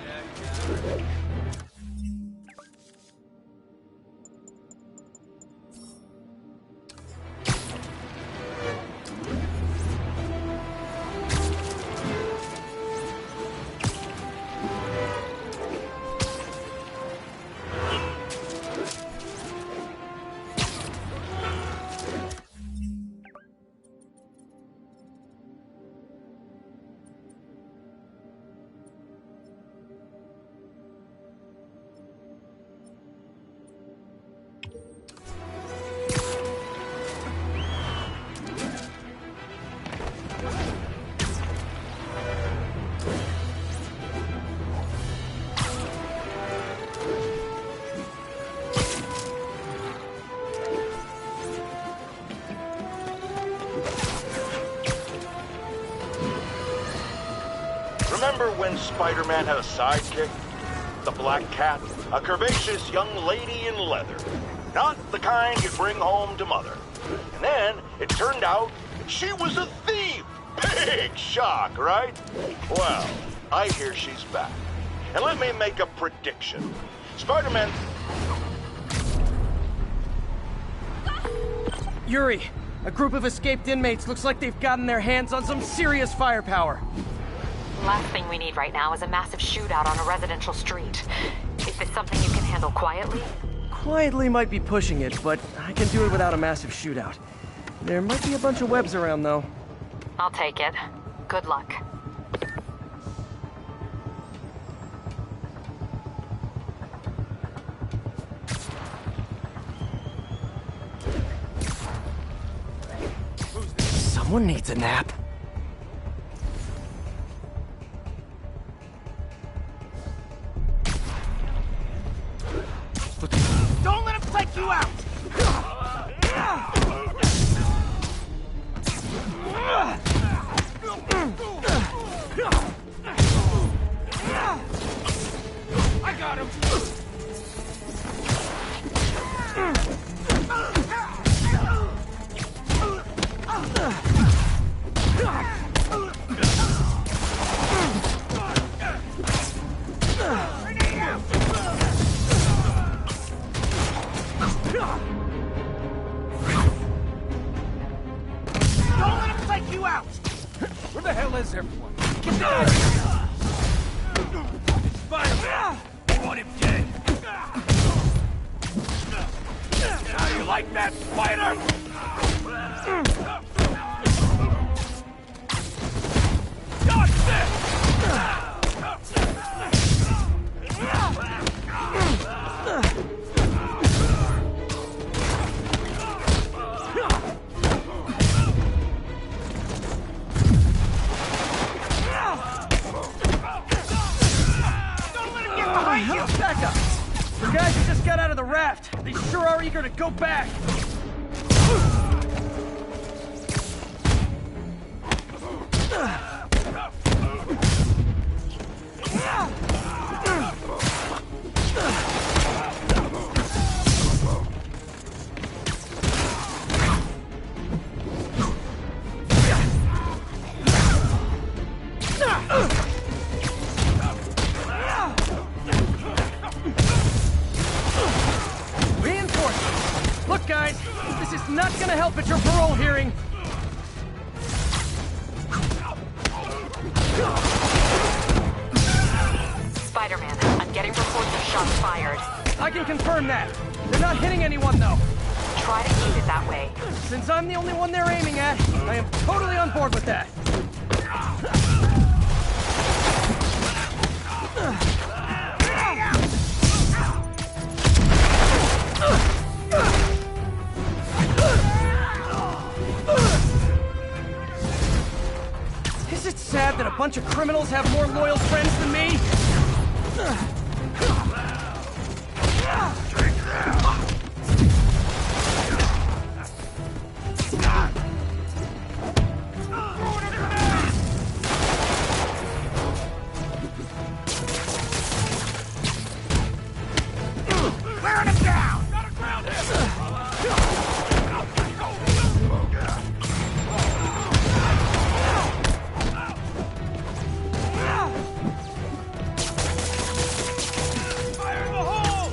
Yeah. Remember when Spider-Man had a sidekick? The Black Cat, a curvaceous young lady in leather. Not the kind you'd bring home to mother. And then it turned out she was a thief. Big shock, right? Well, I hear she's back. And let me make a prediction. Spider-Man... Yuri, a group of escaped inmates looks like they've gotten their hands on some serious firepower. Last thing we need right now is a massive shootout on a residential street. Is this something you can handle quietly? Quietly might be pushing it, but I can do it without a massive shootout. There might be a bunch of webs around, though. I'll take it. Good luck. Someone needs a nap. Don't let him take you out! I got him! Don't let him take you out! Where the hell is everyone? Get the guy! Spider-Man! I want him dead! How you like that, Spider? Back up! The guys who just got out of the raft, they sure are eager to go back! Reinforcements! Look, guys, this is not gonna help at your parole hearing! Spider-Man, I'm getting reports of shots fired. I can confirm that. They're not hitting anyone, though. Try to keep it that way. Since I'm the only one they're aiming at, I am totally on board with that. Is it sad that a bunch of criminals have more loyal friends than me? Wearing him down! Gotta ground him! Fire in the hole!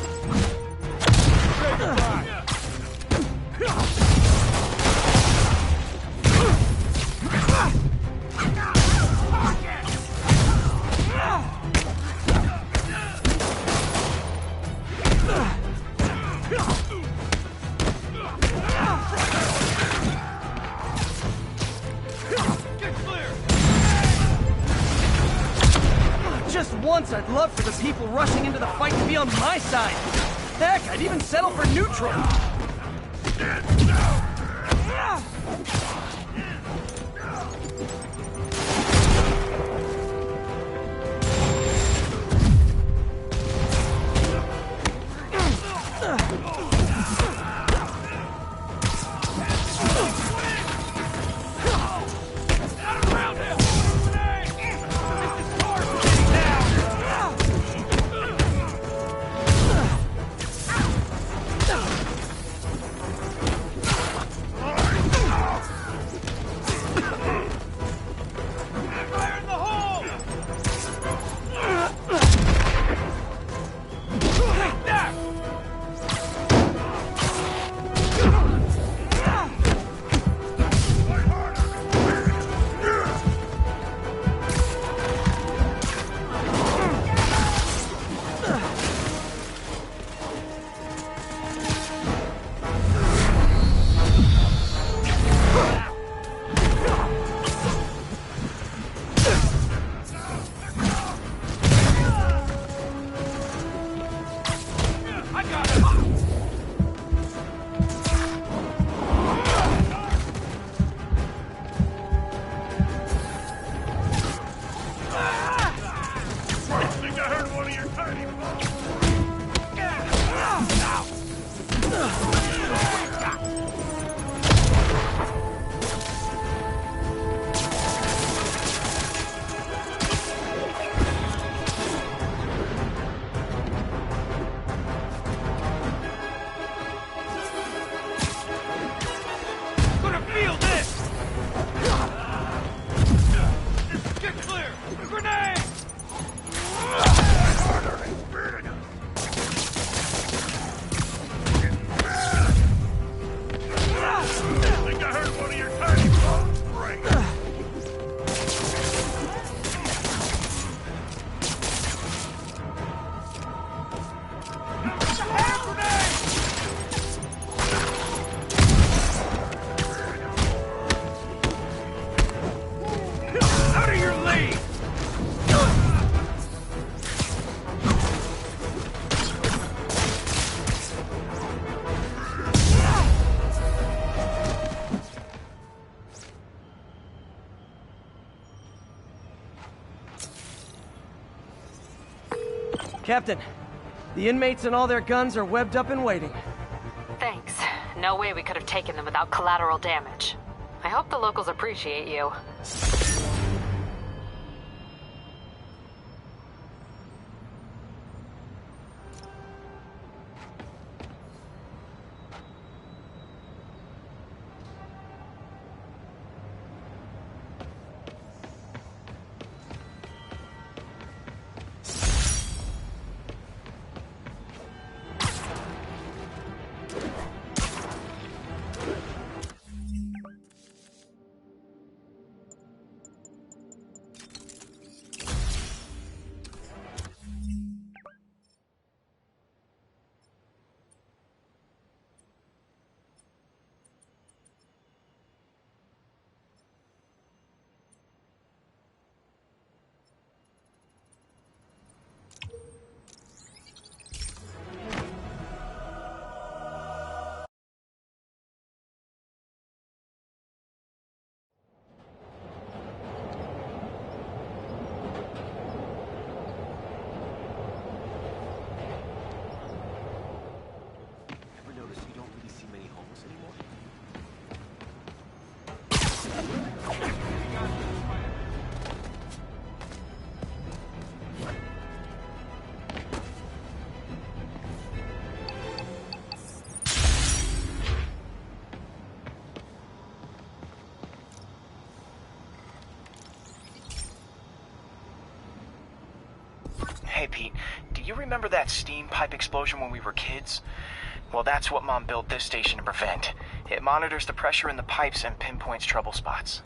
Just once, I'd love for the people rushing into the fight to be on my side. Heck, I'd even settle for neutral. Captain, the inmates and all their guns are webbed up and waiting. Thanks. No way we could have taken them without collateral damage. I hope the locals appreciate you. Hey, Pete, do you remember that steam pipe explosion when we were kids? Well, that's what Mom built this station to prevent. It monitors the pressure in the pipes and pinpoints trouble spots.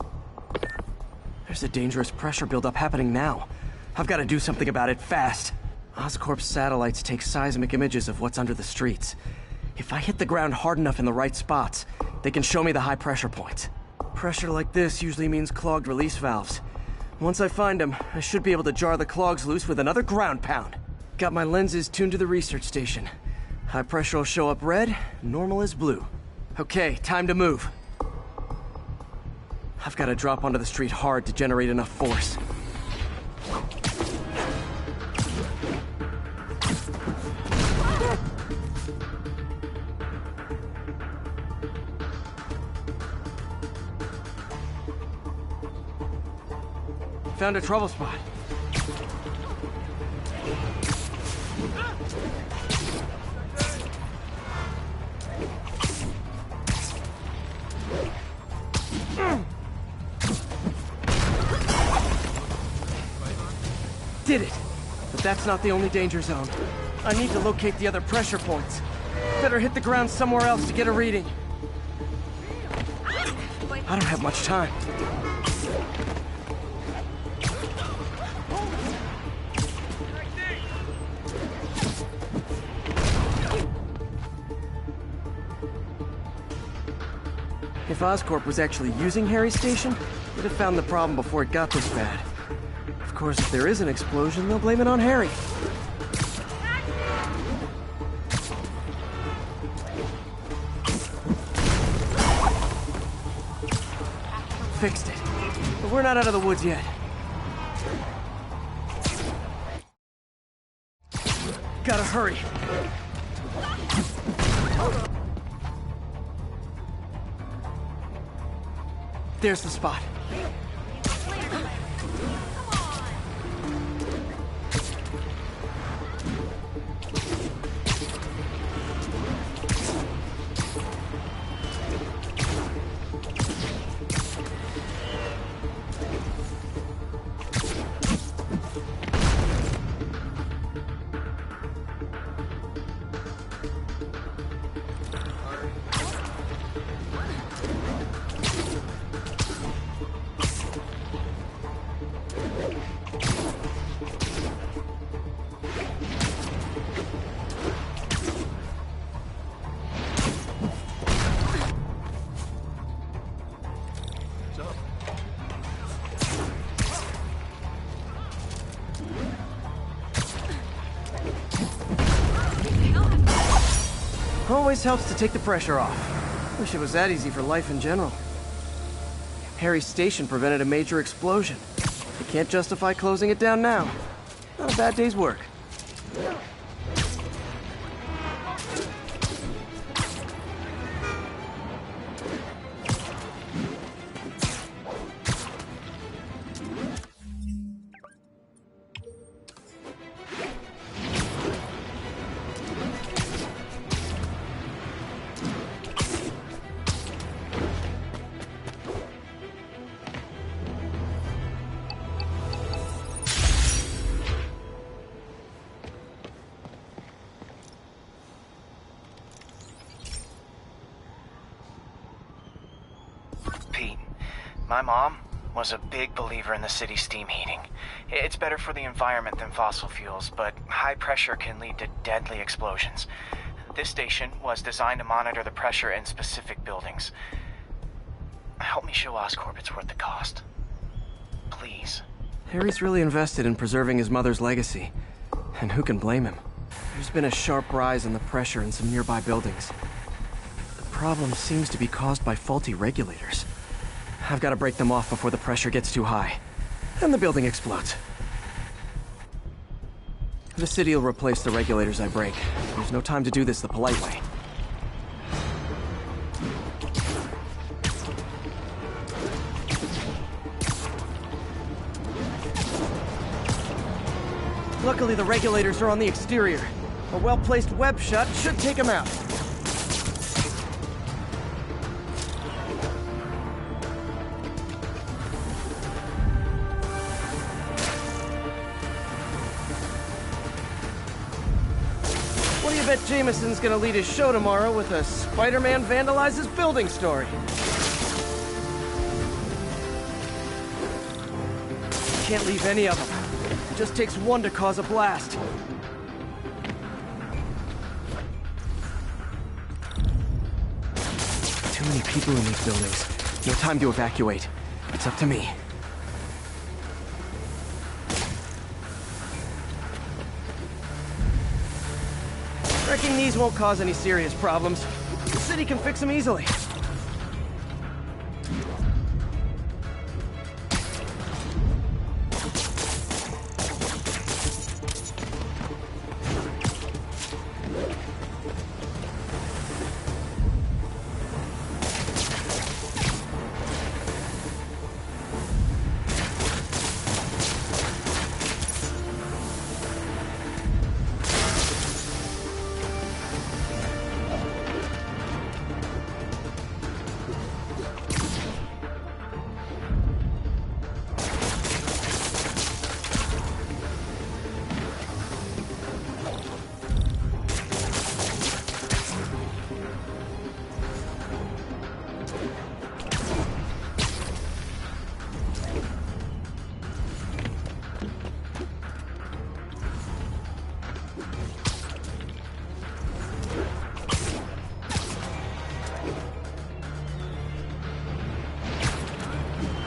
There's a dangerous pressure buildup happening now. I've got to do something about it fast. Oscorp's satellites take seismic images of what's under the streets. If I hit the ground hard enough in the right spots, they can show me the high pressure points. Pressure like this usually means clogged release valves. Once I find them, I should be able to jar the clogs loose with another ground pound. Got my lenses tuned to the research station. High pressure will show up red, normal is blue. Okay, time to move. I've got to drop onto the street hard to generate enough force. Found a trouble spot. Did it! But that's not the only danger zone. I need to locate the other pressure points. Better hit the ground somewhere else to get a reading. I don't have much time. If Oscorp was actually using Harry's station, they'd have found the problem before it got this bad. Of course, if there is an explosion, they'll blame it on Harry. Fixed it. But we're not out of the woods yet. Gotta hurry. There's the spot. Always helps to take the pressure off. Wish it was that easy for life in general. Harry's station prevented a major explosion. I can't justify closing it down now. Not a bad day's work. Pete, my mom was a big believer in the city's steam heating. It's better for the environment than fossil fuels, but high pressure can lead to deadly explosions. This station was designed to monitor the pressure in specific buildings. Help me show Oscorp it's worth the cost. Please. Harry's really invested in preserving his mother's legacy. And who can blame him? There's been a sharp rise in the pressure in some nearby buildings. The problem seems to be caused by faulty regulators. I've got to break them off before the pressure gets too high. And the building explodes. The city will replace the regulators I break. There's no time to do this the polite way. Luckily, the regulators are on the exterior. A well-placed web shut should take them out. What do you bet Jameson's gonna lead his show tomorrow with a Spider-Man vandalizes building story? Can't leave any of them. It just takes one to cause a blast. Too many people in these buildings. No time to evacuate. It's up to me. Wrecking these won't cause any serious problems. The city can fix them easily.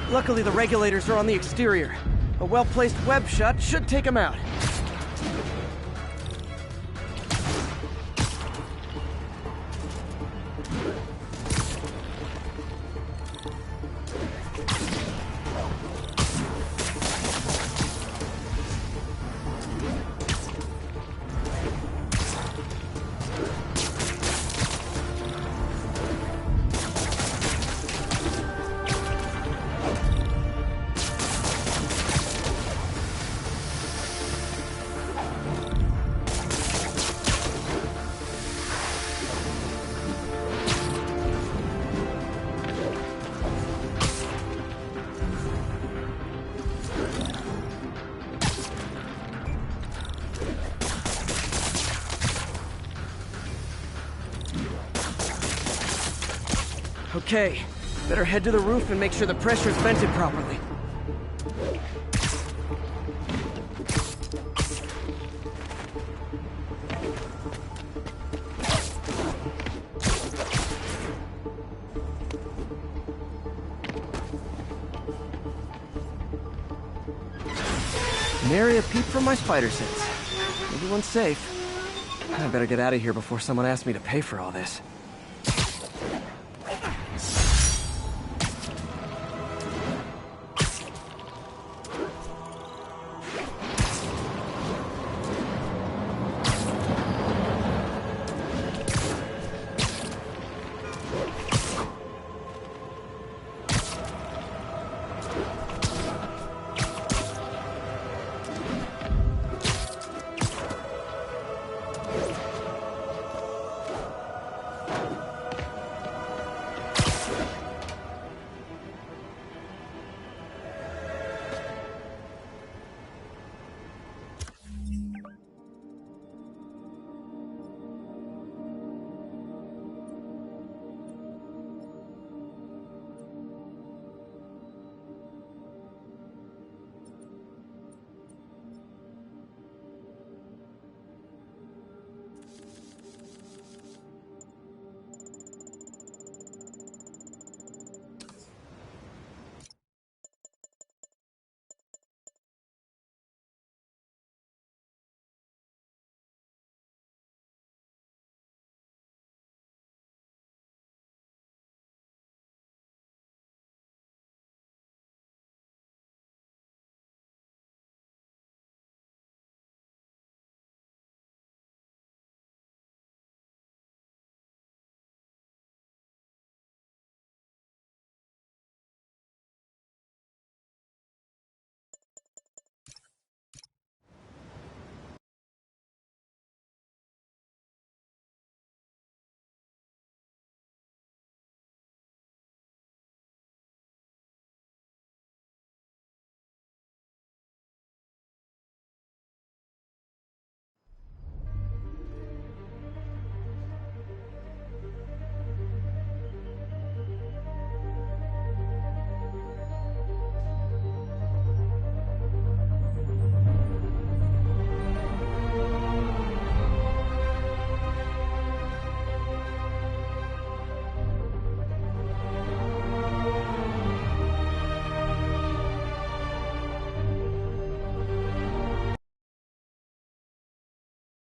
Luckily, the regulators are on the exterior. A well-placed web shut should take them out. Okay, better head to the roof and make sure the pressure's vented properly. Nary a peep from my spider sense. Everyone's safe. I better get out of here before someone asks me to pay for all this.